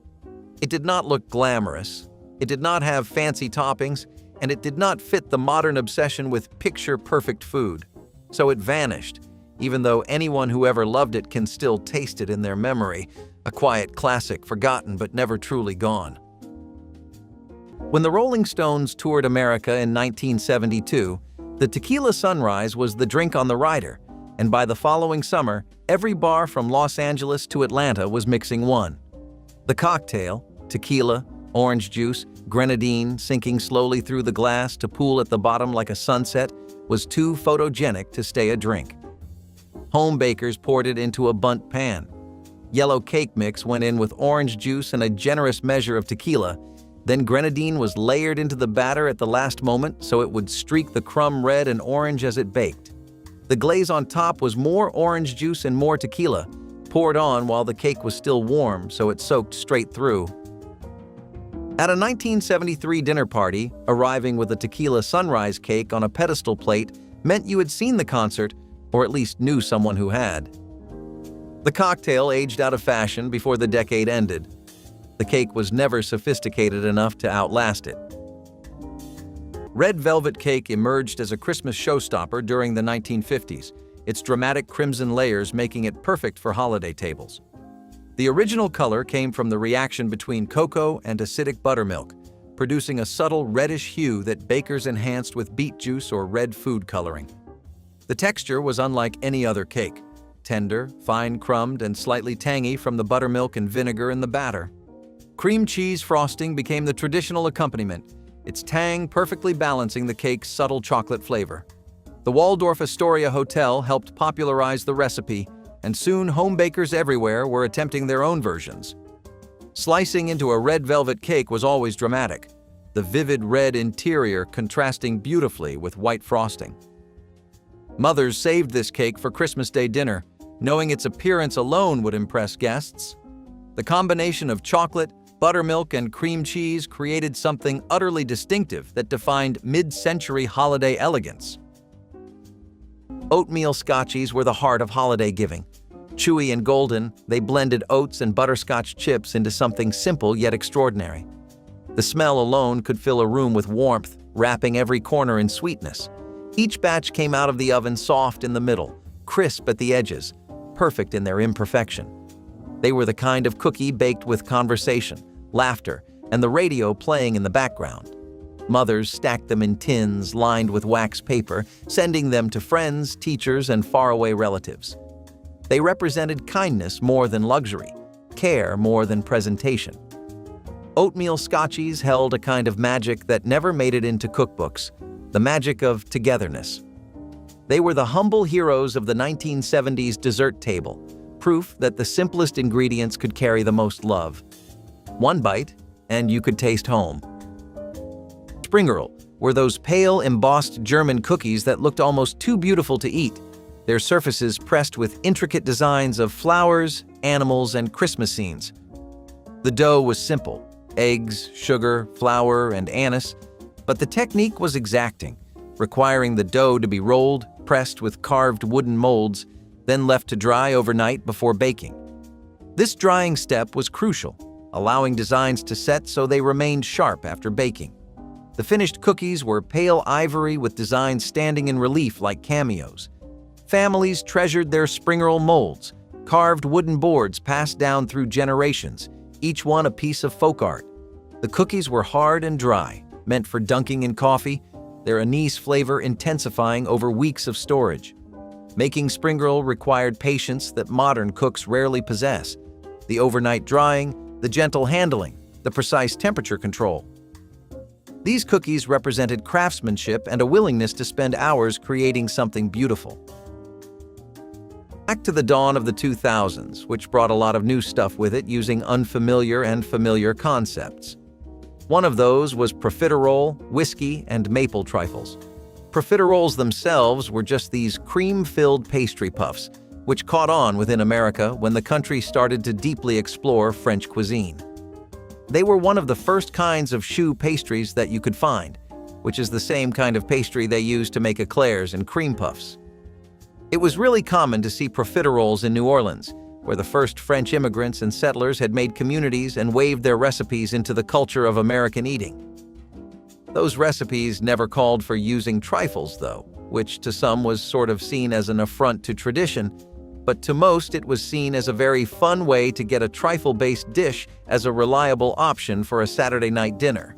It did not look glamorous, it did not have fancy toppings, and it did not fit the modern obsession with picture-perfect food. So it vanished, even though anyone who ever loved it can still taste it in their memory, a quiet classic forgotten but never truly gone. When the Rolling Stones toured America in 1972, The tequila sunrise was the drink on the rider, and by the following summer, every bar from Los Angeles to Atlanta was mixing one. The cocktail, tequila, orange juice, grenadine sinking slowly through the glass to pool at the bottom like a sunset, was too photogenic to stay a drink. Home bakers poured it into a bundt pan. Yellow cake mix went in with orange juice and a generous measure of tequila. Then grenadine was layered into the batter at the last moment so it would streak the crumb red and orange as it baked. The glaze on top was more orange juice and more tequila, poured on while the cake was still warm so it soaked straight through. At a 1973 dinner party, arriving with a tequila sunrise cake on a pedestal plate meant you had seen the concert, or at least knew someone who had. The cocktail aged out of fashion before the decade ended. The cake was never sophisticated enough to outlast it. Red velvet cake emerged as a Christmas showstopper during the 1950s, its dramatic crimson layers making it perfect for holiday tables. The original color came from the reaction between cocoa and acidic buttermilk, producing a subtle reddish hue that bakers enhanced with beet juice or red food coloring. The texture was unlike any other cake, tender, fine crumbed, and slightly tangy from the buttermilk and vinegar in the batter. Cream cheese frosting became the traditional accompaniment, its tang perfectly balancing the cake's subtle chocolate flavor. The Waldorf Astoria Hotel helped popularize the recipe, and soon home bakers everywhere were attempting their own versions. Slicing into a red velvet cake was always dramatic, the vivid red interior contrasting beautifully with white frosting. Mothers saved this cake for Christmas Day dinner, knowing its appearance alone would impress guests. The combination of chocolate, buttermilk, and cream cheese created something utterly distinctive that defined mid-century holiday elegance. Oatmeal scotchies were the heart of holiday giving. Chewy and golden, they blended oats and butterscotch chips into something simple yet extraordinary. The smell alone could fill a room with warmth, wrapping every corner in sweetness. Each batch came out of the oven soft in the middle, crisp at the edges, perfect in their imperfection. They were the kind of cookie baked with conversation, laughter, and the radio playing in the background. Mothers stacked them in tins lined with wax paper, sending them to friends, teachers, and faraway relatives. They represented kindness more than luxury, care more than presentation. Oatmeal scotchies held a kind of magic that never made it into cookbooks, the magic of togetherness. They were the humble heroes of the 1970s dessert table, proof that the simplest ingredients could carry the most love. One bite, and you could taste home. Springerl were those pale, embossed German cookies that looked almost too beautiful to eat, their surfaces pressed with intricate designs of flowers, animals, and Christmas scenes. The dough was simple: eggs, sugar, flour, and anise, but the technique was exacting, requiring the dough to be rolled, pressed with carved wooden molds, then left to dry overnight before baking. This drying step was crucial, allowing designs to set so they remained sharp after baking. The finished cookies were pale ivory with designs standing in relief like cameos. Families treasured their Springerl molds, carved wooden boards passed down through generations, each one a piece of folk art. The cookies were hard and dry, meant for dunking in coffee, their anise flavor intensifying over weeks of storage. Making Springerl required patience that modern cooks rarely possess: the overnight drying, the gentle handling, the precise temperature control. These cookies represented craftsmanship and a willingness to spend hours creating something beautiful. Back to the dawn of the 2000s, which brought a lot of new stuff with it using unfamiliar and familiar concepts. One of those was profiterole, whiskey, and maple trifles. Profiteroles themselves were just these cream-filled pastry puffs, which caught on within America when the country started to deeply explore French cuisine. They were one of the first kinds of choux pastries that you could find, which is the same kind of pastry they used to make eclairs and cream puffs. It was really common to see profiteroles in New Orleans, where the first French immigrants and settlers had made communities and waved their recipes into the culture of American eating. Those recipes never called for using trifles, though, which to some was sort of seen as an affront to tradition, but to most it was seen as a very fun way to get a trifle-based dish as a reliable option for a Saturday night dinner.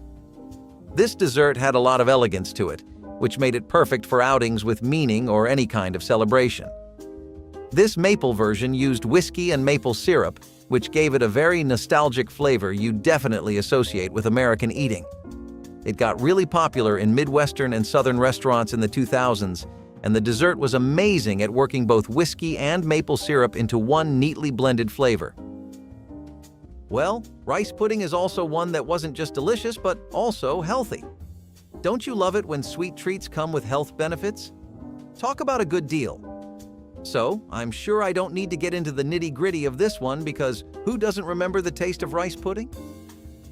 This dessert had a lot of elegance to it, which made it perfect for outings with meaning or any kind of celebration. This maple version used whiskey and maple syrup, which gave it a very nostalgic flavor you'd definitely associate with American eating. It got really popular in Midwestern and Southern restaurants in the 2000s, and the dessert was amazing at working both whiskey and maple syrup into one neatly blended flavor. Well, rice pudding is also one that wasn't just delicious, but also healthy. Don't you love it when sweet treats come with health benefits? Talk about a good deal. So, I'm sure I don't need to get into the nitty-gritty of this one because who doesn't remember the taste of rice pudding?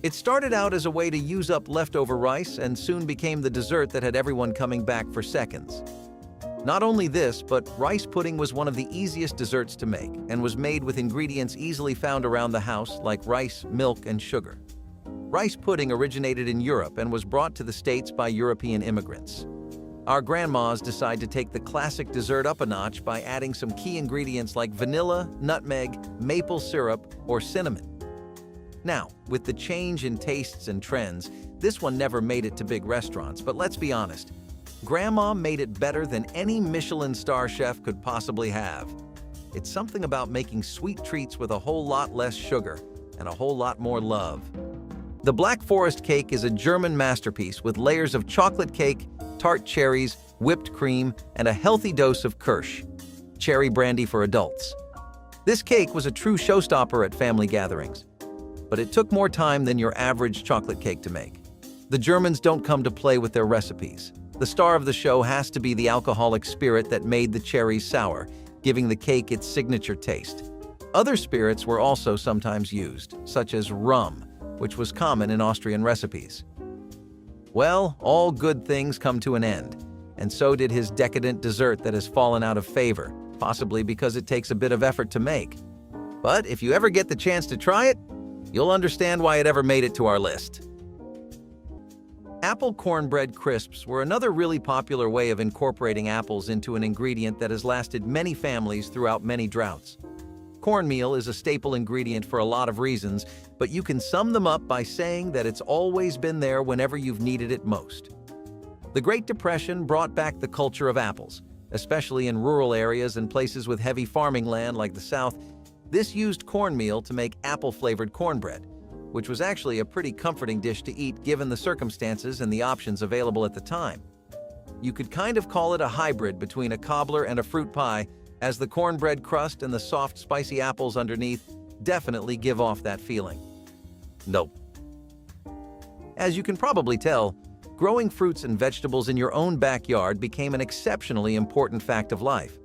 It started out as a way to use up leftover rice and soon became the dessert that had everyone coming back for seconds. Not only this, but rice pudding was one of the easiest desserts to make and was made with ingredients easily found around the house like rice, milk, and sugar. Rice pudding originated in Europe and was brought to the States by European immigrants. Our grandmas decide to take the classic dessert up a notch by adding some key ingredients like vanilla, nutmeg, maple syrup, or cinnamon. Now, with the change in tastes and trends, this one never made it to big restaurants, but let's be honest, Grandma made it better than any Michelin star chef could possibly have. It's something about making sweet treats with a whole lot less sugar and a whole lot more love. The Black Forest cake is a German masterpiece with layers of chocolate cake, tart cherries, whipped cream, and a healthy dose of Kirsch, cherry brandy for adults. This cake was a true showstopper at family gatherings, but it took more time than your average chocolate cake to make. The Germans don't come to play with their recipes. The star of the show has to be the alcoholic spirit that made the cherries sour, giving the cake its signature taste. Other spirits were also sometimes used, such as rum, which was common in Austrian recipes. Well, all good things come to an end, and so did his decadent dessert that has fallen out of favor, possibly because it takes a bit of effort to make. But if you ever get the chance to try it, you'll understand why it ever made it to our list. Apple cornbread crisps were another really popular way of incorporating apples into an ingredient that has lasted many families throughout many droughts. Cornmeal is a staple ingredient for a lot of reasons, but you can sum them up by saying that it's always been there whenever you've needed it most. The Great Depression brought back the culture of apples, especially in rural areas and places with heavy farming land like the South. This used cornmeal to make apple-flavored cornbread, which was actually a pretty comforting dish to eat given the circumstances and the options available at the time. You could kind of call it a hybrid between a cobbler and a fruit pie, as the cornbread crust and the soft, spicy apples underneath definitely give off that feeling. Nope. As you can probably tell, growing fruits and vegetables in your own backyard became an exceptionally important fact of life.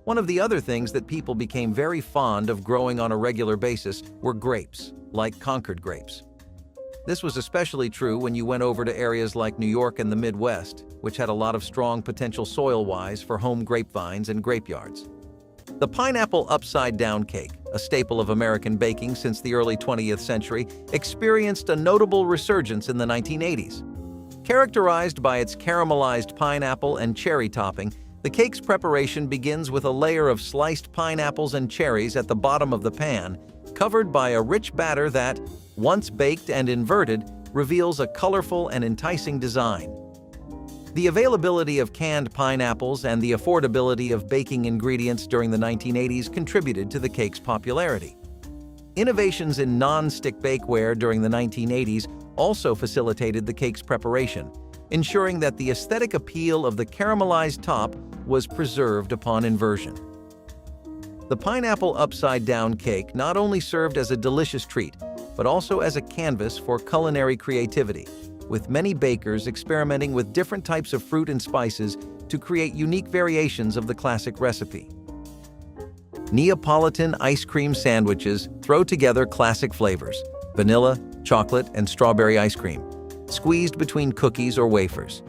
One of the other things that people became very fond of growing on a regular basis were grapes, like Concord grapes. This was especially true when you went over to areas like New York and the Midwest, which had a lot of strong potential soil-wise for home grapevines and grapeyards. The pineapple upside-down cake, a staple of American baking since the early 20th century, experienced a notable resurgence in the 1980s. Characterized by its caramelized pineapple and cherry topping, the cake's preparation begins with a layer of sliced pineapples and cherries at the bottom of the pan, covered by a rich batter that, once baked and inverted, reveals a colorful and enticing design. The availability of canned pineapples and the affordability of baking ingredients during the 1980s contributed to the cake's popularity. Innovations in non-stick bakeware during the 1980s also facilitated the cake's preparation, ensuring that the aesthetic appeal of the caramelized top was preserved upon inversion. The pineapple upside-down cake not only served as a delicious treat, but also as a canvas for culinary creativity, with many bakers experimenting with different types of fruit and spices to create unique variations of the classic recipe. Neapolitan ice cream sandwiches throw together classic flavors: vanilla, chocolate, and strawberry ice cream, squeezed between cookies or wafers.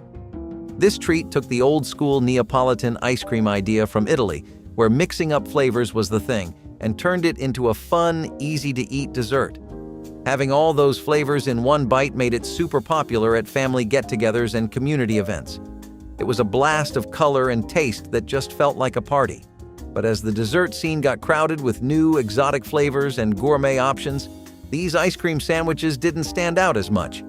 This treat took the old-school Neapolitan ice cream idea from Italy, where mixing up flavors was the thing, and turned it into a fun, easy-to-eat dessert. Having all those flavors in one bite made it super popular at family get-togethers and community events. It was a blast of color and taste that just felt like a party. But as the dessert scene got crowded with new, exotic flavors and gourmet options, these ice cream sandwiches didn't stand out as much.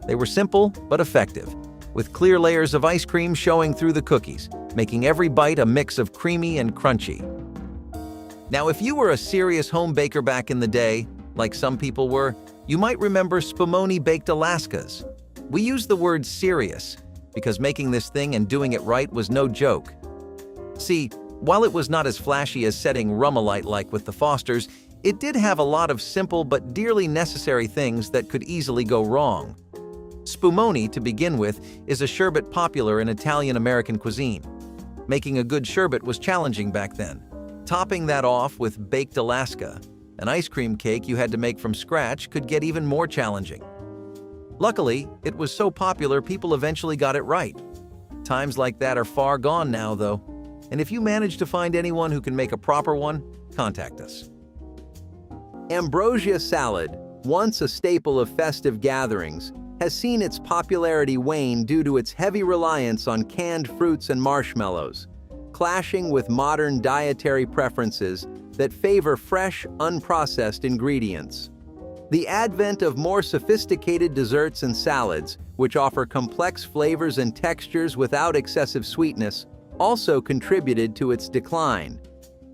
They were simple but effective, with clear layers of ice cream showing through the cookies, making every bite a mix of creamy and crunchy. Now, if you were a serious home baker back in the day, like some people were, you might remember Spumoni baked Alaskas. We use the word serious because making this thing and doing it right was no joke. See, while it was not as flashy as setting rum alight like with the Fosters, it did have a lot of simple but dearly necessary things that could easily go wrong. Spumoni, to begin with, is a sherbet popular in Italian-American cuisine. Making a good sherbet was challenging back then. Topping that off with baked Alaska, an ice cream cake you had to make from scratch, could get even more challenging. Luckily, it was so popular people eventually got it right. Times like that are far gone now, though. And if you manage to find anyone who can make a proper one, contact us. Ambrosia salad, once a staple of festive gatherings, has seen its popularity wane due to its heavy reliance on canned fruits and marshmallows, clashing with modern dietary preferences that favor fresh, unprocessed ingredients. The advent of more sophisticated desserts and salads, which offer complex flavors and textures without excessive sweetness, also contributed to its decline.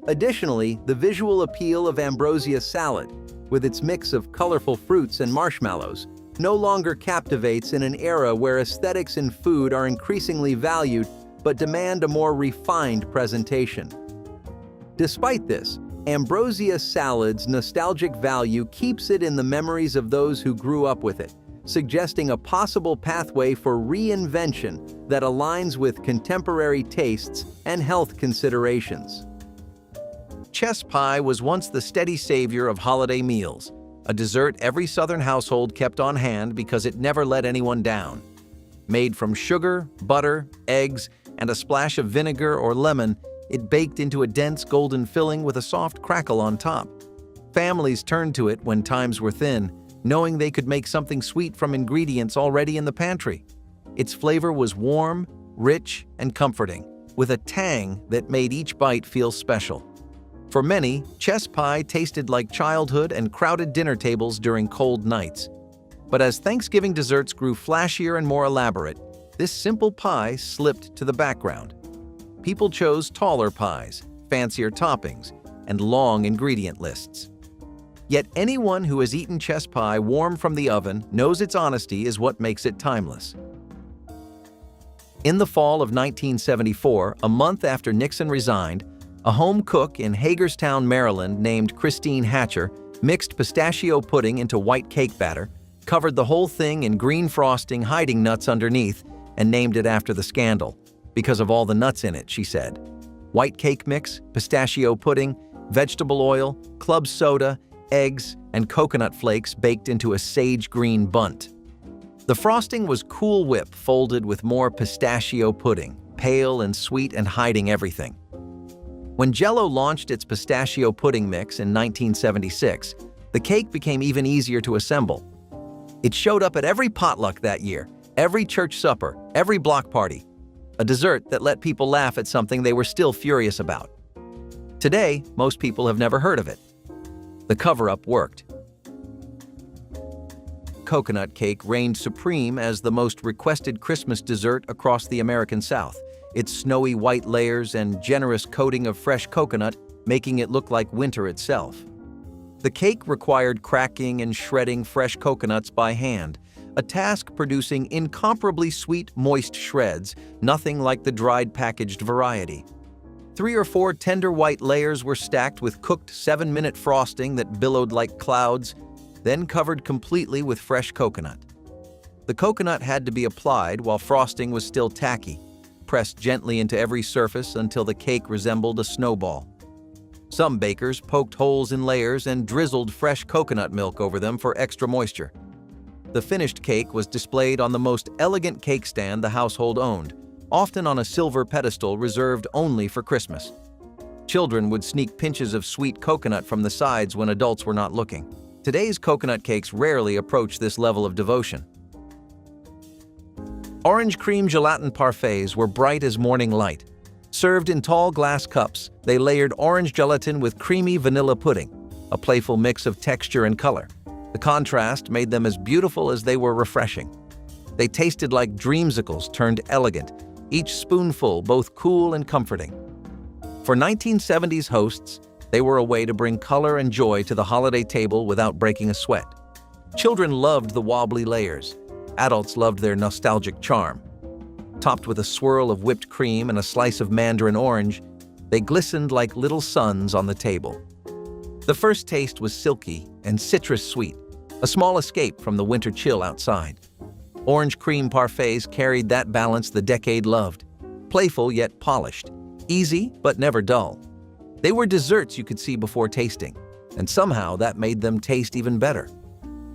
Additionally, the visual appeal of ambrosia salad, with its mix of colorful fruits and marshmallows, no longer captivates in an era where aesthetics in food are increasingly valued but demand a more refined presentation. Despite this, ambrosia salad's nostalgic value keeps it in the memories of those who grew up with it, suggesting a possible pathway for reinvention that aligns with contemporary tastes and health considerations. Chess pie was once the steady savior of holiday meals, a dessert every Southern household kept on hand because it never let anyone down. Made from sugar, butter, eggs, and a splash of vinegar or lemon, it baked into a dense golden filling with a soft crackle on top. Families turned to it when times were thin, knowing they could make something sweet from ingredients already in the pantry. Its flavor was warm, rich, and comforting, with a tang that made each bite feel special. For many, chess pie tasted like childhood and crowded dinner tables during cold nights. But as Thanksgiving desserts grew flashier and more elaborate, this simple pie slipped to the background. People chose taller pies, fancier toppings, and long ingredient lists. Yet anyone who has eaten chess pie warm from the oven knows its honesty is what makes it timeless. In the fall of 1974, a month after Nixon resigned, a home cook in Hagerstown, Maryland named Christine Hatcher mixed pistachio pudding into white cake batter, covered the whole thing in green frosting hiding nuts underneath, and named it after the scandal. Because of all the nuts in it, she said. White cake mix, pistachio pudding, vegetable oil, club soda, eggs, and coconut flakes baked into a sage green bundt. The frosting was Cool Whip folded with more pistachio pudding, pale and sweet and hiding everything. When Jell-O launched its pistachio pudding mix in 1976, the cake became even easier to assemble. It showed up at every potluck that year, every church supper, every block party, a dessert that let people laugh at something they were still furious about. Today, most people have never heard of it. The cover-up worked. Coconut cake reigned supreme as the most requested Christmas dessert across the American South, its snowy white layers and generous coating of fresh coconut making it look like winter itself. The cake required cracking and shredding fresh coconuts by hand, a task producing incomparably sweet, moist shreds, nothing like the dried packaged variety. 3 or 4 tender white layers were stacked with cooked 7-minute frosting that billowed like clouds, then covered completely with fresh coconut. The coconut had to be applied while frosting was still tacky, pressed gently into every surface until the cake resembled a snowball. Some bakers poked holes in layers and drizzled fresh coconut milk over them for extra moisture. The finished cake was displayed on the most elegant cake stand the household owned, often on a silver pedestal reserved only for Christmas. Children would sneak pinches of sweet coconut from the sides when adults were not looking. Today's coconut cakes rarely approach this level of devotion. Orange cream gelatin parfaits were bright as morning light. Served in tall glass cups, they layered orange gelatin with creamy vanilla pudding, a playful mix of texture and color. The contrast made them as beautiful as they were refreshing. They tasted like dreamsicles turned elegant, each spoonful both cool and comforting. For 1970s hosts, they were a way to bring color and joy to the holiday table without breaking a sweat. Children loved the wobbly layers. Adults loved their nostalgic charm. Topped with a swirl of whipped cream and a slice of mandarin orange, they glistened like little suns on the table. The first taste was silky and citrus sweet, a small escape from the winter chill outside. Orange cream parfaits carried that balance the decade loved, playful yet polished, easy but never dull. They were desserts you could see before tasting, and somehow that made them taste even better.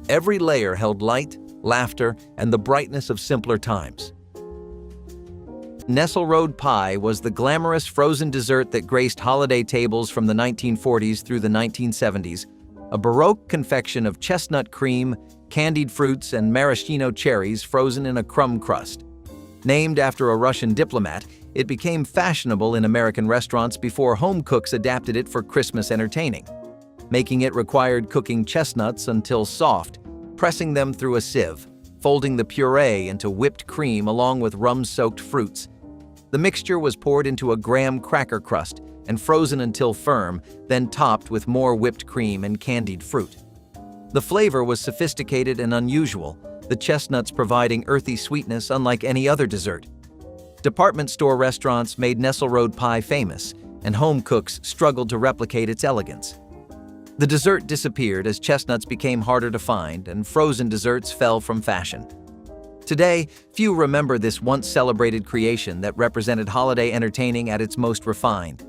Every layer held light, laughter, and the brightness of simpler times. Nesselrode pie was the glamorous frozen dessert that graced holiday tables from the 1940s through the 1970s, a Baroque confection of chestnut cream, candied fruits, and maraschino cherries frozen in a crumb crust. Named after a Russian diplomat, it became fashionable in American restaurants before home cooks adapted it for Christmas entertaining. Making it required cooking chestnuts until soft, pressing them through a sieve, folding the puree into whipped cream along with rum-soaked fruits. The mixture was poured into a graham cracker crust and frozen until firm, then topped with more whipped cream and candied fruit. The flavor was sophisticated and unusual, the chestnuts providing earthy sweetness unlike any other dessert. Department store restaurants made Nesselrode pie famous, and home cooks struggled to replicate its elegance. The dessert disappeared as chestnuts became harder to find and frozen desserts fell from fashion. Today, few remember this once celebrated creation that represented holiday entertaining at its most refined.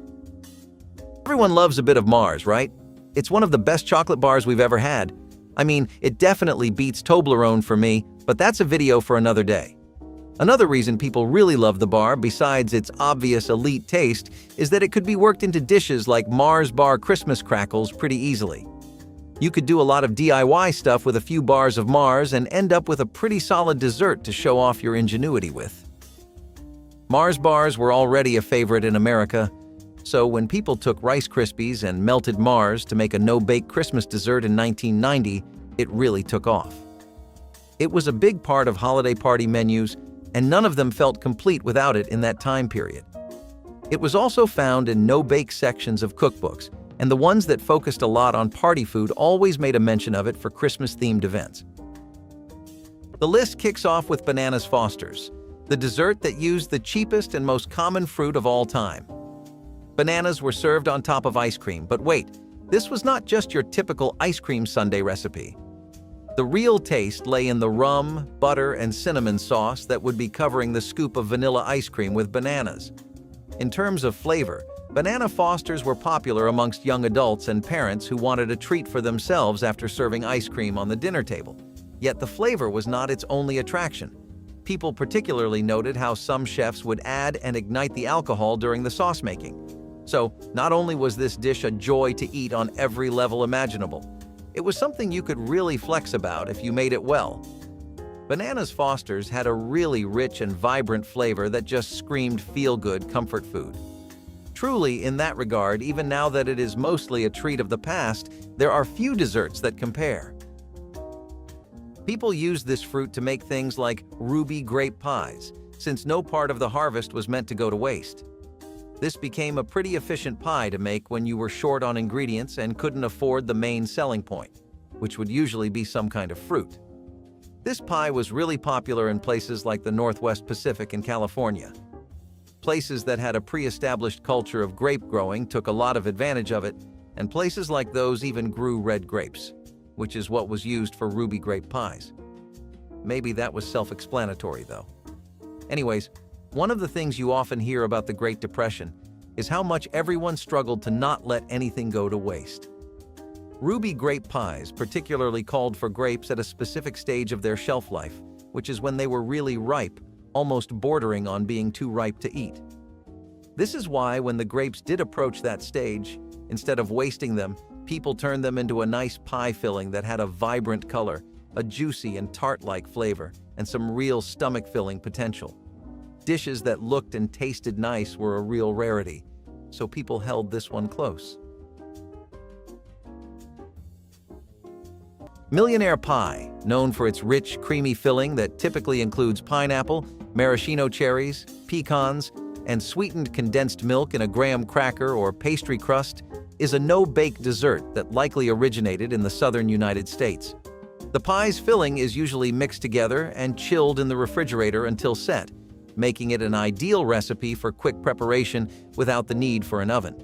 Everyone loves a bit of Mars, right? It's one of the best chocolate bars we've ever had. I mean, it definitely beats Toblerone for me, but that's a video for another day. Another reason people really love the bar, besides its obvious elite taste, is that it could be worked into dishes like Mars bar Christmas crackles pretty easily. You could do a lot of DIY stuff with a few bars of Mars and end up with a pretty solid dessert to show off your ingenuity with. Mars bars were already a favorite in America, so when people took Rice Krispies and melted Mars to make a no-bake Christmas dessert in 1990, it really took off. It was a big part of holiday party menus, and none of them felt complete without it in that time period. It was also found in no-bake sections of cookbooks, and the ones that focused a lot on party food always made a mention of it for Christmas-themed events. The list kicks off with Bananas Foster's, the dessert that used the cheapest and most common fruit of all time. Bananas were served on top of ice cream, but wait, this was not just your typical ice cream sundae recipe. The real taste lay in the rum, butter, and cinnamon sauce that would be covering the scoop of vanilla ice cream with bananas. In terms of flavor, Banana Fosters were popular amongst young adults and parents who wanted a treat for themselves after serving ice cream on the dinner table. Yet the flavor was not its only attraction. People particularly noted how some chefs would add and ignite the alcohol during the sauce making. So, not only was this dish a joy to eat on every level imaginable, it was something you could really flex about if you made it well. Bananas Foster's had a really rich and vibrant flavor that just screamed feel-good comfort food. Truly, in that regard, even now that it is mostly a treat of the past, there are few desserts that compare. People used this fruit to make things like ruby grape pies, since no part of the harvest was meant to go to waste. This became a pretty efficient pie to make when you were short on ingredients and couldn't afford the main selling point, which would usually be some kind of fruit. This pie was really popular in places like the Northwest Pacific and California. Places that had a pre-established culture of grape growing took a lot of advantage of it, and places like those even grew red grapes, which is what was used for ruby grape pies. Maybe that was self-explanatory, though. Anyways, one of the things you often hear about the Great Depression is how much everyone struggled to not let anything go to waste. Ruby grape pies particularly called for grapes at a specific stage of their shelf life, which is when they were really ripe, almost bordering on being too ripe to eat. This is why when the grapes did approach that stage, instead of wasting them, people turned them into a nice pie filling that had a vibrant color, a juicy and tart-like flavor, and some real stomach-filling potential. Dishes that looked and tasted nice were a real rarity, so people held this one close. Millionaire pie. known for its rich, creamy filling that typically includes pineapple, maraschino cherries, pecans, and sweetened condensed milk in a graham cracker or pastry crust, is a no-bake dessert that likely originated in the southern United States. The pie's filling is usually mixed together and chilled in the refrigerator until set, making it an ideal recipe for quick preparation without the need for an oven.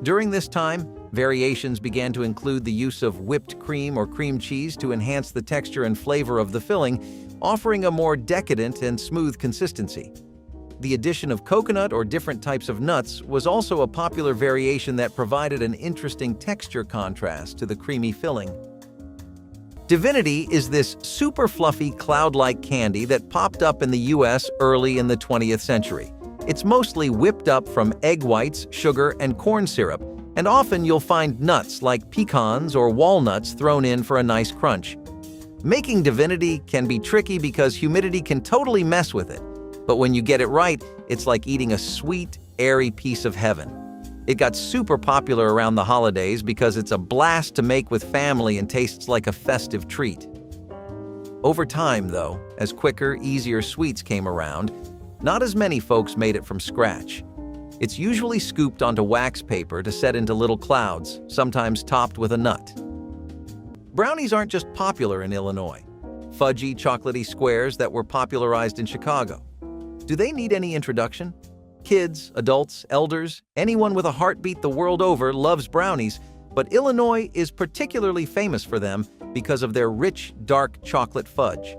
During this time, variations began to include the use of whipped cream or cream cheese to enhance the texture and flavor of the filling, offering a more decadent and smooth consistency. The addition of coconut or different types of nuts was also a popular variation that provided an interesting texture contrast to the creamy filling. Divinity is this super fluffy cloud-like candy that popped up in the US early in the 20th century. It's mostly whipped up from egg whites, sugar, and corn syrup, and often you'll find nuts like pecans or walnuts thrown in for a nice crunch. Making Divinity can be tricky because humidity can totally mess with it, but when you get it right, it's like eating a sweet, airy piece of heaven. It got super popular around the holidays because it's a blast to make with family and tastes like a festive treat. Over time, though, as quicker, easier sweets came around, not as many folks made it from scratch. It's usually scooped onto wax paper to set into little clouds, sometimes topped with a nut. Brownies aren't just popular in Illinois. Fudgy, chocolatey squares that were popularized in Chicago. Do they need any introduction? Kids, adults, elders, anyone with a heartbeat the world over loves brownies, but Illinois is particularly famous for them because of their rich, dark chocolate fudge.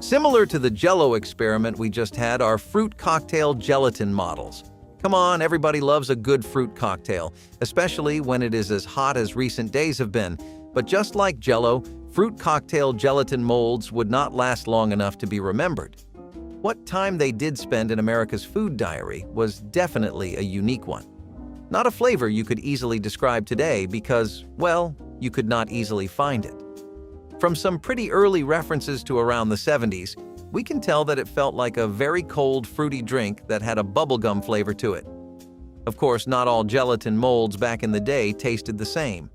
Similar to the Jell-O experiment we just had are fruit cocktail gelatin models. Come on, everybody loves a good fruit cocktail, especially when it is as hot as recent days have been. But just like Jell-O, fruit cocktail gelatin molds would not last long enough to be remembered. What time they did spend in America's food diary was definitely a unique one. Not a flavor you could easily describe today because, well, you could not easily find it. From some pretty early references to around the 70s, we can tell that it felt like a very cold, fruity drink that had a bubblegum flavor to it. Of course, not all gelatin molds back in the day tasted the same.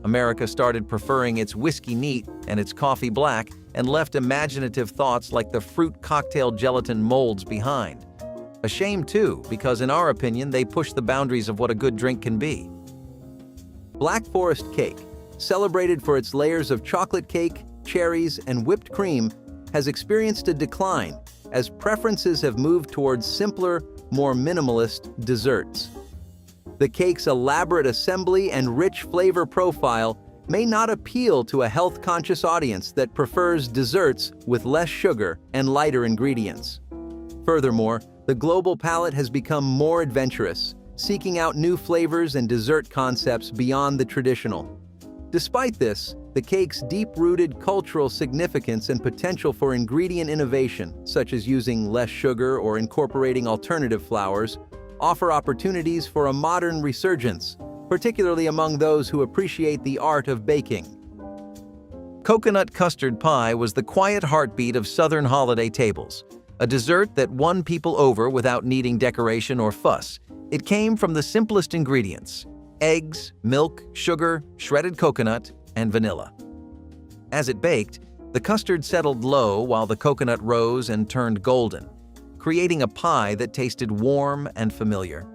America started preferring its whiskey neat and its coffee black and left imaginative thoughts like the fruit cocktail gelatin molds behind. A shame too, because in our opinion, they push the boundaries of what a good drink can be. Black Forest cake, celebrated for its layers of chocolate cake, cherries, and whipped cream, has experienced a decline as preferences have moved towards simpler, more minimalist desserts. The cake's elaborate assembly and rich flavor profile may not appeal to a health-conscious audience that prefers desserts with less sugar and lighter ingredients. Furthermore, the global palate has become more adventurous, seeking out new flavors and dessert concepts beyond the traditional. Despite this, the cake's deep-rooted cultural significance and potential for ingredient innovation, such as using less sugar or incorporating alternative flours, offer opportunities for a modern resurgence, particularly among those who appreciate the art of baking. Coconut custard pie was the quiet heartbeat of Southern holiday tables, a dessert that won people over without needing decoration or fuss. It came from the simplest ingredients: eggs, milk, sugar, shredded coconut, and vanilla. As it baked, the custard settled low while the coconut rose and turned golden, creating a pie that tasted warm and familiar.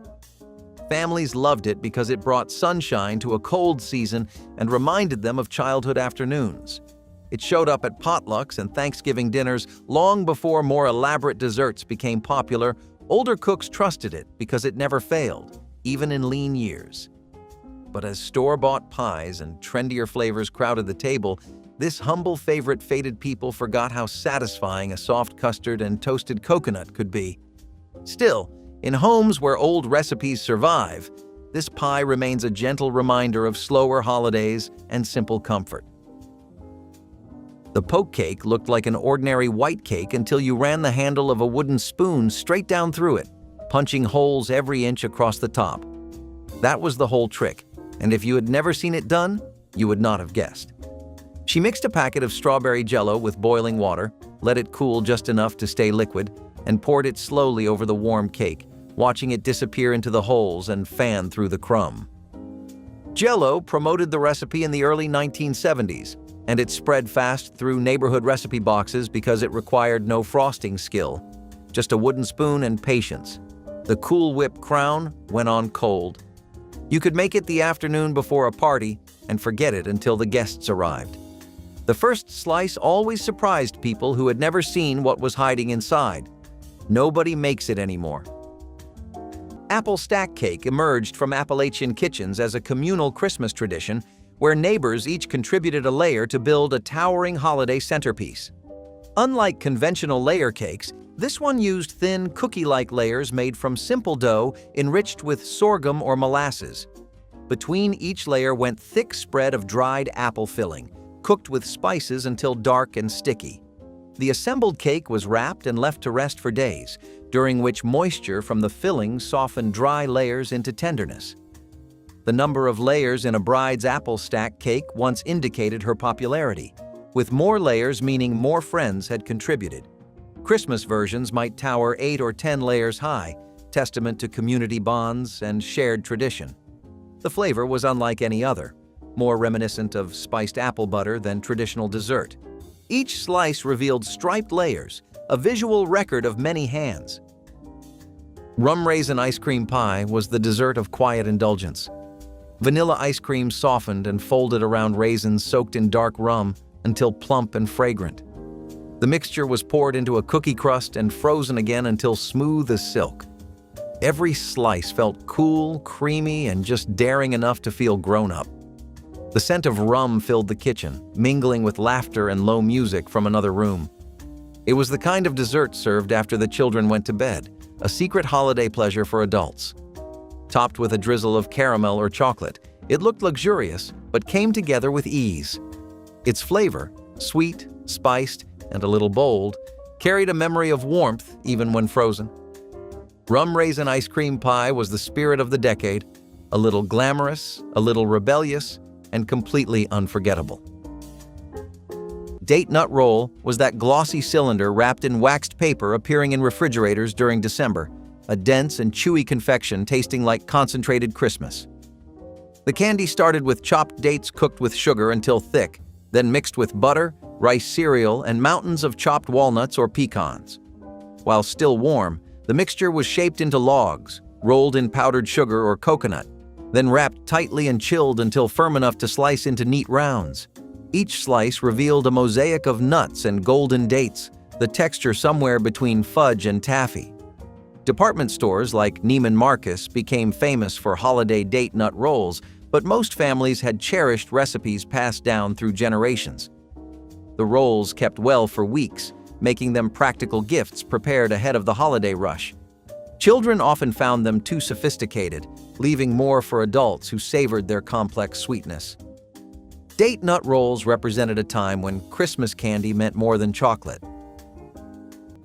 Families loved it because it brought sunshine to a cold season and reminded them of childhood afternoons. It showed up at potlucks and Thanksgiving dinners long before more elaborate desserts became popular. Older cooks trusted it because it never failed, even in lean years. But as store-bought pies and trendier flavors crowded the table, this humble favorite faded. People forgot how satisfying a soft custard and toasted coconut could be. Still, in homes where old recipes survive, this pie remains a gentle reminder of slower holidays and simple comfort. The poke cake looked like an ordinary white cake until you ran the handle of a wooden spoon straight down through it, punching holes every inch across the top. That was the whole trick, and if you had never seen it done, you would not have guessed. She mixed a packet of strawberry Jell-O with boiling water, let it cool just enough to stay liquid, and poured it slowly over the warm cake, watching it disappear into the holes and fan through the crumb. Jell-O promoted the recipe in the early 1970s, and it spread fast through neighborhood recipe boxes because it required no frosting skill, just a wooden spoon and patience. The Cool Whip crown went on cold. You could make it the afternoon before a party and forget it until the guests arrived. The first slice always surprised people who had never seen what was hiding inside. Nobody makes it anymore. Apple stack cake emerged from Appalachian kitchens as a communal Christmas tradition where neighbors each contributed a layer to build a towering holiday centerpiece. Unlike conventional layer cakes, this one used thin, cookie-like layers made from simple dough enriched with sorghum or molasses. Between each layer went thick spread of dried apple filling, cooked with spices until dark and sticky. The assembled cake was wrapped and left to rest for days, during which moisture from the filling softened dry layers into tenderness. The number of layers in a bride's apple stack cake once indicated her popularity, with more layers meaning more friends had contributed. Christmas versions might tower 8 or 10 layers high, testament to community bonds and shared tradition. The flavor was unlike any other, more reminiscent of spiced apple butter than traditional dessert. Each slice revealed striped layers, a visual record of many hands. Rum raisin ice cream pie was the dessert of quiet indulgence. Vanilla ice cream softened and folded around raisins soaked in dark rum until plump and fragrant. The mixture was poured into a cookie crust and frozen again until smooth as silk. Every slice felt cool, creamy, and just daring enough to feel grown up. The scent of rum filled the kitchen, mingling with laughter and low music from another room. It was the kind of dessert served after the children went to bed, a secret holiday pleasure for adults. Topped with a drizzle of caramel or chocolate, it looked luxurious, but came together with ease. Its flavor, sweet, spiced, and a little bold, carried a memory of warmth even when frozen. Rum raisin ice cream pie was the spirit of the decade, a little glamorous, a little rebellious, and completely unforgettable. Date nut roll was that glossy cylinder wrapped in waxed paper appearing in refrigerators during December, a dense and chewy confection tasting like concentrated Christmas. The candy started with chopped dates cooked with sugar until thick, then mixed with butter, rice cereal, and mountains of chopped walnuts or pecans. While still warm, the mixture was shaped into logs, rolled in powdered sugar or coconut, then wrapped tightly and chilled until firm enough to slice into neat rounds. Each slice revealed a mosaic of nuts and golden dates, the texture somewhere between fudge and taffy. Department stores like Neiman Marcus became famous for holiday date nut rolls, but most families had cherished recipes passed down through generations. The rolls kept well for weeks, making them practical gifts prepared ahead of the holiday rush. Children often found them too sophisticated, leaving more for adults who savored their complex sweetness. Date nut rolls represented a time when Christmas candy meant more than chocolate.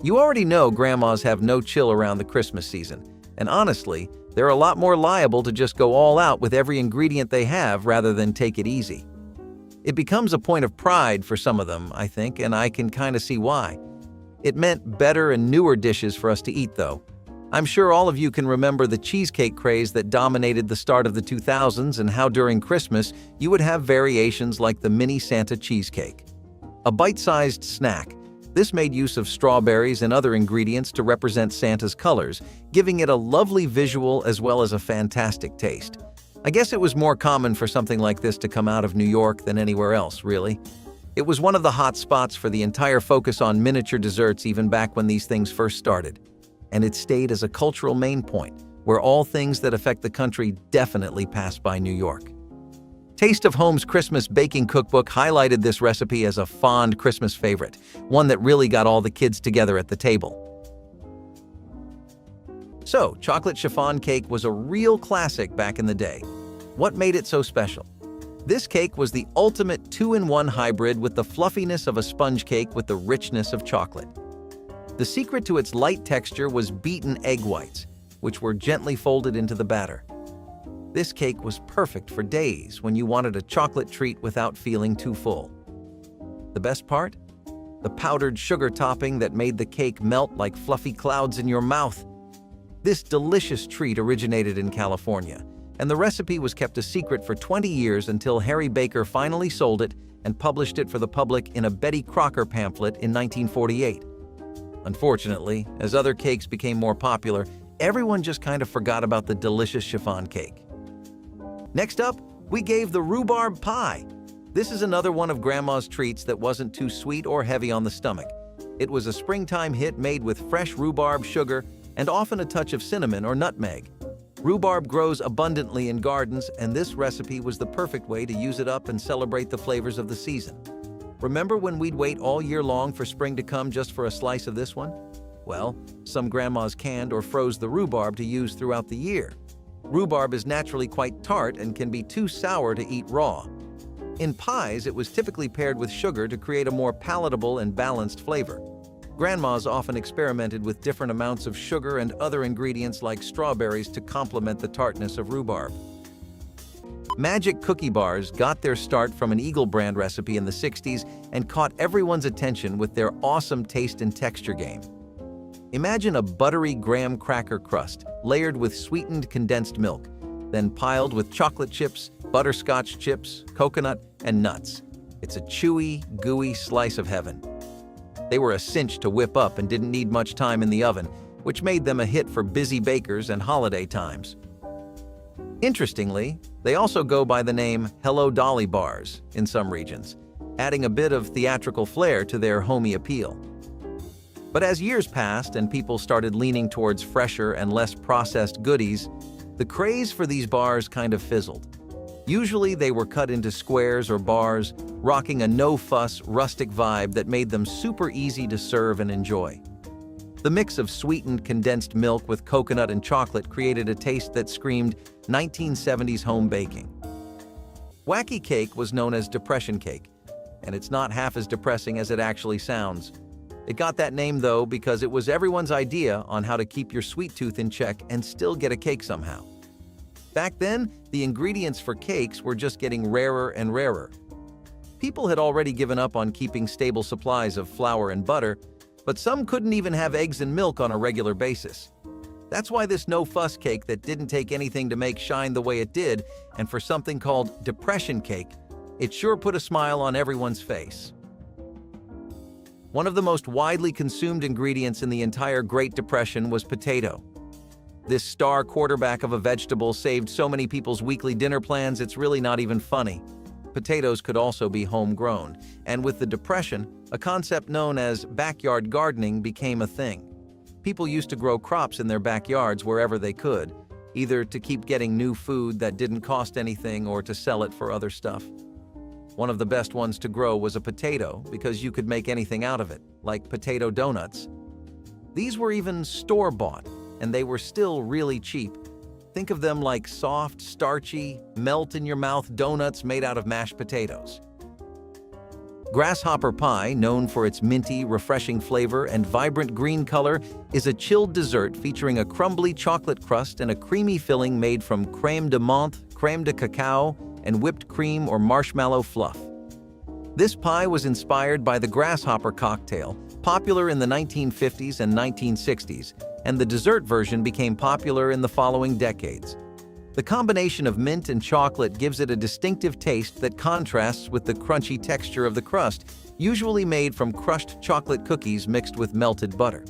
You already know grandmas have no chill around the Christmas season, and honestly, they're a lot more liable to just go all out with every ingredient they have rather than take it easy. It becomes a point of pride for some of them, I think, and I can kind of see why. It meant better and newer dishes for us to eat, though. I'm sure all of you can remember the cheesecake craze that dominated the start of the 2000s and how during Christmas you would have variations like the mini Santa cheesecake. A bite-sized snack, this made use of strawberries and other ingredients to represent Santa's colors, giving it a lovely visual as well as a fantastic taste. I guess it was more common for something like this to come out of New York than anywhere else, really. It was one of the hot spots for the entire focus on miniature desserts even back when these things first started. And it stayed as a cultural main point, where all things that affect the country definitely pass by New York. Taste of Home's Christmas Baking Cookbook highlighted this recipe as a fond Christmas favorite, one that really got all the kids together at the table. So, chocolate chiffon cake was a real classic back in the day. What made it so special? This cake was the ultimate two-in-one hybrid with the fluffiness of a sponge cake with the richness of chocolate. The secret to its light texture was beaten egg whites, which were gently folded into the batter. This cake was perfect for days when you wanted a chocolate treat without feeling too full. The best part? The powdered sugar topping that made the cake melt like fluffy clouds in your mouth. This delicious treat originated in California, and the recipe was kept a secret for 20 years until Harry Baker finally sold it and published it for the public in a Betty Crocker pamphlet in 1948. Unfortunately, as other cakes became more popular, everyone just kind of forgot about the delicious chiffon cake. Next up, we gave the rhubarb pie. This is another one of Grandma's treats that wasn't too sweet or heavy on the stomach. It was a springtime hit made with fresh rhubarb sugar and often a touch of cinnamon or nutmeg. Rhubarb grows abundantly in gardens, and this recipe was the perfect way to use it up and celebrate the flavors of the season. Remember when we'd wait all year long for spring to come just for a slice of this one? Well, some grandmas canned or froze the rhubarb to use throughout the year. Rhubarb is naturally quite tart and can be too sour to eat raw. In pies, it was typically paired with sugar to create a more palatable and balanced flavor. Grandmas often experimented with different amounts of sugar and other ingredients like strawberries to complement the tartness of rhubarb. Magic cookie bars got their start from an Eagle brand recipe in the 60s and caught everyone's attention with their awesome taste and texture game. Imagine a buttery graham cracker crust layered with sweetened condensed milk, then piled with chocolate chips, butterscotch chips, coconut, and nuts. It's a chewy, gooey slice of heaven. They were a cinch to whip up and didn't need much time in the oven, which made them a hit for busy bakers and holiday times. Interestingly, they also go by the name Hello Dolly bars in some regions, adding a bit of theatrical flair to their homey appeal. But as years passed and people started leaning towards fresher and less processed goodies, the craze for these bars kind of fizzled. Usually they were cut into squares or bars, rocking a no-fuss, rustic vibe that made them super easy to serve and enjoy. The mix of sweetened condensed milk with coconut and chocolate created a taste that screamed 1970s home baking. Wacky cake was known as depression cake, and it's not half as depressing as it actually sounds. It got that name, though, because it was everyone's idea on how to keep your sweet tooth in check and still get a cake somehow. Back then, the ingredients for cakes were just getting rarer and rarer. People had already given up on keeping stable supplies of flour and butter, but some couldn't even have eggs and milk on a regular basis. That's why this no-fuss cake that didn't take anything to make shine the way it did, and for something called depression cake, it sure put a smile on everyone's face. One of the most widely consumed ingredients in the entire Great Depression was potato. This star quarterback of a vegetable saved so many people's weekly dinner plans, it's really not even funny. Potatoes could also be homegrown, and with the Depression, a concept known as backyard gardening became a thing. People used to grow crops in their backyards wherever they could, either to keep getting new food that didn't cost anything or to sell it for other stuff. One of the best ones to grow was a potato because you could make anything out of it, like potato donuts. These were even store-bought, and they were still really cheap. Think of them like soft, starchy, melt-in-your-mouth donuts made out of mashed potatoes. Grasshopper pie, known for its minty, refreshing flavor and vibrant green color, is a chilled dessert featuring a crumbly chocolate crust and a creamy filling made from crème de menthe, crème de cacao, and whipped cream or marshmallow fluff. This pie was inspired by the grasshopper cocktail, popular in the 1950s and 1960s, and the dessert version became popular in the following decades. The combination of mint and chocolate gives it a distinctive taste that contrasts with the crunchy texture of the crust, usually made from crushed chocolate cookies mixed with melted butter.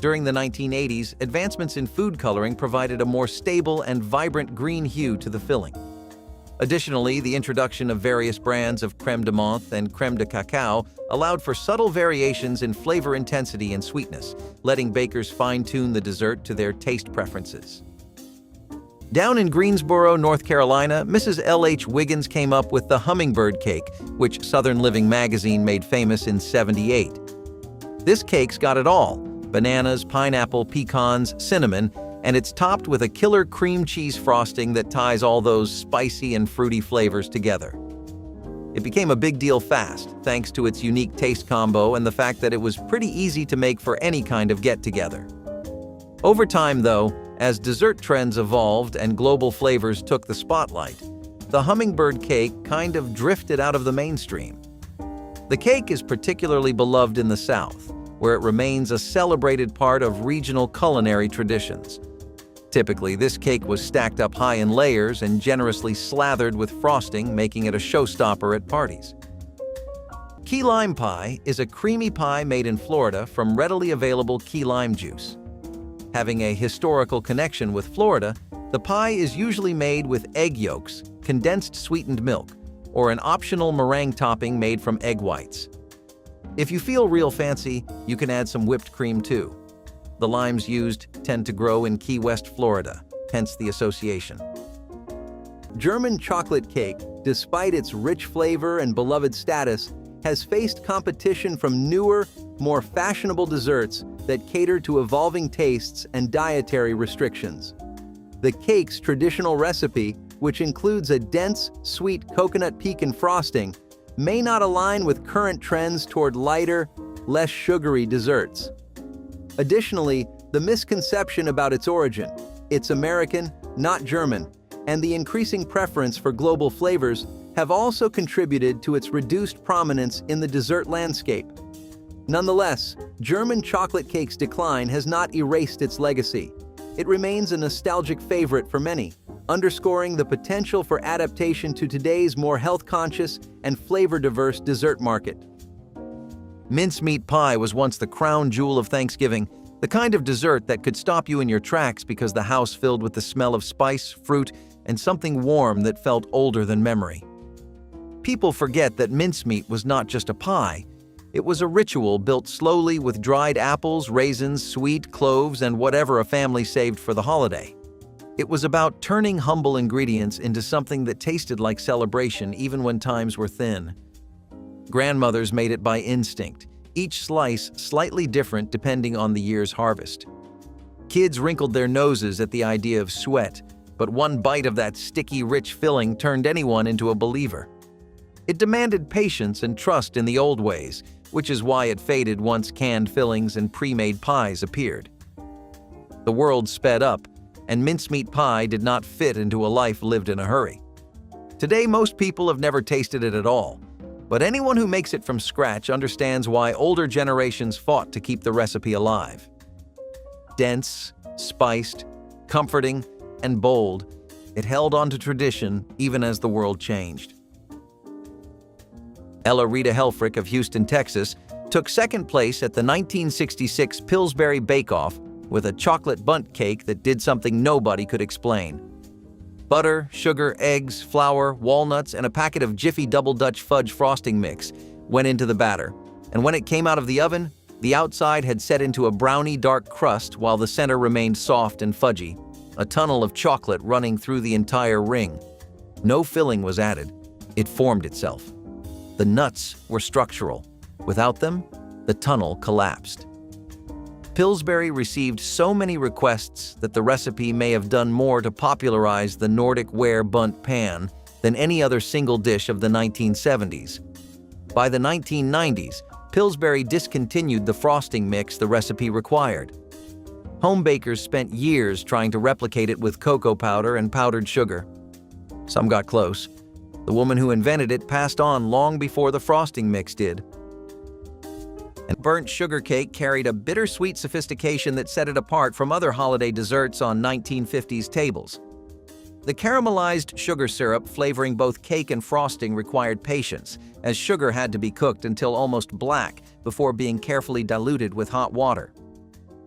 During the 1980s, advancements in food coloring provided a more stable and vibrant green hue to the filling. Additionally, the introduction of various brands of crème de menthe and crème de cacao allowed for subtle variations in flavor intensity and sweetness, letting bakers fine-tune the dessert to their taste preferences. Down in Greensboro, North Carolina, Mrs. L.H. Wiggins came up with the hummingbird cake, which Southern Living magazine made famous in '78. This cake's got it all: bananas, pineapple, pecans, cinnamon, and it's topped with a killer cream cheese frosting that ties all those spicy and fruity flavors together. It became a big deal fast, thanks to its unique taste combo and the fact that it was pretty easy to make for any kind of get-together. Over time, though, as dessert trends evolved and global flavors took the spotlight, the hummingbird cake kind of drifted out of the mainstream. The cake is particularly beloved in the South, where it remains a celebrated part of regional culinary traditions. Typically, this cake was stacked up high in layers and generously slathered with frosting, making it a showstopper at parties. Key lime pie is a creamy pie made in Florida from readily available key lime juice. Having a historical connection with Florida, the pie is usually made with egg yolks, condensed sweetened milk, or an optional meringue topping made from egg whites. If you feel real fancy, you can add some whipped cream too. The limes used tend to grow in Key West, Florida, hence the association. German chocolate cake, despite its rich flavor and beloved status, has faced competition from newer, more fashionable desserts that cater to evolving tastes and dietary restrictions. The cake's traditional recipe, which includes a dense, sweet coconut pecan frosting, may not align with current trends toward lighter, less sugary desserts. Additionally, the misconception about its origin, it's American, not German, and the increasing preference for global flavors have also contributed to its reduced prominence in the dessert landscape. Nonetheless, German chocolate cake's decline has not erased its legacy. It remains a nostalgic favorite for many, underscoring the potential for adaptation to today's more health-conscious and flavor-diverse dessert market. Mincemeat pie was once the crown jewel of Thanksgiving, the kind of dessert that could stop you in your tracks because the house filled with the smell of spice, fruit, and something warm that felt older than memory. People forget that mincemeat was not just a pie. It was a ritual built slowly with dried apples, raisins, sweet cloves, and whatever a family saved for the holiday. It was about turning humble ingredients into something that tasted like celebration even when times were thin. Grandmothers made it by instinct, each slice slightly different depending on the year's harvest. Kids wrinkled their noses at the idea of sweat, but one bite of that sticky, rich filling turned anyone into a believer. It demanded patience and trust in the old ways, which is why it faded once canned fillings and pre-made pies appeared. The world sped up, and mincemeat pie did not fit into a life lived in a hurry. Today, most people have never tasted it at all, but anyone who makes it from scratch understands why older generations fought to keep the recipe alive. Dense, spiced, comforting, and bold, it held on to tradition even as the world changed. Ella Rita Helfrich of Houston, Texas, took second place at the 1966 Pillsbury Bake-Off with a chocolate bundt cake that did something nobody could explain. Butter, sugar, eggs, flour, walnuts, and a packet of Jiffy Double Dutch fudge frosting mix went into the batter, and when it came out of the oven, the outside had set into a brownie dark crust while the center remained soft and fudgy, a tunnel of chocolate running through the entire ring. No filling was added. It formed itself. The nuts were structural. Without them, the tunnel collapsed. Pillsbury received so many requests that the recipe may have done more to popularize the Nordic ware bundt pan than any other single dish of the 1970s. By the 1990s, Pillsbury discontinued the frosting mix the recipe required. Home bakers spent years trying to replicate it with cocoa powder and powdered sugar. Some got close. The woman who invented it passed on long before the frosting mix did. And burnt sugar cake carried a bittersweet sophistication that set it apart from other holiday desserts on 1950s tables. The caramelized sugar syrup flavoring both cake and frosting required patience, as sugar had to be cooked until almost black before being carefully diluted with hot water.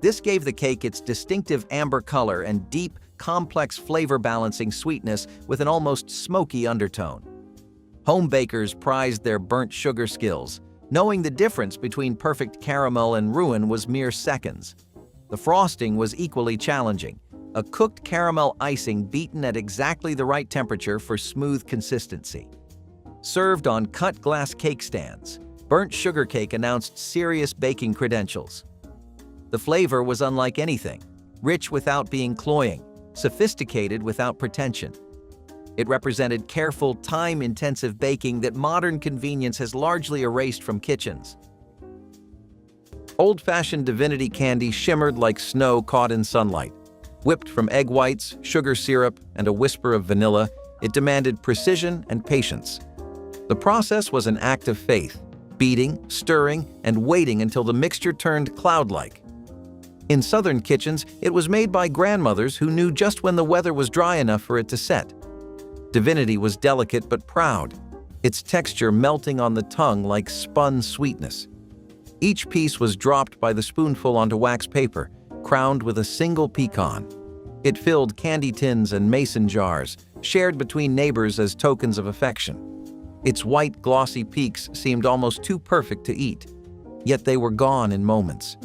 This gave the cake its distinctive amber color and deep, complex flavor-balancing sweetness with an almost smoky undertone. Home bakers prized their burnt sugar skills, knowing the difference between perfect caramel and ruin was mere seconds. The frosting was equally challenging, a cooked caramel icing beaten at exactly the right temperature for smooth consistency. Served on cut glass cake stands, burnt sugar cake announced serious baking credentials. The flavor was unlike anything, rich without being cloying, sophisticated without pretension. It represented careful, time-intensive baking that modern convenience has largely erased from kitchens. Old-fashioned divinity candy shimmered like snow caught in sunlight. Whipped from egg whites, sugar syrup, and a whisper of vanilla, it demanded precision and patience. The process was an act of faith, beating, stirring, and waiting until the mixture turned cloud-like. In southern kitchens, it was made by grandmothers who knew just when the weather was dry enough for it to set. Divinity was delicate but proud, its texture melting on the tongue like spun sweetness. Each piece was dropped by the spoonful onto wax paper, crowned with a single pecan. It filled candy tins and mason jars, shared between neighbors as tokens of affection. Its white, glossy peaks seemed almost too perfect to eat, yet they were gone in moments.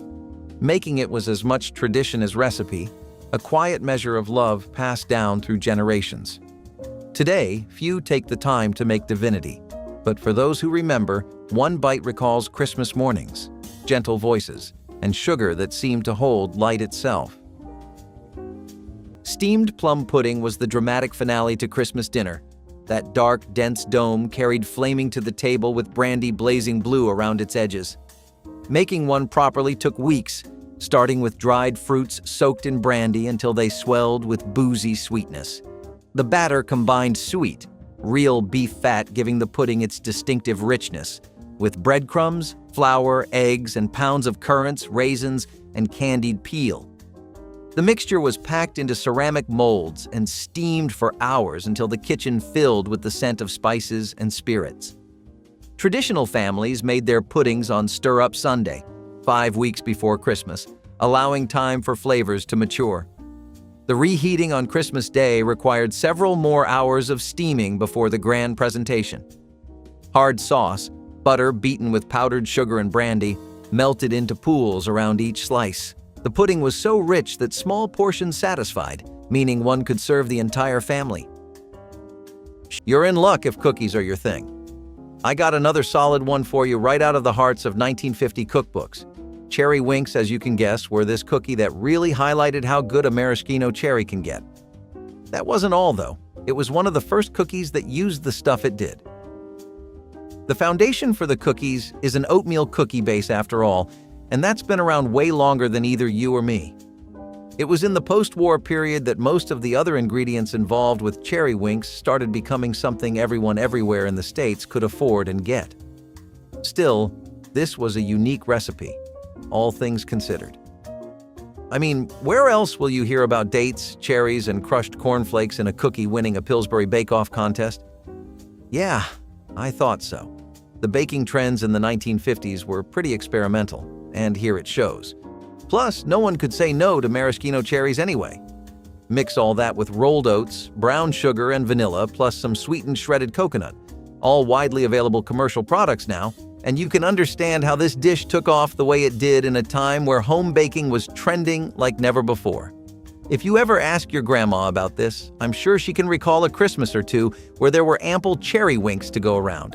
Making it was as much tradition as recipe, a quiet measure of love passed down through generations. Today, few take the time to make divinity, but for those who remember, one bite recalls Christmas mornings, gentle voices, and sugar that seemed to hold light itself. Steamed plum pudding was the dramatic finale to Christmas dinner. That dark, dense dome carried flaming to the table with brandy blazing blue around its edges. Making one properly took weeks, starting with dried fruits soaked in brandy until they swelled with boozy sweetness. The batter combined sweet, real beef fat giving the pudding its distinctive richness, with breadcrumbs, flour, eggs, and pounds of currants, raisins, and candied peel. The mixture was packed into ceramic molds and steamed for hours until the kitchen filled with the scent of spices and spirits. Traditional families made their puddings on Stir-Up Sunday, 5 weeks before Christmas, allowing time for flavors to mature. The reheating on Christmas Day required several more hours of steaming before the grand presentation. Hard sauce, butter beaten with powdered sugar and brandy, melted into pools around each slice. The pudding was so rich that small portions satisfied, meaning one could serve the entire family. You're in luck if cookies are your thing. I got another solid one for you right out of the hearts of 1950 cookbooks. Cherry Winks, as you can guess, were this cookie that really highlighted how good a maraschino cherry can get. That wasn't all, though. It was one of the first cookies that used the stuff it did. The foundation for the cookies is an oatmeal cookie base after all, and that's been around way longer than either you or me. It was in the post-war period that most of the other ingredients involved with Cherry Winks started becoming something everyone everywhere in the States could afford and get. Still, this was a unique recipe, all things considered. I mean, where else will you hear about dates, cherries, and crushed cornflakes in a cookie winning a Pillsbury Bake-Off contest? Yeah, I thought so. The baking trends in the 1950s were pretty experimental, and here it shows. Plus, no one could say no to maraschino cherries anyway. Mix all that with rolled oats, brown sugar, and vanilla, plus some sweetened shredded coconut, all widely available commercial products now, and you can understand how this dish took off the way it did in a time where home baking was trending like never before. If you ever ask your grandma about this, I'm sure she can recall a Christmas or two where there were ample cherry winks to go around.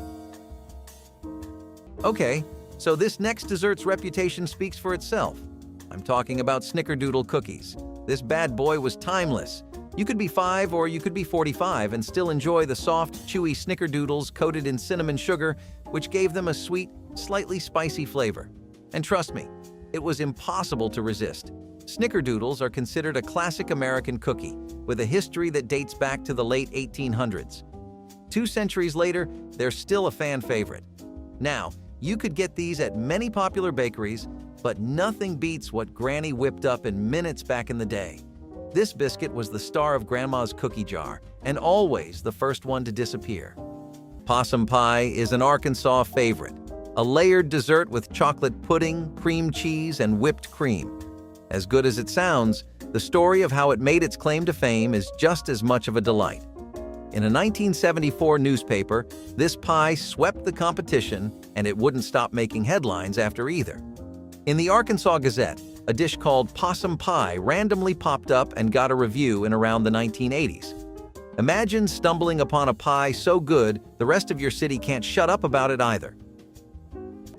Okay, so this next dessert's reputation speaks for itself. I'm talking about snickerdoodle cookies. This bad boy was timeless. You could be 5 or you could be 45 and still enjoy the soft, chewy snickerdoodles coated in cinnamon sugar, which gave them a sweet, slightly spicy flavor. And trust me, it was impossible to resist. Snickerdoodles are considered a classic American cookie, with a history that dates back to the late 1800s. 2 centuries later, they're still a fan favorite. Now, you could get these at many popular bakeries, but nothing beats what Granny whipped up in minutes back in the day. This biscuit was the star of Grandma's cookie jar, and always the first one to disappear. Possum pie is an Arkansas favorite, a layered dessert with chocolate pudding, cream cheese, and whipped cream. As good as it sounds, the story of how it made its claim to fame is just as much of a delight. In a 1974 newspaper, this pie swept the competition, and it wouldn't stop making headlines after either. In the Arkansas Gazette, a dish called possum pie randomly popped up and got a review in around the 1980s. Imagine stumbling upon a pie so good the rest of your city can't shut up about it either.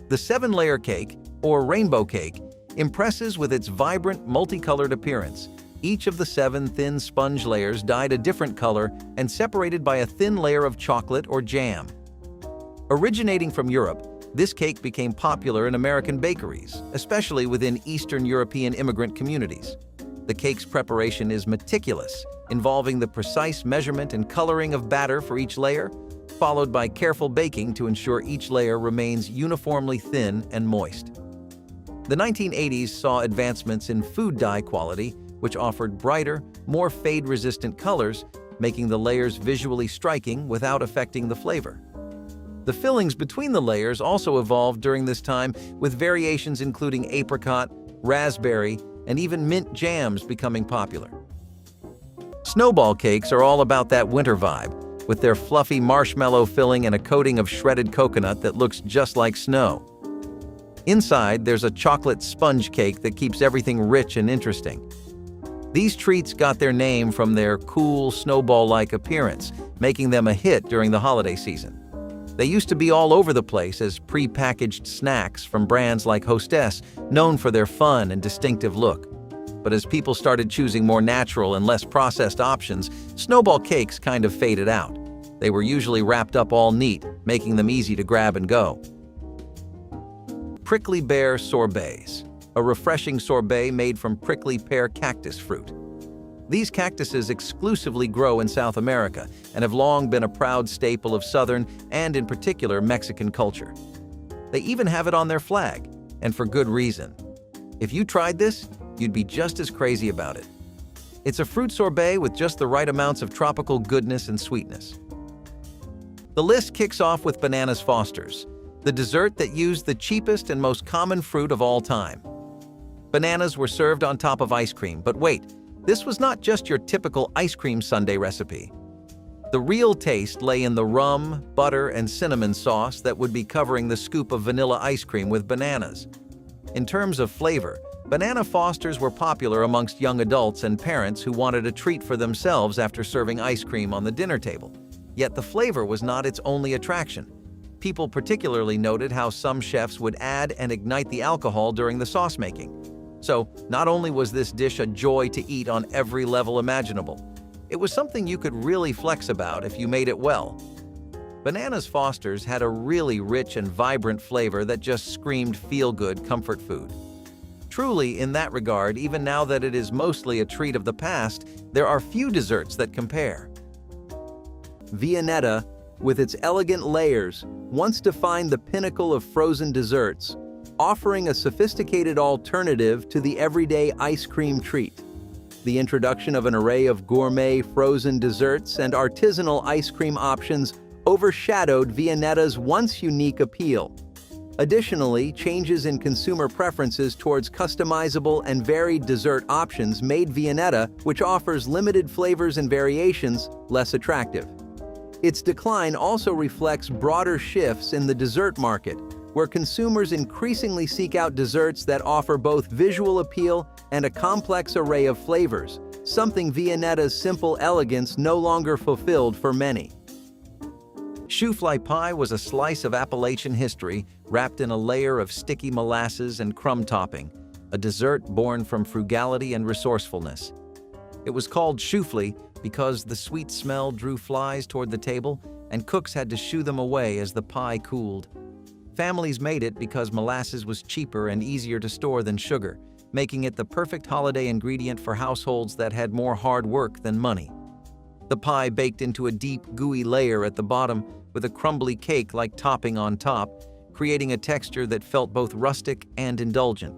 The 7-layer cake, or rainbow cake, impresses with its vibrant, multicolored appearance. Each of the 7 thin sponge layers dyed a different color and separated by a thin layer of chocolate or jam. Originating from Europe, this cake became popular in American bakeries, especially within Eastern European immigrant communities. The cake's preparation is meticulous, involving the precise measurement and coloring of batter for each layer, followed by careful baking to ensure each layer remains uniformly thin and moist. The 1980s saw advancements in food dye quality, which offered brighter, more fade-resistant colors, making the layers visually striking without affecting the flavor. The fillings between the layers also evolved during this time, with variations including apricot, raspberry, and even mint jams becoming popular. Snowball cakes are all about that winter vibe, with their fluffy marshmallow filling and a coating of shredded coconut that looks just like snow. Inside, there's a chocolate sponge cake that keeps everything rich and interesting. These treats got their name from their cool, snowball-like appearance, making them a hit during the holiday season. They used to be all over the place as pre-packaged snacks from brands like Hostess, known for their fun and distinctive look. But as people started choosing more natural and less processed options, snowball cakes kind of faded out. They were usually wrapped up all neat, making them easy to grab and go. Prickly pear sorbets, a refreshing sorbet made from prickly pear cactus fruit. These cactuses exclusively grow in South America and have long been a proud staple of Southern and, in particular, Mexican culture. They even have it on their flag, and for good reason. If you tried this, you'd be just as crazy about it. It's a fruit sorbet with just the right amounts of tropical goodness and sweetness. The list kicks off with Bananas Foster's, the dessert that used the cheapest and most common fruit of all time. Bananas were served on top of ice cream, but wait, this was not just your typical ice cream sundae recipe. The real taste lay in the rum, butter, and cinnamon sauce that would be covering the scoop of vanilla ice cream with bananas. In terms of flavor, Banana Fosters were popular amongst young adults and parents who wanted a treat for themselves after serving ice cream on the dinner table. Yet the flavor was not its only attraction. People particularly noted how some chefs would add and ignite the alcohol during the sauce making. So, not only was this dish a joy to eat on every level imaginable, it was something you could really flex about if you made it well. Bananas Foster's had a really rich and vibrant flavor that just screamed feel-good comfort food. Truly, in that regard, even now that it is mostly a treat of the past, there are few desserts that compare. Viennetta, with its elegant layers, once defined the pinnacle of frozen desserts, offering a sophisticated alternative to the everyday ice cream treat. The introduction of an array of gourmet frozen desserts and artisanal ice cream options overshadowed Viennetta's once unique appeal. Additionally, changes in consumer preferences towards customizable and varied dessert options made Viennetta, which offers limited flavors and variations, less attractive. Its decline also reflects broader shifts in the dessert market, where consumers increasingly seek out desserts that offer both visual appeal and a complex array of flavors, something Viennetta's simple elegance no longer fulfilled for many. Chouflé pie was a slice of Appalachian history wrapped in a layer of sticky molasses and crumb topping, a dessert born from frugality and resourcefulness. It was called chouflé because the sweet smell drew flies toward the table and cooks had to shoo them away as the pie cooled. Families made it because molasses was cheaper and easier to store than sugar, making it the perfect holiday ingredient for households that had more hard work than money. The pie baked into a deep, gooey layer at the bottom with a crumbly cake-like topping on top, creating a texture that felt both rustic and indulgent.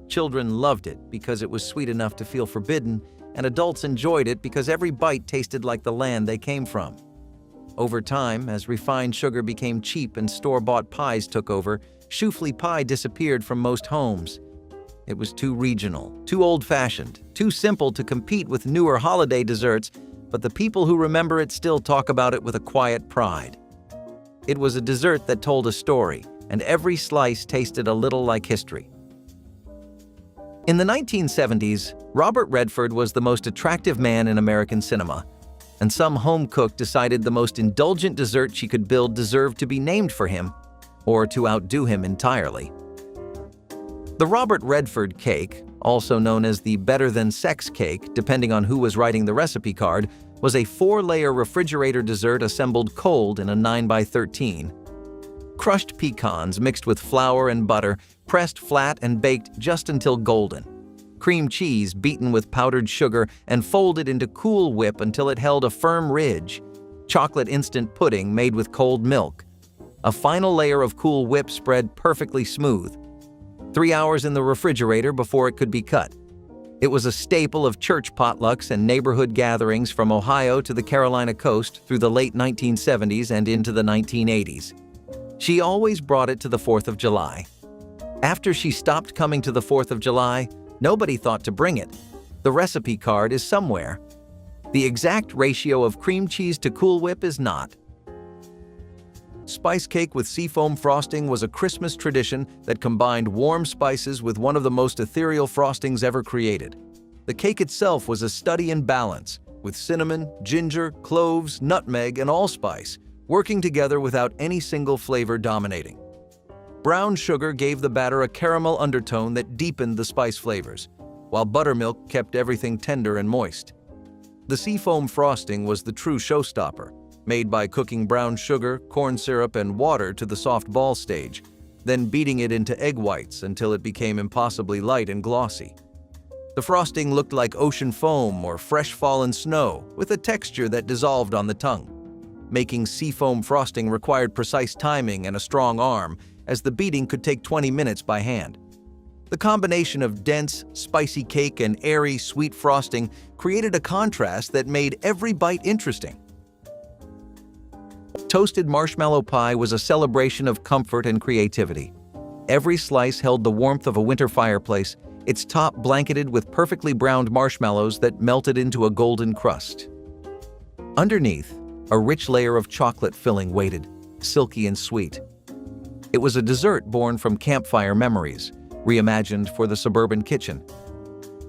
Children loved it because it was sweet enough to feel forbidden, and adults enjoyed it because every bite tasted like the land they came from. Over time, as refined sugar became cheap and store-bought pies took over, chouflé pie disappeared from most homes. It was too regional, too old-fashioned, too simple to compete with newer holiday desserts, but the people who remember it still talk about it with a quiet pride. It was a dessert that told a story, and every slice tasted a little like history. In the 1970s, Robert Redford was the most attractive man in American cinema, and some home cook decided the most indulgent dessert she could build deserved to be named for him, or to outdo him entirely. The Robert Redford cake, also known as the better-than-sex cake, depending on who was writing the recipe card, was a 4-layer refrigerator dessert assembled cold in a 9x13. Crushed pecans mixed with flour and butter, pressed flat and baked just until golden. Cream cheese beaten with powdered sugar and folded into Cool Whip until it held a firm ridge. Chocolate instant pudding made with cold milk. A final layer of Cool Whip spread perfectly smooth. 3 hours in the refrigerator before it could be cut. It was a staple of church potlucks and neighborhood gatherings from Ohio to the Carolina coast through the late 1970s and into the 1980s. She always brought it to the 4th of July. After she stopped coming to the 4th of July, nobody thought to bring it. The recipe card is somewhere. The exact ratio of cream cheese to Cool Whip is not. Spice cake with seafoam frosting was a Christmas tradition that combined warm spices with one of the most ethereal frostings ever created. The cake itself was a study in balance, with cinnamon, ginger, cloves, nutmeg, and allspice working together without any single flavor dominating. Brown sugar gave the batter a caramel undertone that deepened the spice flavors, while buttermilk kept everything tender and moist. The seafoam frosting was the true showstopper, made by cooking brown sugar, corn syrup, and water to the soft ball stage, then beating it into egg whites until it became impossibly light and glossy. The frosting looked like ocean foam or fresh fallen snow, with a texture that dissolved on the tongue. Making seafoam frosting required precise timing and a strong arm, as the beating could take 20 minutes by hand. The combination of dense, spicy cake and airy, sweet frosting created a contrast that made every bite interesting. Toasted marshmallow pie was a celebration of comfort and creativity. Every slice held the warmth of a winter fireplace, its top blanketed with perfectly browned marshmallows that melted into a golden crust. Underneath, a rich layer of chocolate filling waited, silky and sweet. It was a dessert born from campfire memories, reimagined for the suburban kitchen.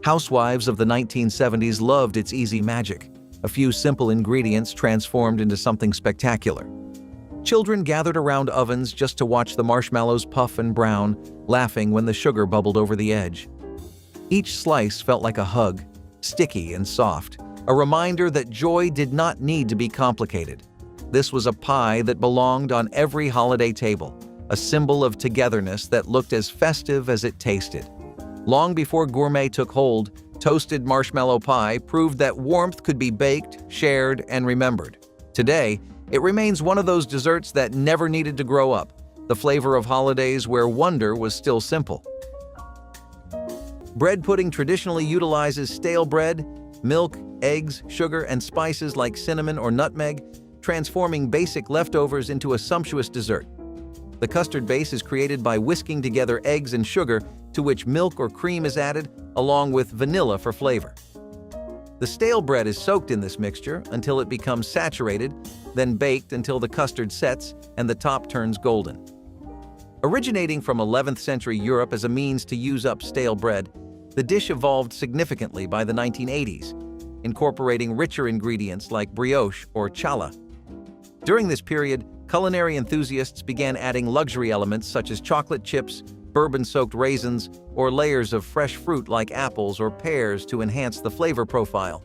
Housewives of the 1970s loved its easy magic, a few simple ingredients transformed into something spectacular. Children gathered around ovens just to watch the marshmallows puff and brown, laughing when the sugar bubbled over the edge. Each slice felt like a hug, sticky and soft, a reminder that joy did not need to be complicated. This was a pie that belonged on every holiday table, a symbol of togetherness that looked as festive as it tasted. Long before gourmet took hold, toasted marshmallow pie proved that warmth could be baked, shared, and remembered. Today, it remains one of those desserts that never needed to grow up, the flavor of holidays where wonder was still simple. Bread pudding traditionally utilizes stale bread, milk, eggs, sugar, and spices like cinnamon or nutmeg, transforming basic leftovers into a sumptuous dessert. The custard base is created by whisking together eggs and sugar, to which milk or cream is added, along with vanilla for flavor. The stale bread is soaked in this mixture until it becomes saturated, then baked until the custard sets and the top turns golden. Originating from 11th century Europe as a means to use up stale bread, the dish evolved significantly by the 1980s, incorporating richer ingredients like brioche or challah. During this period, culinary enthusiasts began adding luxury elements such as chocolate chips, bourbon-soaked raisins, or layers of fresh fruit like apples or pears to enhance the flavor profile.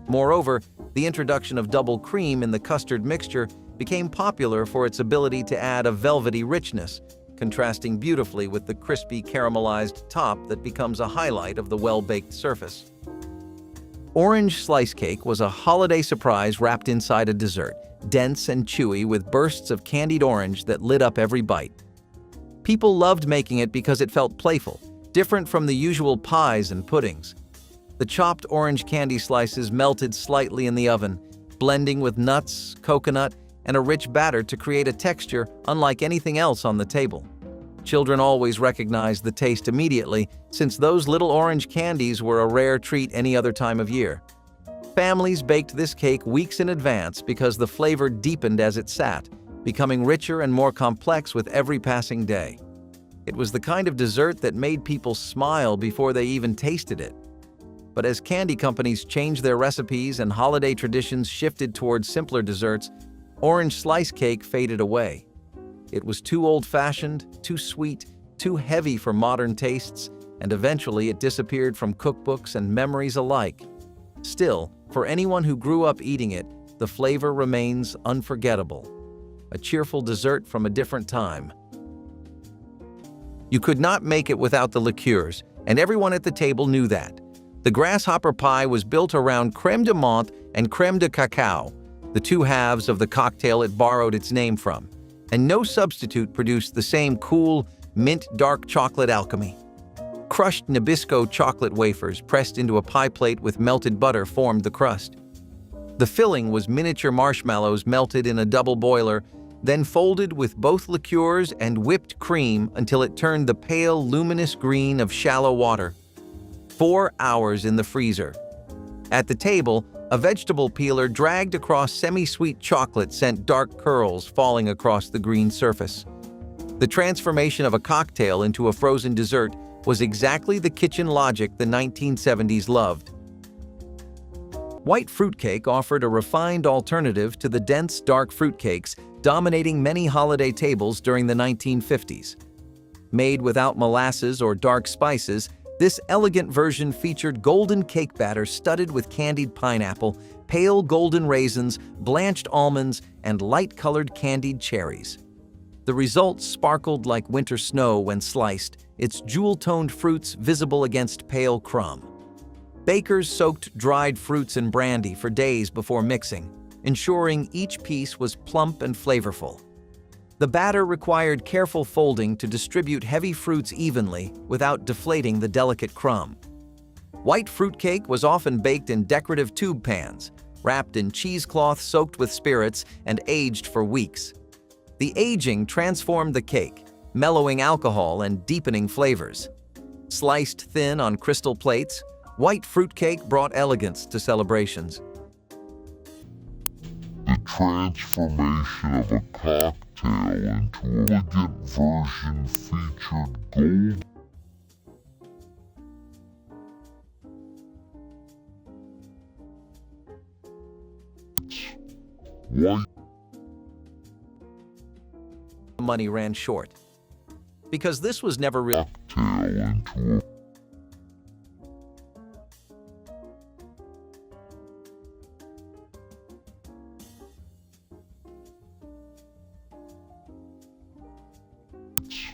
Moreover, the introduction of double cream in the custard mixture became popular for its ability to add a velvety richness, contrasting beautifully with the crispy caramelized top that becomes a highlight of the well-baked surface. Orange slice cake was a holiday surprise wrapped inside a dessert, dense and chewy with bursts of candied orange that lit up every bite. People loved making it because it felt playful, different from the usual pies and puddings. The chopped orange candy slices melted slightly in the oven, blending with nuts, coconut, and a rich batter to create a texture unlike anything else on the table. Children always recognized the taste immediately, since those little orange candies were a rare treat any other time of year. Families baked this cake weeks in advance because the flavor deepened as it sat, becoming richer and more complex with every passing day. It was the kind of dessert that made people smile before they even tasted it. But as candy companies changed their recipes and holiday traditions shifted towards simpler desserts, orange slice cake faded away. It was too old-fashioned, too sweet, too heavy for modern tastes, and eventually it disappeared from cookbooks and memories alike. Still, for anyone who grew up eating it, the flavor remains unforgettable. A cheerful dessert from a different time. You could not make it without the liqueurs, and everyone at the table knew that. The grasshopper pie was built around crème de menthe and crème de cacao, the two halves of the cocktail it borrowed its name from, and no substitute produced the same cool, mint dark chocolate alchemy. Crushed Nabisco chocolate wafers pressed into a pie plate with melted butter formed the crust. The filling was miniature marshmallows melted in a double boiler, then folded with both liqueurs and whipped cream until it turned the pale, luminous green of shallow water. 4 hours in the freezer. At the table, a vegetable peeler dragged across semi-sweet chocolate sent dark curls falling across the green surface. The transformation of a cocktail into a frozen dessert was exactly the kitchen logic the 1970s loved. White fruitcake offered a refined alternative to the dense, dark fruitcakes dominating many holiday tables during the 1950s. Made without molasses or dark spices, this elegant version featured golden cake batter studded with candied pineapple, pale golden raisins, blanched almonds, and light-colored candied cherries. The result sparkled like winter snow when sliced, its jewel-toned fruits visible against pale crumb. Bakers soaked dried fruits in brandy for days before mixing, ensuring each piece was plump and flavorful. The batter required careful folding to distribute heavy fruits evenly without deflating the delicate crumb. White fruitcake was often baked in decorative tube pans, wrapped in cheesecloth soaked with spirits and aged for weeks. The aging transformed the cake, mellowing alcohol and deepening flavors. Sliced thin on crystal plates, white fruitcake brought elegance to celebrations. The transformation of a cocktail into an elegant version featured gold white Money ran short. Because this was never real. cocktail into a